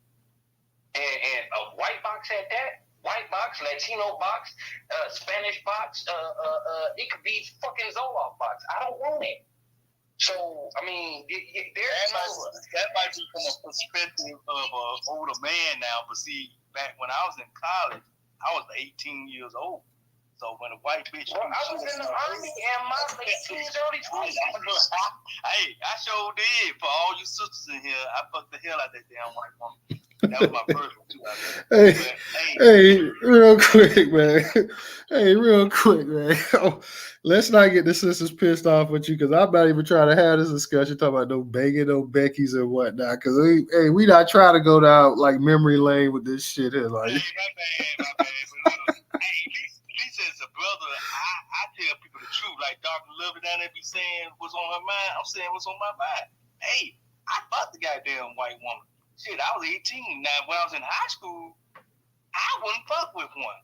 And a white box at that, white box, Latino box, Spanish box, it could be fucking Zoloft box. I don't want it. So, I mean, that might be from a perspective of an older man now, but see, back when I was in college, I was 18 years old. So when a white bitch... Well, I was in the Army in my late teens, early 20s. Hey, I sure did. For all you sisters in here, I fucked the hell out of that damn white woman. That was my first one, too. Hey, real quick, man. Let's not get the sisters pissed off with you, because I'm not even trying to have this discussion talking about no banging, no Beckys or whatnot. Because we not trying to go down like memory lane with this shit here. Like, my bad. At least as a brother, I tell people the truth. Like Dr. Love down there be saying what's on her mind. I'm saying what's on my mind. Hey, I fucked the goddamn white woman. Shit, I was 18. Now, when I was in high school, I wouldn't fuck with one.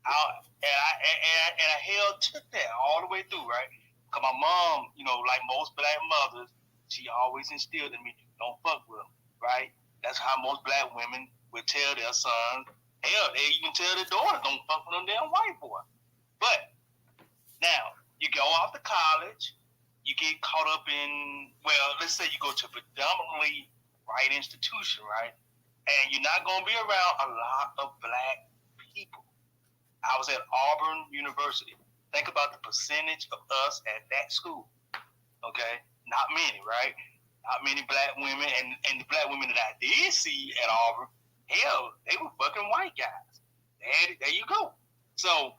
And I held to that all the way through, right? Because my mom, you know, like most black mothers, she always instilled in me, don't fuck with them, right? That's how most black women would tell their sons. Hell, they even tell their daughters, don't fuck with them damn white boy. But now, you go off to college, you get caught up in, well, let's say you go to a predominantly white institution, right? And you're not going to be around a lot of black people. I was at Auburn University. Think about the percentage of us at that school, okay? Not many, right? Not many black women. And the black women that I did see at Auburn, hell, they were fucking white guys. There you go. So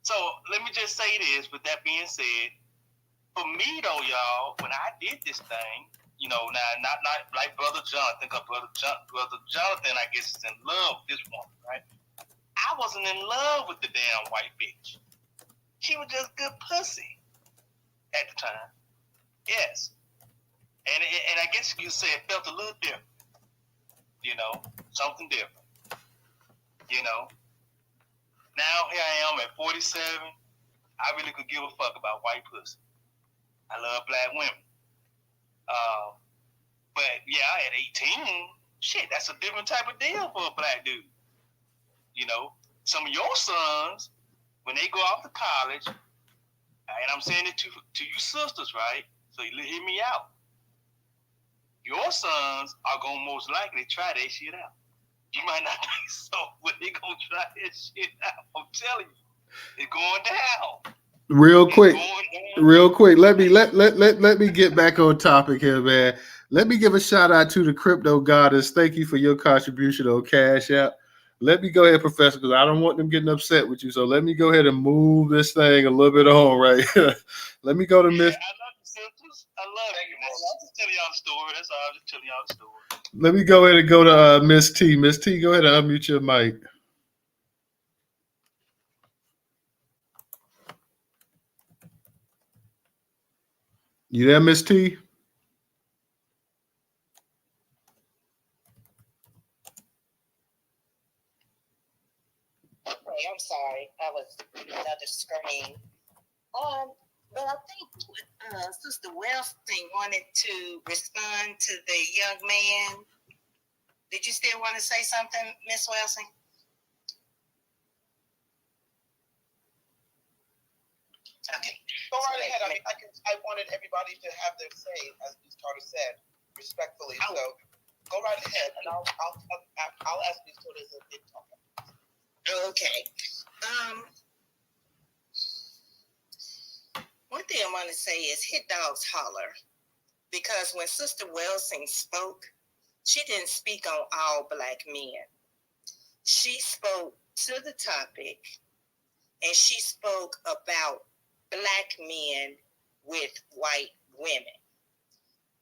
So let me just say this. With that being said, for me though, y'all, when I did this thing, now not like Brother Jonathan, because Brother Jonathan, I guess, is in love with this woman, right? I wasn't in love with the damn white bitch. She was just good pussy at the time. Yes. And I guess you could say it felt a little different. Something different. Now here I am at 47. I really could give a fuck about white pussy. I love black women. But yeah, at 18, shit, that's a different type of deal for a black dude. Some of your sons, when they go off to college, and I'm saying it to you sisters, right? So you hear me out. Your sons are gonna most likely try that shit out. You might not think so, but they gonna try that shit out. I'm telling you, it's going down. Real quick. Let me get back on topic here, man. Let me give a shout out to the crypto goddess. Thank you for your contribution on Cash App. Let me go ahead, Professor, because I don't want them getting upset with you. So let me go ahead and move this thing a little bit on, right? Let me go to Miss. I love you, sisters. I love you, man. I'm just telling y'all the story. That's all. I'm just telling y'all the story. Let me go ahead and go to Miss T. Miss T, go ahead and unmute your mic. You there, Miss T? Okay, I'm sorry. I was another screen. But I think Sister Wellston wanted to respond to the young man. Did you still want to say something, Miss Wellston? Okay. Go right ahead. I mean, I wanted everybody to have their say, as Ms. Carter said, respectfully. So go right ahead, and I'll ask Ms. Carter as a big talker. Okay. One thing I want to say is hit dogs holler, because when Sister Wellsing spoke, she didn't speak on all black men. She spoke to the topic, and she spoke about black men with white women.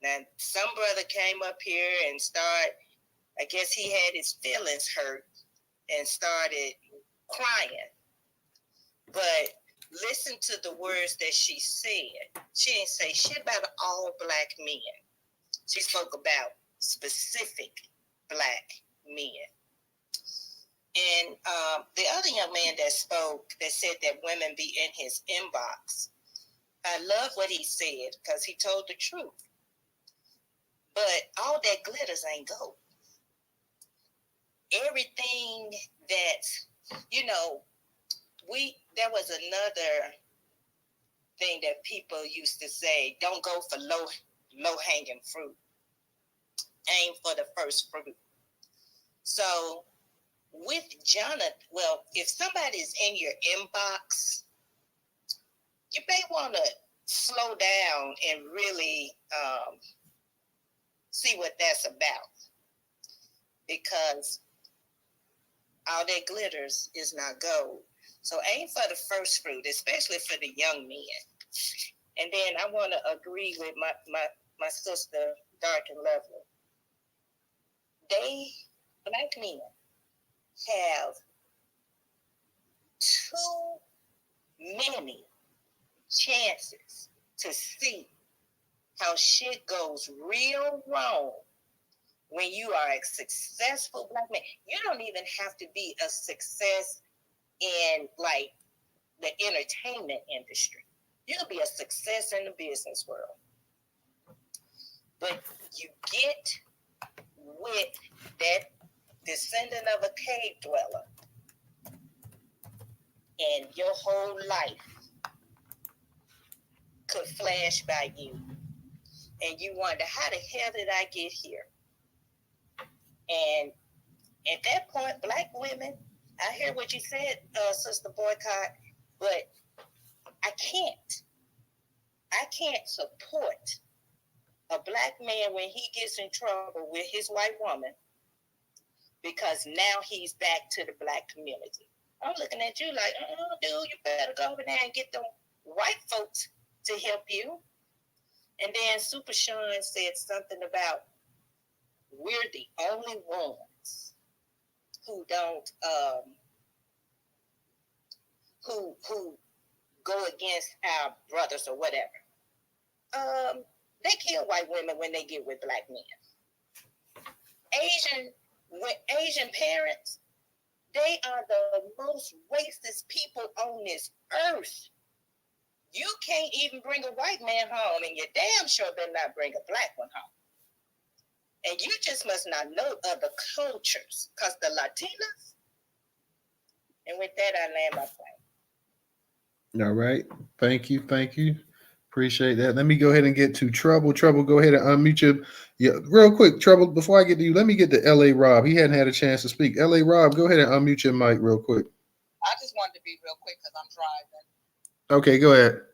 Now, some brother came up here and started, I guess he had his feelings hurt and started crying. But listen to the words that she said. She didn't say shit about all black men. She spoke about specific black men. And the other young man that spoke, that said that women be in his inbox, I love what he said, because he told the truth. But all that glitters ain't gold. Everything that, there was another thing that people used to say, don't go for low hanging fruit. Aim for the first fruit. So with Jonathan, well, if somebody's in your inbox, you may want to slow down and really see what that's about, because all that glitters is not gold. So aim for the first fruit, especially for the young men. And then I want to agree with my sister, Dark and Lovely. Black men, have too many chances to see how shit goes real wrong when you are a successful black man. You don't even have to be a success in like the entertainment industry. You can be a success in the business world. But you get with that descendant of a cave dweller, and your whole life could flash by you. And you wonder, how the hell did I get here? And at that point, black women, I hear what you said, Sister Boycott, but I can't support a black man when he gets in trouble with his white woman, because now he's back to the black community. I'm looking at you like, dude, you better go over there and get them white folks to help you. And then Super Sean said something about we're the only ones who don't who go against our brothers or whatever. They kill white women when they get with black men. Asian parents, they are the most racist people on this earth. You can't even bring a white man home, and you damn sure better not bring a black one home. And you just must not know other cultures, because the Latinas, and with that, I land my plane. All right. Thank you. Appreciate that. Let me go ahead and get to Trouble. Trouble, go ahead and unmute you. Yeah, real quick, Trouble, before I get to you, let me get to L.A. Rob. He hadn't had a chance to speak. L.A. Rob, go ahead and unmute your mic real quick. I just wanted to be real quick because I'm driving. Okay, go ahead.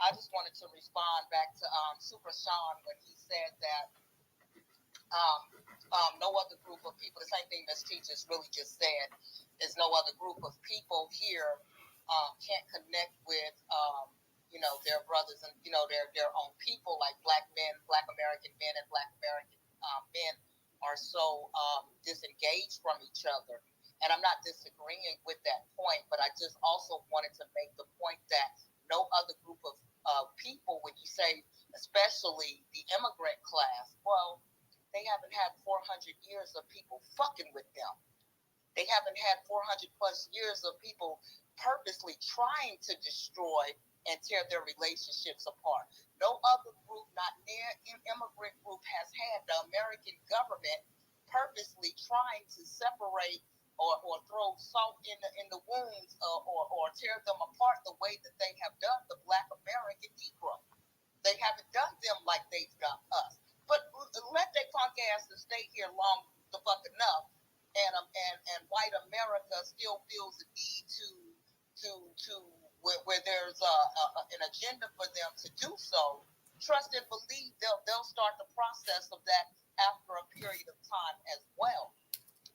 I just wanted to respond back to Super Sean when he said that no other group of people, the same thing Ms. Teachers really just said, is no other group of people here can't connect with, their brothers and, their own people, like black men, black American men and black American men are so disengaged from each other. And I'm not disagreeing with that point, but I just also wanted to make the point that no other group of people, when you say especially the immigrant class, well, they haven't had 400 years of people fucking with them. They haven't had 400 plus years of people purposely trying to destroy and tear their relationships apart. No other group, not near an immigrant group, has had the American government purposely trying to separate or throw salt in the wounds or tear them apart the way that they have done the Black American Negro. They haven't done them like they've done us. But let their punk asses stay here long the fuck enough, and white America still feels the need to where there's an agenda for them to do so. Trust and believe they'll start the process of that after a period of time as well.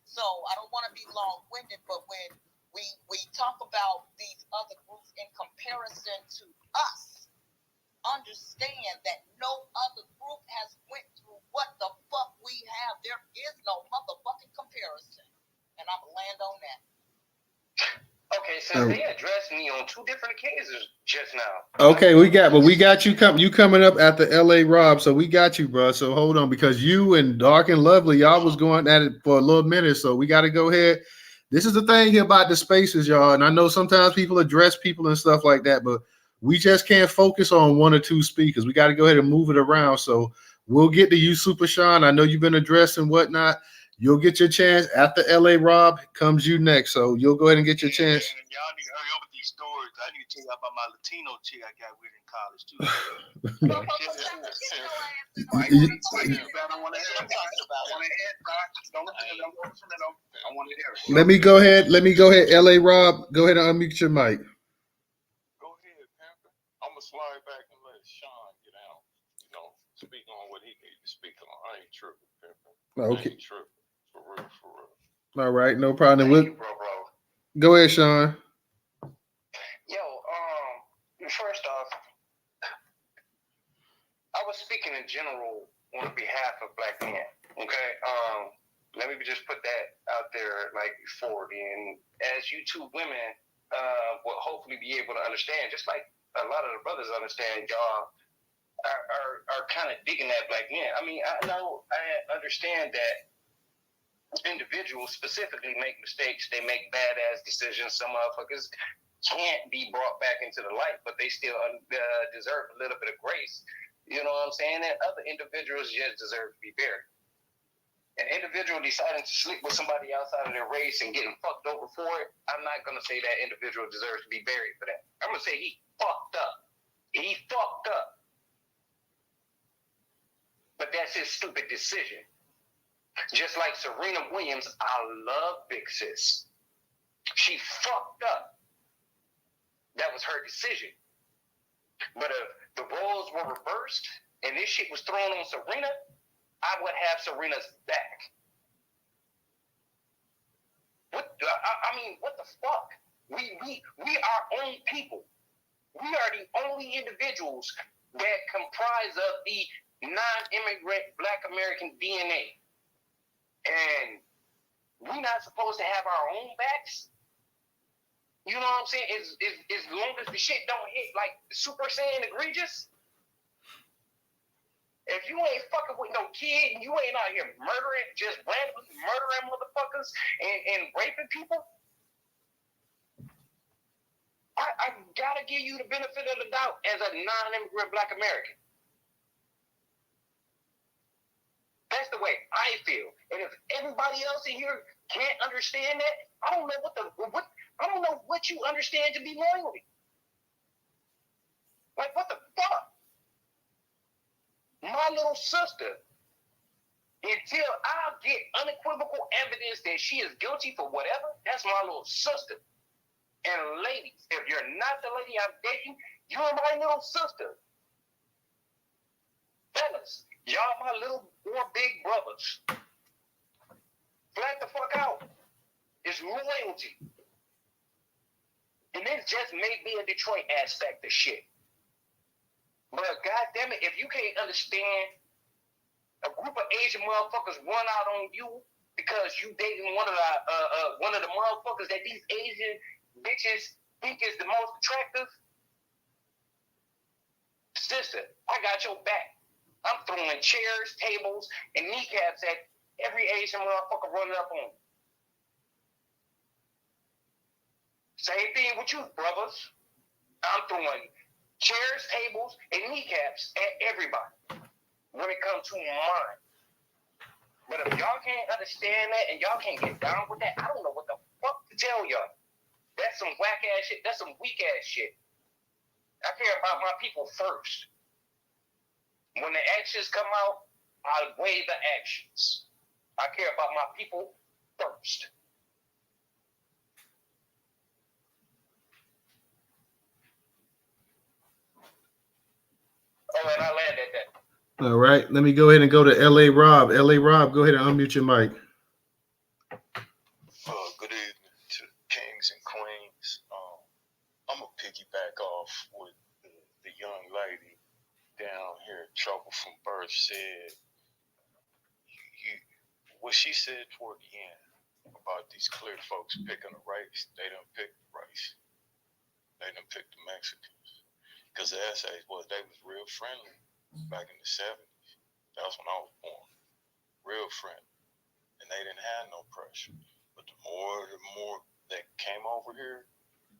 So I don't want to be long-winded, but when we talk about these other groups in comparison to us, understand that no other group has went through what the fuck we have. There is no motherfucking comparison. And I'm going to land on that. Okay, since they addressed me on two different occasions just now. Okay, we got you coming up at the L.A. Rob, so we got you, bro. So hold on, because you and Dark and Lovely, y'all was going at it for a little minute, so we got to go ahead. This is the thing here about the spaces, y'all, and I know sometimes people address people and stuff like that, but we just can't focus on one or two speakers. We got to go ahead and move it around. So we'll get to you, Super Sean. I know you've been addressed and whatnot. You'll get your chance after L.A. Rob comes you next, so you'll go ahead and get your chance. And y'all need to hurry up with these stories. I need to tell you about my Latino chick I got with in college too. Let me go ahead. L.A. Rob, go ahead and unmute your mic. Go ahead, Panther. I'm gonna slide back and let Sean get out. Speak on what he needs to speak on. I ain't tripping, Panther. Okay. I ain't tripping. For real. All right, no problem. Thank you, bro. Go ahead, Sean. Yo, first off, I was speaking in general on behalf of black men. Okay, let me just put that out there like before. And as you two women will hopefully be able to understand, just like a lot of the brothers understand, y'all are kind of digging at black men. I mean, I understand that individuals specifically make mistakes. They make badass decisions. Some motherfuckers can't be brought back into the light, but they still deserve a little bit of grace. You know what I'm saying? And other individuals just deserve to be buried. An individual deciding to sleep with somebody outside of their race and getting fucked over for it, I'm not going to say that individual deserves to be buried for that. I'm going to say he fucked up. He fucked up. But that's his stupid decision. Just like Serena Williams, I love Big Sis. She fucked up. That was her decision. But if the roles were reversed and this shit was thrown on Serena, I would have Serena's back. What I mean, what the fuck? We our own people. We are the only individuals that comprise of the non-immigrant Black American DNA. And we're not supposed to have our own backs? You know what I'm saying? As long as the shit don't hit like Super Saiyan egregious, if you ain't fucking with no kid and you ain't out here murdering, just randomly murdering motherfuckers and raping people, I gotta give you the benefit of the doubt as a non-immigrant Black American. That's the way I feel. And if everybody else in here can't understand that, I don't know what you understand to be loyalty. Like, what the fuck? My little sister, until I get unequivocal evidence that she is guilty for whatever, that's my little sister. And ladies, if you're not the lady I'm dating, you're my little sister. Fellas, y'all my little or big brothers. Flat the fuck out. It's loyalty. And this just may be a Detroit aspect of shit. But goddamn it, if you can't understand a group of Asian motherfuckers run out on you because you dating one of the motherfuckers that these Asian bitches think is the most attractive, sister, I got your back. I'm throwing chairs, tables, and kneecaps at every Asian motherfucker running up on me. Same thing with you, brothers. I'm throwing chairs, tables, and kneecaps at everybody when it comes to mine. But if y'all can't understand that and y'all can't get down with that, I don't know what the fuck to tell y'all. That's some whack ass shit. That's some weak ass shit. I care about my people first. When the actions come out, I weigh the actions. I care about my people first. Oh, and I land at that. All right, let me go ahead and go to L.A. Rob. L.A. Rob, go ahead and unmute your mic. Good evening to kings and queens. I'm going to piggyback off what the young lady down here, Trouble from Birth, said. What she said toward the end about these clear folks picking a race, they done picked the race. They done picked the Mexicans. Because the essays was they was real friendly back in the 70s. That was when I was born. Real friendly. And they didn't have no pressure. But the more that came over here,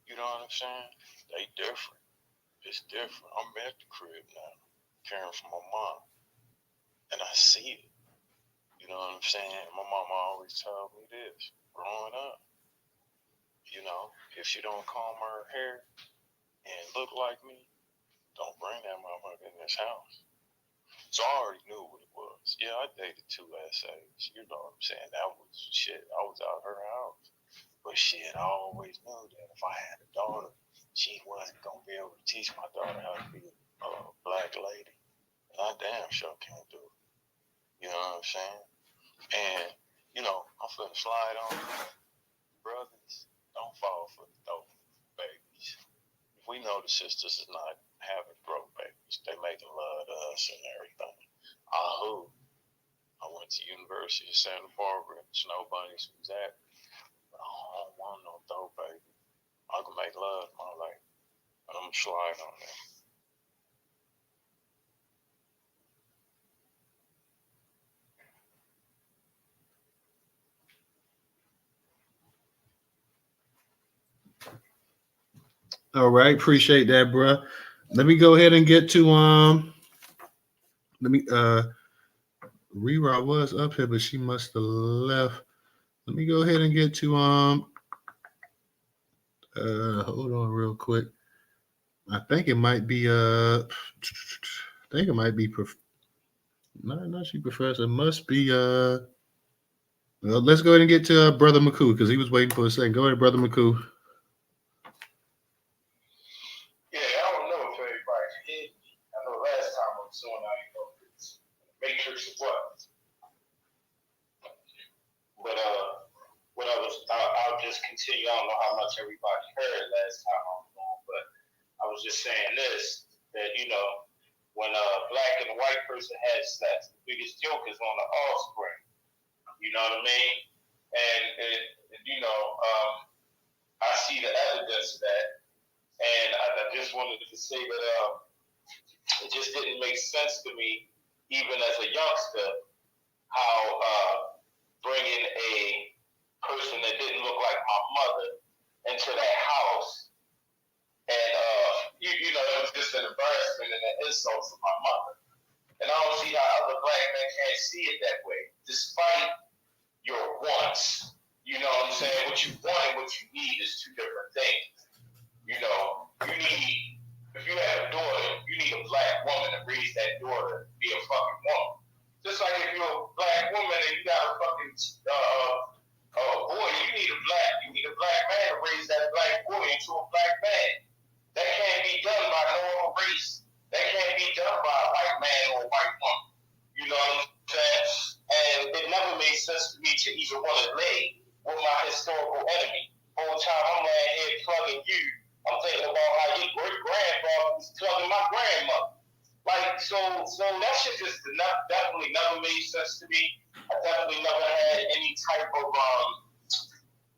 you know what I'm saying? They different. It's different. I'm at the crib now, caring for my mom. And I see it. You know what I'm saying? My mama always told me this, growing up. You know, if she don't comb her hair and look like me, don't bring that motherfucker in this house. So I already knew what it was. Yeah, I dated 2 essays. You know what I'm saying? That was shit. I was out her house. But shit, I always knew that if I had a daughter, she wasn't going to be able to teach my daughter how to be a black lady. And I damn sure can't do it. You know what I'm saying? And, you know, I'm finna slide on brothers. Don't fall for the dope babies. We know the sisters is not having broke babies. They making love to us and everything. I went to University of Santa Barbara and Snow Bunnies was at. But I don't want no dope baby. I can make love to my life. And I'm gonna slide on that. All right, appreciate that, bro. Let me go ahead and get to Rera was up here, but she must have left. Let me go ahead and get to hold on real quick. I think it might be no, not she professor. It must be well, let's go ahead and get to Brother McCoo because he was waiting for a second. Go ahead, Brother McCoo. Yeah, I don't know if everybody hit me. I know last time I was doing out Matrix of what? But I'll just continue. I don't know how much everybody heard last time I was on, but I was just saying this, that, when a black and a white person has sex, the biggest joke is on the offspring. You know what I mean? And I see the evidence of that. And I just wanted to say that it just didn't make sense to me, even as a youngster, how bringing a person that didn't look like my mother into that house, and it was just an embarrassment and an insult to my mother. And I don't see how other black men can't see it that way, despite your wants. You know what I'm saying? What you want and what you need is two different things. If you have a daughter, you need a black woman to raise that daughter to be a fucking woman. Just like if you're a black woman and you got a fucking boy, you need a black man to raise that black boy into a black man. That can't be done by no other race. That can't be done by a white man or a white woman. You know what I'm saying? And it never made sense to me to even want to lay with my historical enemy. Whole time I'm laying here plugging you, I'm thinking about how your great grandfather was plugging my grandmother. Like, so that shit just definitely never made sense to me. I definitely never had any type of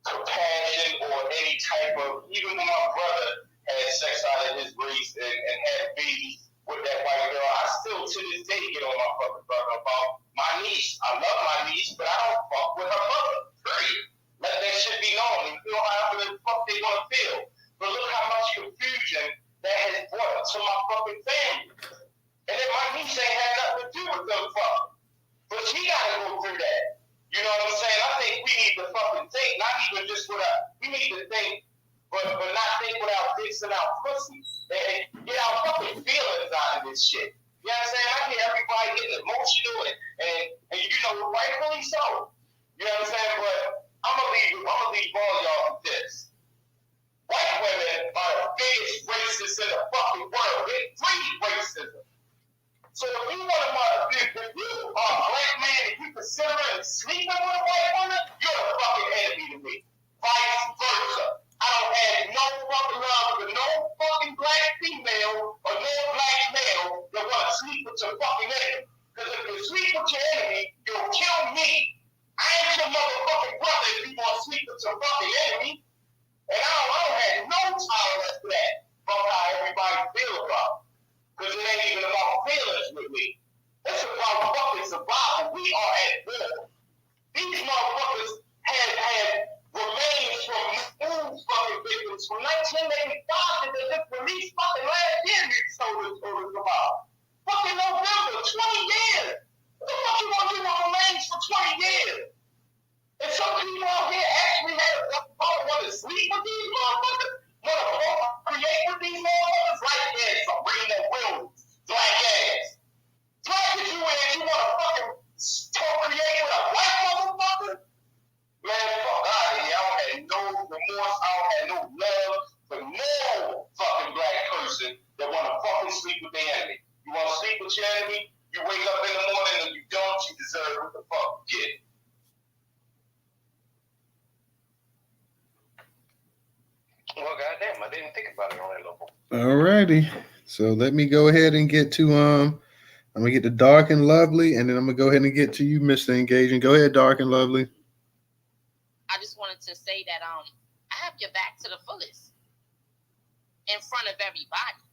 compassion or any type of, even when my brother had sex out of his race and had babies with that white girl, I still to this day get on my fucking brother about my niece. I love my niece, but I don't fuck with her mother. Period. Let that shit be known. You feel however the fuck they want to feel. But look how much confusion that has brought to my fucking family. And then my niece ain't had nothing to do with them fucking. But she gotta go through that. You know what I'm saying? I think we need to fucking think, not even just we need to think, but not think without fixing our pussy. And get our fucking feelings out of this shit. You know what I'm saying? I hear everybody getting emotional and rightfully so. You know what I'm saying? But I'm gonna leave all y'all with this. White women are the biggest racists in the fucking world. They breed racism. So if you are a black man and you consider sleeping with a white woman, you're a fucking enemy to me. Vice versa. I don't have no fucking love for no fucking black female or no black male that want to sleep with your fucking enemy. Because if you sleep with your enemy, you'll kill me. I ain't your motherfucking brother if you want to sleep with your fucking enemy. And I don't have no tolerance for that. About how everybody feel about it. Because it ain't even about feelings with me. It's about fucking survival. We are at war. These motherfuckers had remains from moves fucking victims from 1985 that they just released fucking last year. These soldiers about. Fucking November, 20 years. What the fuck you want to do with remains for 20 years? And some people out here actually want to sleep with these motherfuckers, want to create with these motherfuckers, like Serena Williams, black ass. Black as you is, you want to fucking create with a white motherfucker? Man, fuck out of here. I don't have no remorse, I don't have no love for no fucking black person that want to fucking sleep with their enemy. You want to sleep with your enemy, you wake up in the morning and you don't, you deserve what the fuck you get. Well, goddamn, I didn't think about it on that level. Alrighty. So let me go ahead and get to I'm gonna get to Dark and Lovely, and then I'm gonna go ahead and get to you, Mr. Engaging. Go ahead, Dark and Lovely. I just wanted to say that I have your back to the fullest in front of everybody.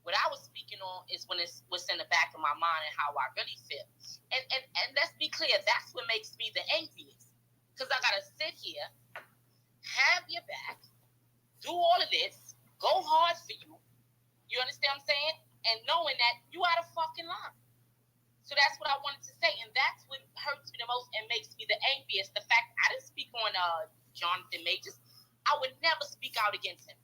What I was speaking on is when it's what's in the back of my mind and how I really feel. And let's be clear, that's what makes me the angriest. Because I gotta sit here, have your back, do all of this, go hard for you. You understand what I'm saying? And knowing that you out of fucking line. So that's what I wanted to say. And that's what hurts me the most and makes me the angriest. The fact I didn't speak on Jonathan Majors. I would never speak out against him.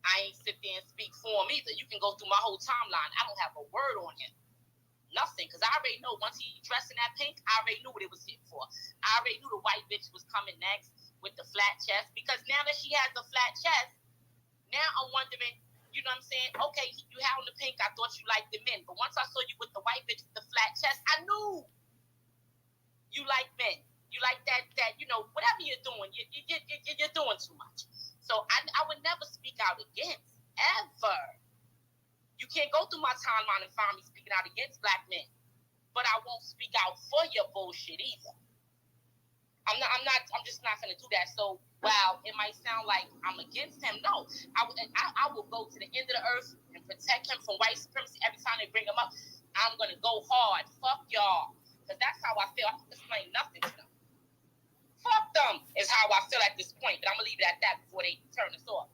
I ain't sit there and speak for him either. You can go through my whole timeline. I don't have a word on him. Nothing. Because I already know once he dressed in that pink, I already knew what it was hit for. I already knew the white bitch was coming next with the flat chest. Because now that she has the flat chest, now I'm wondering, you know what I'm saying? Okay, you had on the pink, I thought you liked the men. But once I saw you with the white bitch with the flat chest, I knew you like men. You like that, whatever you're doing, you're doing too much. So I would never speak out against, ever. You can't go through my timeline and find me speaking out against black men. But I won't speak out for your bullshit either. I'm just not gonna do that. So while it might sound like I'm against him, no. I will go to the end of the earth and protect him from white supremacy every time they bring him up. I'm gonna go hard. Fuck y'all. Because that's how I feel. I can explain nothing to them. Fuck them is how I feel at this point. But I'm gonna leave it at that before they turn us off.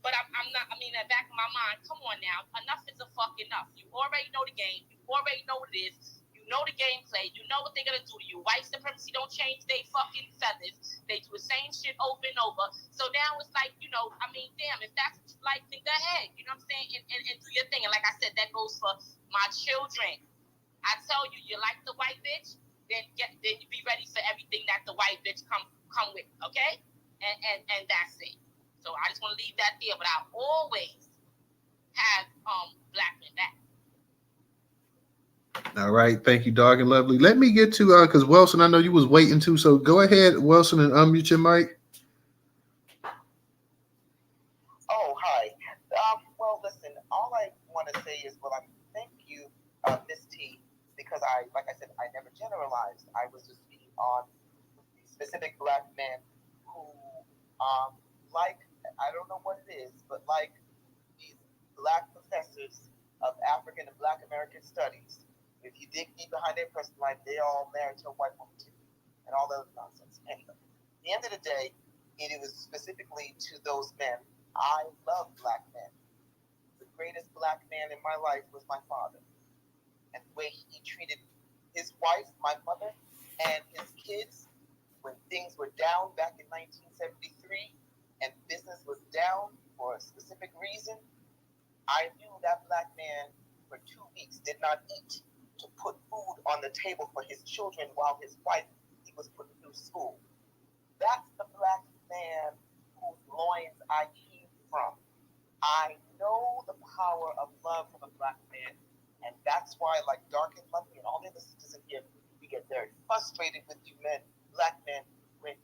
But I'm not, in the back of my mind, come on now. Enough is a fuck enough. You already know the game. You already know what it is. You know the gameplay. You know what they're going to do to you. White supremacy don't change they fucking feathers. They do the same shit over and over. So now it's like, damn, if that's what you like, then go ahead. You know what I'm saying? And do your thing. And like I said, that goes for my children. I tell you, you like the white bitch, then you be ready for everything that the white bitch come with, okay? And that's it. So I just want to leave that there, but I always have black men back. All right, thank you, Dog and Lovely. Let me get to because Wilson, I know you was waiting too, so go ahead, Wilson, and unmute your mic. Oh, hi. Well, listen, all I want to say is, thank you, Miss T, because like I said, I never generalized. I was just speaking on specific black men who, I don't know what it is, but like these black professors of African and Black American studies, if you dig deep behind their personal life, they all married to a white woman too, and all that nonsense. Anyway, at the end of the day, it was specifically to those men. I love black men. The greatest black man in my life was my father, and the way he treated his wife, my mother, and his kids when things were down back in 1973 and business was down for a specific reason. I knew that black man for 2 weeks did not eat to put food on the table for his children while his wife he was putting through school. That's the black man whose loins I came from. I know the power of love from a black man, and that's why, like Dark and Lovely and all the other sisters in here, we get very frustrated with you men, black men, when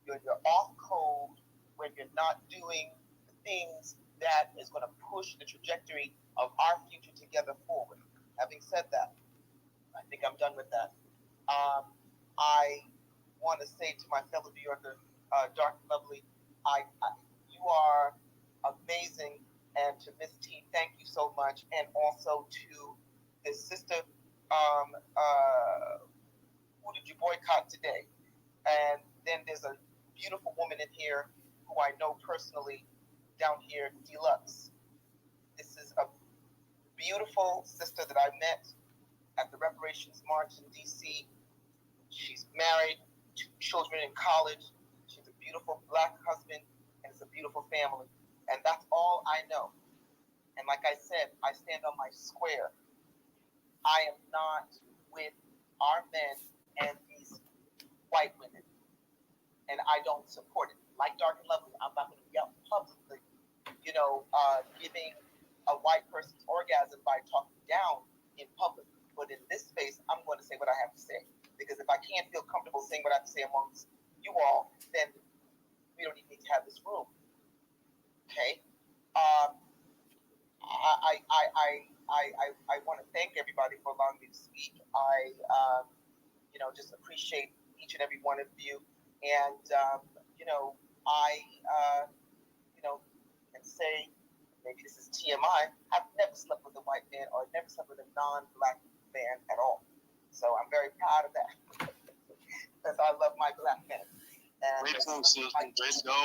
you're off code, when you're not doing the things that is going to push the trajectory of our future together forward. Having said that, I think I'm done with that. I want to say to my fellow New Yorker, Dark and Lovely, you are amazing, and to Miss T, thank you so much, and also to the sister, who did you boycott today? And then there's a beautiful woman in here who I know personally down here, Deluxe. This is a beautiful sister that I met at the Reparations March in D.C. She's married, 2 children in college. She's a beautiful black husband, and it's a beautiful family. And that's all I know. And like I said, I stand on my square. I am not with our men and these white women. And I don't support it. Like Dark and Lovely, I'm not going to be out publicly, giving a white person's orgasm by talking down in public. But in this space, I'm going to say what I have to say. Because if I can't feel comfortable saying what I have to say amongst you all, then we don't even need to have this room. Okay? I want to thank everybody for allowing me to speak. I just appreciate each and every one of you. And, can say, maybe this is TMI, I've never slept with a white man or never slept with a non-black man at all. So I'm very proud of that because I love my black men. Way to go, sister. Way to go.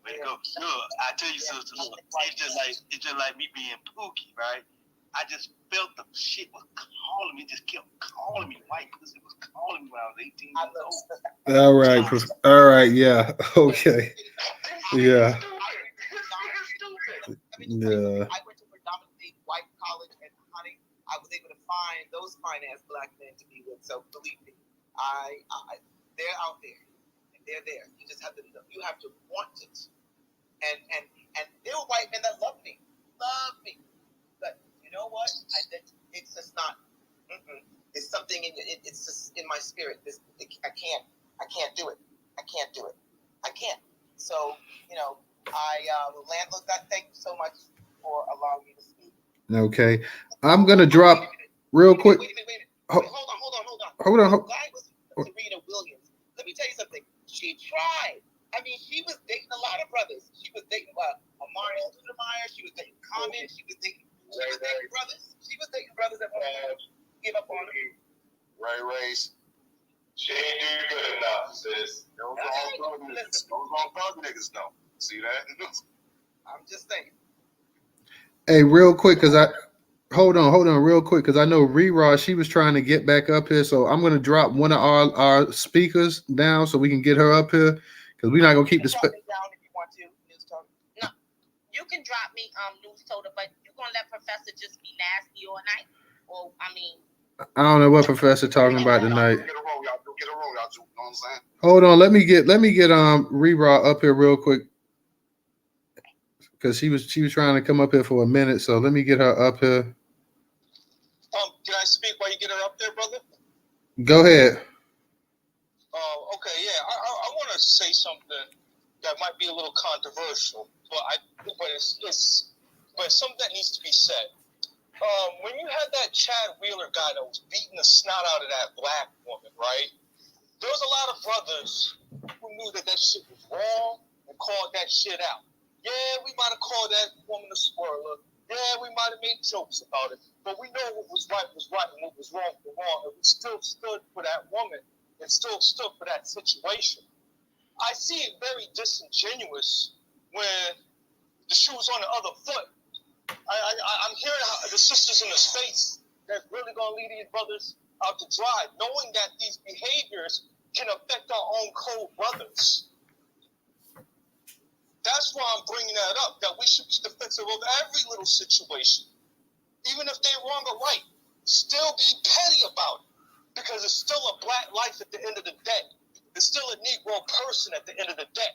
Way to go. Look, I tell you, sister, look, it's just like me being Pookie, right? I just felt the shit was calling me, just kept calling me. White pussy was calling me when I was 18 years old. All right, yeah, okay, yeah. Yeah. I went to predominantly white college, and honey, I was able to find those fine-ass black men to be with. So believe me, they're out there, and they're there. You just have to want it, and there were white men that love me, but you know what? It's just not. It's something in it's just in my spirit. I I can't do it. I can't do it. I can't. So, I will land with that. Thank you so much for allowing me to speak. Okay. I'm going to drop real quick. Wait a minute. Hold on. The guy was Serena Williams. Let me tell you something. She tried. I mean, she was dating a lot of brothers. She was dating Amari Stoudemire. She was dating Common. She was dating brothers. She was dating brothers that give up on her. Ray Race. She ain't do good enough, sis. Those all thug niggas know. See that? I'm just saying. Hey, real quick, because hold on real quick, because I know Rerod, she was trying to get back up here, so I'm going to drop one of our speakers down so we can get her up here, because we're not going to keep the down if you want to, Newstoter. No, you can drop me, Newstoter, but you're going to let Professor just be nasty all night? Or, I mean... I don't know what Professor talking about tonight. Get a roll, y'all. Get a roll, y'all. You know what I'm saying? Hold on, let me get Rerod up here real quick, because she was trying to come up here for a minute, so let me get her up here. Can I speak while you get her up there, brother? Go ahead. Okay, yeah. I want to say something that might be a little controversial, but it's something that needs to be said. When you had that Chad Wheeler guy that was beating the snot out of that black woman, right? There was a lot of brothers who knew that shit was wrong and called that shit out. Yeah, we might have called that woman a swirler. Yeah, we might have made jokes about it. But we know what was right and what was wrong was wrong. And we still stood for that woman and still stood for that situation. I see it very disingenuous when the shoe's on the other foot. I'm hearing how the sisters in the space that's really going to lead these brothers out to dry, knowing that these behaviors can affect our own co-brothers. That's why I'm bringing that up, that we should be defensive of every little situation. Even if they're wrong or right, still be petty about it. Because it's still a black life at the end of the day. It's still a Negro person at the end of the day.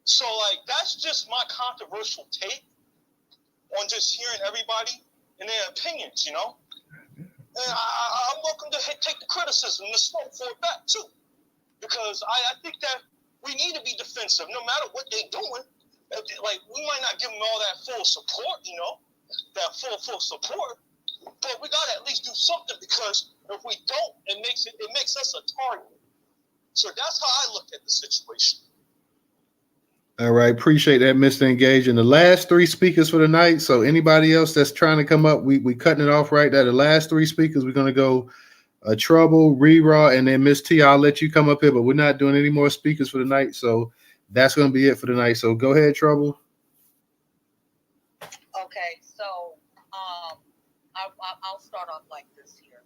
So, that's just my controversial take on just hearing everybody and their opinions, And I'm welcome to take the criticism and the smoke for it back, too. Because I think that we need to be defensive, no matter what they're doing. We might not give them all that full support, that full support, but we gotta at least do something, because if we don't, it makes us a target. So that's how I look at the situation. All right, appreciate that, Mr. Engage. And the last three speakers for the night. So anybody else that's trying to come up, we cutting it off right there. The last three speakers, we're gonna go Trouble, Reraw, and then Miss T. I'll let you come up here, but we're not doing any more speakers for the night. So that's gonna be it for the night. So go ahead, Trouble. Okay, so I'll start off like this here.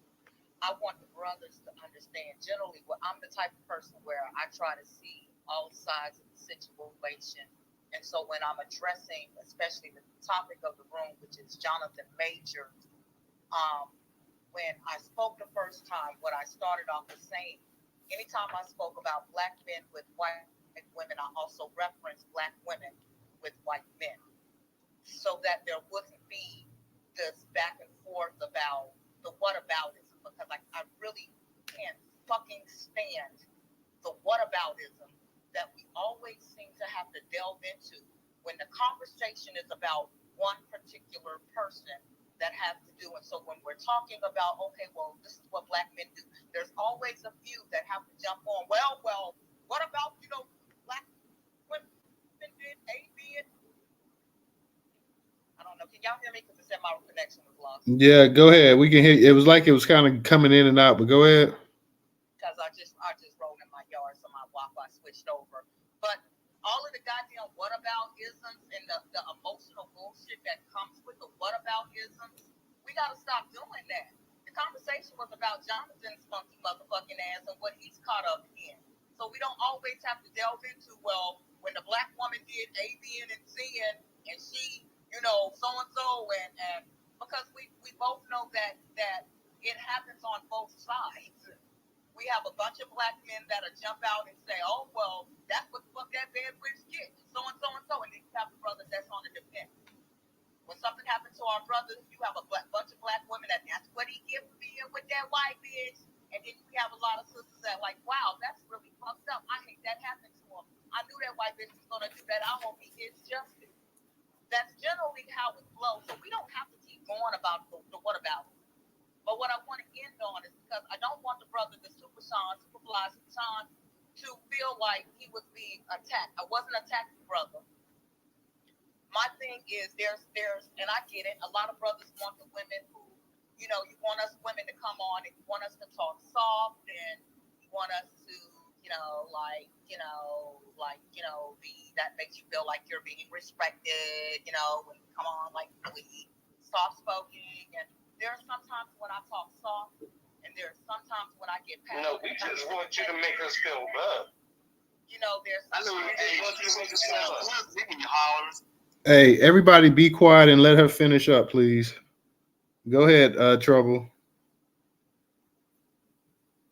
I want the brothers to understand. Generally, I'm the type of person where I try to see all sides of the situation. And so when I'm addressing, especially the topic of the room, which is Jonathan Major, when I spoke the first time, what I started off with saying, anytime I spoke about black men with white women, I also referenced black women with white men, so that there wouldn't be this back and forth about the whataboutism, because I really can't fucking stand the whataboutism that we always seem to have to delve into when the conversation is about one particular person that has to do. And so when we're talking about, okay, well, this is what black men do, there's always a few that have to jump on. Well, what about, black women did A, B, and I don't know. Can y'all hear me? Because it said my connection was lost. Yeah, go ahead. We can hear you. It was like it was kind of coming in and out, but go ahead. Because I just rolled in my yard, so my Wi-Fi switched over. But all of the goddamn whataboutisms and the emotional bullshit that comes with the whataboutisms, we got to stop doing that. The conversation was about Jonathan's funky motherfucking ass and what he's caught up in. So we don't always have to delve into, well, when the black woman did A, B, and C, and she, so-and-so, and because we both know that it happens on both sides. We have a bunch of black men that'll jump out and say, oh, well, that's what the fuck that bad bitch get, so-and-so, and then you have the brother that's on the defense. When something happens to our brothers, you have a bunch of black women that's what he get for being with that white bitch. And then we have a lot of sisters that like, wow, that's really fucked up. I hate that happened to him. I knew that white bitch was gonna do that. I hope he gets justice. That's generally how it flows. So we don't have to keep going about the what about. But what I want to end on is because I don't want the brother, the Super Sean, Superfly Super Sean, to feel like he was being attacked. I wasn't attacking brother. My thing is there's and I get it, a lot of brothers want the women who, you know, you want us women to come on and you want us to talk soft and you want us to, be that makes you feel like you're being respected, when you come on like really soft spoken. And there are sometimes when I talk soft and there are sometimes when I get passionate. No, we just want you to make us feel good. There's I know we just want you to make us feel good. When you holler. Hey, everybody be quiet and let her finish up, please. Go ahead, Trouble.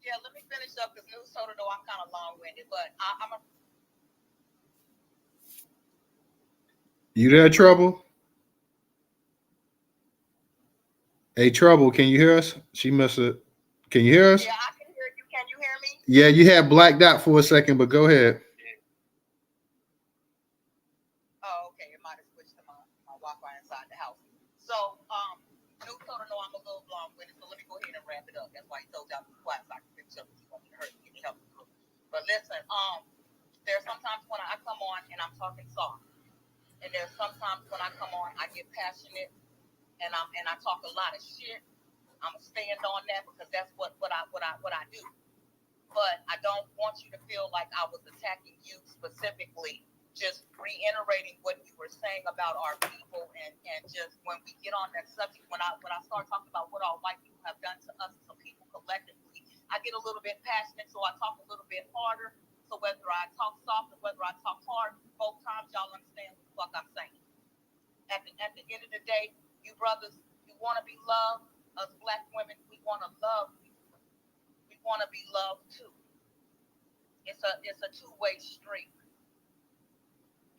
Yeah, let me finish up because Newstoter, though I'm kind of long-winded, but I'm a... You there, Trouble? Hey, Trouble, can you hear us? She must have. Can you hear us? Yeah, I can hear you. Can you hear me? Yeah, you had blacked out for a second, but go ahead. Oh, okay. It might have switched to my Wi-Fi inside the house. So, Newstoter, no, I'm a little long-winded, so let me go ahead and wrap it up. That's why he told y'all to be quiet so I can finish up if you want me to hurt any help. But listen, there's sometimes when I come on and I'm talking soft, and there's sometimes when I come on I get passionate and I talk a lot of shit. I'm gonna stand on that because that's what I do. But I don't want you to feel like I was attacking you specifically. Just reiterating what you were saying about our people, and just when we get on that subject, when I start talking about what all white people have done to us, some people collectively, I get a little bit passionate, so I talk a little bit harder. So whether I talk soft or whether I talk hard, both times y'all understand what the fuck I'm saying. At the end of the day, you brothers, you want to be loved. Us black women, we want to love you. We want to be loved too. It's a two-way street.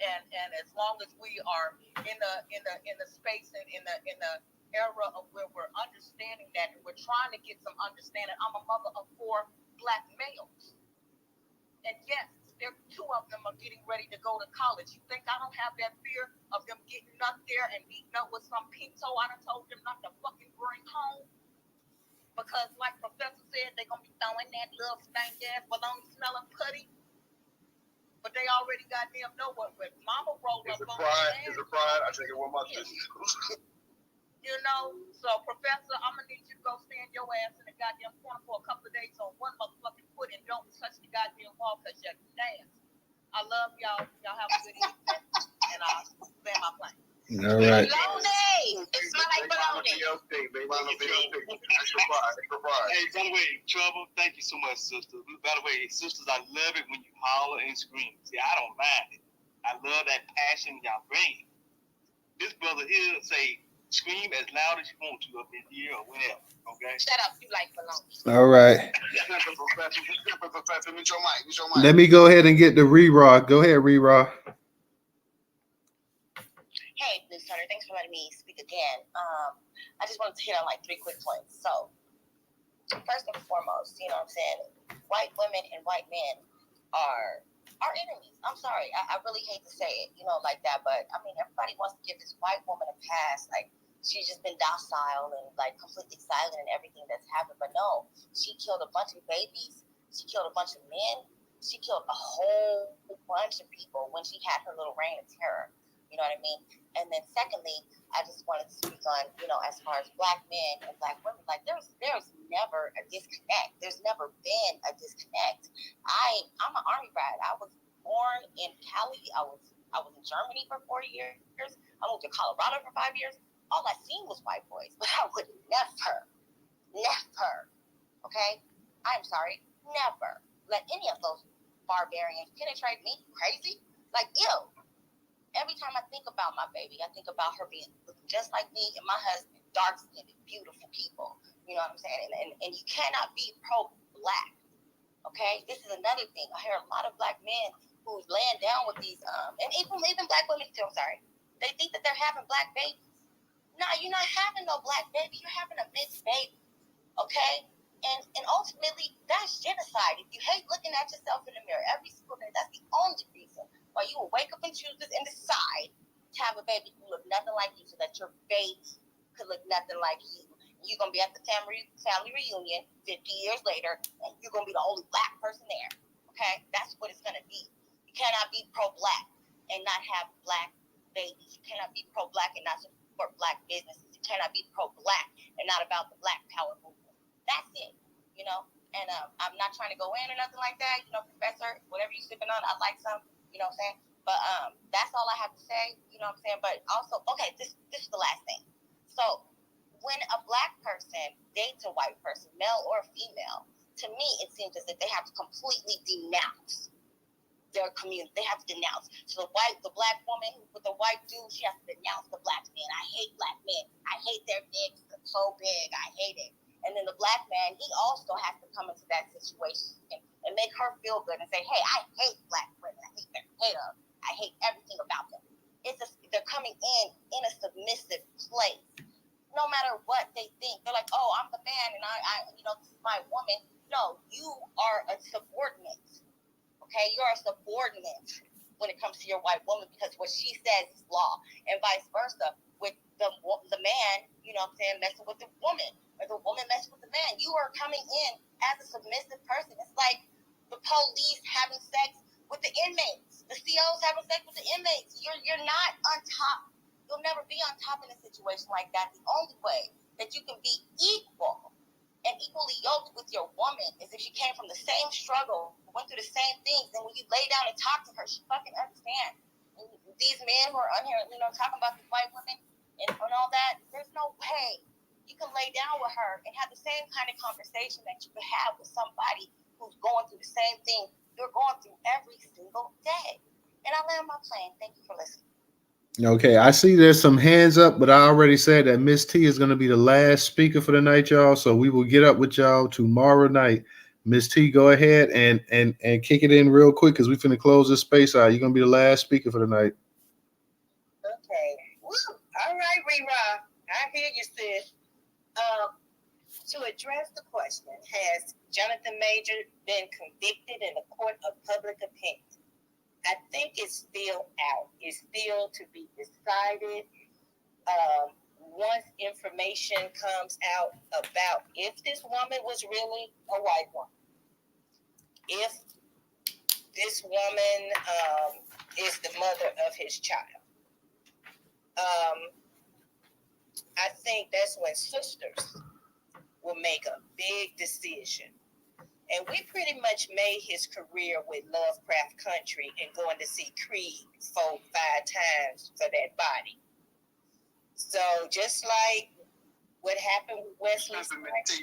And as long as we are in the space and in the era of where we're understanding that and we're trying to get some understanding. I'm a mother of 4 black males, and yes, two of them are getting ready to go to college. You think I don't have that fear of them getting up there and meeting up with some pinto I done told them not to fucking bring home? Because like Professor said, they're gonna be throwing that little stank ass baloney smelling putty. But they already goddamn know what with mama rolled up on Is it pride? I take it with my sisters. So Professor, I'm gonna need you to go stand your ass in the goddamn corner for a couple of days on one motherfucking foot and don't touch the goddamn wall because you're nasty. I love y'all. Y'all have a good evening, and I'll land my plane. All right. Bologna! It smells like bologna. Hey, by the way, Trouble, thank you so much, sister. By the way, sisters, I love it when you holler and scream. See, I don't mind it. I love that passion y'all bring. This brother here say, scream as loud as you want to up in here or whenever, okay? Shut up, you like bologna. All right. Professor, mute your mic. Let me go ahead and get the Re-Raw. Go ahead, Re-Raw. Hey, Newstoter, thanks for letting me speak again. I just wanted to hit on like 3 quick points. So, first and foremost, you know what I'm saying? White women and white men are enemies. I'm sorry. I really hate to say it, like that. But, I mean, everybody wants to give this white woman a pass. Like, she's just been docile and, like, completely silent in everything that's happened. But no, she killed a bunch of babies. She killed a bunch of men. She killed a whole bunch of people when she had her little reign of terror. You know what I mean? And then secondly, I just wanted to speak on, as far as black men and black women, like there's never a disconnect. There's never been a disconnect. I'm an Army brat. I was born in Cali. I was in Germany for 4 years. I moved to Colorado for 5 years. All I seen was white boys, but I would never, okay? I'm sorry, never let any of those barbarians penetrate me. Crazy? Like, ew. Every time I think about my baby, I think about her being just like me and my husband, dark-skinned, beautiful people. You know what I'm saying? And you cannot be pro-black, okay? This is another thing. I hear a lot of black men who's laying down with these, and even black women too, I'm sorry. They think that they're having black babies. No, you're not having no black baby. You're having a mixed baby, okay? And ultimately, that's genocide. If you hate looking at yourself in the mirror every single day, that's the only reason why you will wake up and choose this and decide to have a baby who look nothing like you, so that your baby could look nothing like you. You're gonna be at the family reunion 50 years later, and you're gonna be the only black person there. Okay, that's what it's gonna be. You cannot be pro-black and not have black babies. You cannot be pro-black and not support black businesses. You cannot be pro-black and not about the Black Power movement. That's it, you know. And I'm not trying to go in or nothing like that, you know, Professor. Whatever you sipping on, I like some, you know what I'm saying. But that's all I have to say, you know what I'm saying. But also, okay, this is the last thing. So when a black person dates a white person, male or female, to me it seems as if they have to completely denounce their community. They have to denounce. So the black woman with the white dude, she has to denounce the black man. I hate black men. I hate their dicks. They're so big. I hate it. And then the black man, he also has to come into that situation and make her feel good and say, hey, I hate black women. I hate their hair. I hate everything about them. They're coming in a submissive place. No matter what they think. They're like, oh, I'm the man and I you know, this is my woman. No, you are a subordinate. Okay, you're a subordinate when it comes to your white woman, because what she says is law, and vice versa with the man, you know what I'm saying, messing with the woman, or the woman messing with the man. You are coming in as a submissive person. It's like the police having sex with the inmates, the COs having sex with the inmates. You're not on top. You'll never be on top in a situation like that. The only way that you can be equal and equally yoked with your woman is if she came from the same struggle, went through the same things, and when you lay down and talk to her, she fucking understands. And these men who are on here, you know, talking about these white women and all that, there's no way you can lay down with her and have the same kind of conversation that you could have with somebody who's going through the same thing you're going through every single day. And I land my plane. Thank you for listening. Okay, I see there's some hands up, but I already said that Miss T is going to be the last speaker for the night, y'all. So we will get up with y'all tomorrow night. Miss T, go ahead and kick it in real quick because we finna close this space out. You're going to be the last speaker for the night. Okay. Woo. All right, Rira. I hear you, sis. To address the question, has Jonathan Major been convicted in the court of public opinion? I think it's still out. It's still to be decided. Once information comes out about if this woman was really a white woman, if this woman is the mother of his child, I think that's when sisters will make a big decision. And we pretty much made his career with Lovecraft Country and going to see Creed 4-5 times for that body. So just like what happened with Wesley Snipes,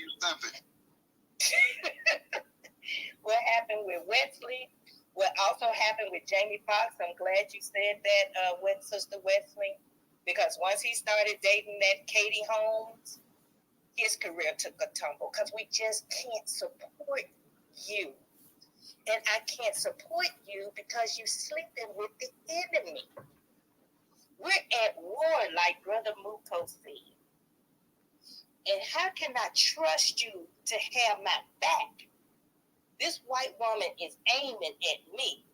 what happened with Wesley, what also happened with Jamie Foxx, I'm glad you said that, with Sister Wesley, because once he started dating that Katie Holmes, his career took a tumble because we just can't support you. And I can't support you because you're sleeping with the enemy. We're at war, like Brother Muko said. And how can I trust you to have my back? This white woman is aiming at me.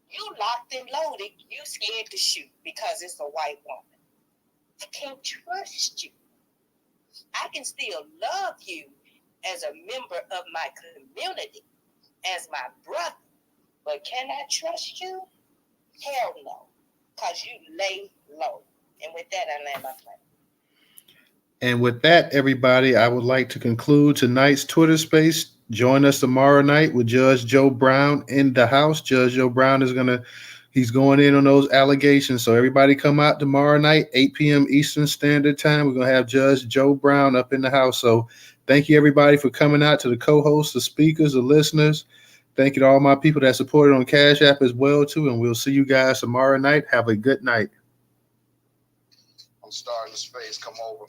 You locked and loaded, you scared to shoot because it's a white woman. I can't trust you. I can still love you as a member of my community, as my brother. But can I trust you? Hell no. Because you lay low. And with that, I land my plane. And with that, everybody, I would like to conclude tonight's Twitter space. Join us tomorrow night with Judge Joe Brown in the house. Judge Joe Brown he's going in on those allegations. So everybody come out tomorrow night, 8 p.m. Eastern Standard Time. We're going to have Judge Joe Brown up in the house. So thank you, everybody, for coming out, to the co-hosts, the speakers, the listeners. Thank you to all my people that supported on Cash App as well, too. And we'll see you guys tomorrow night. Have a good night. I'm starting the space. Come over.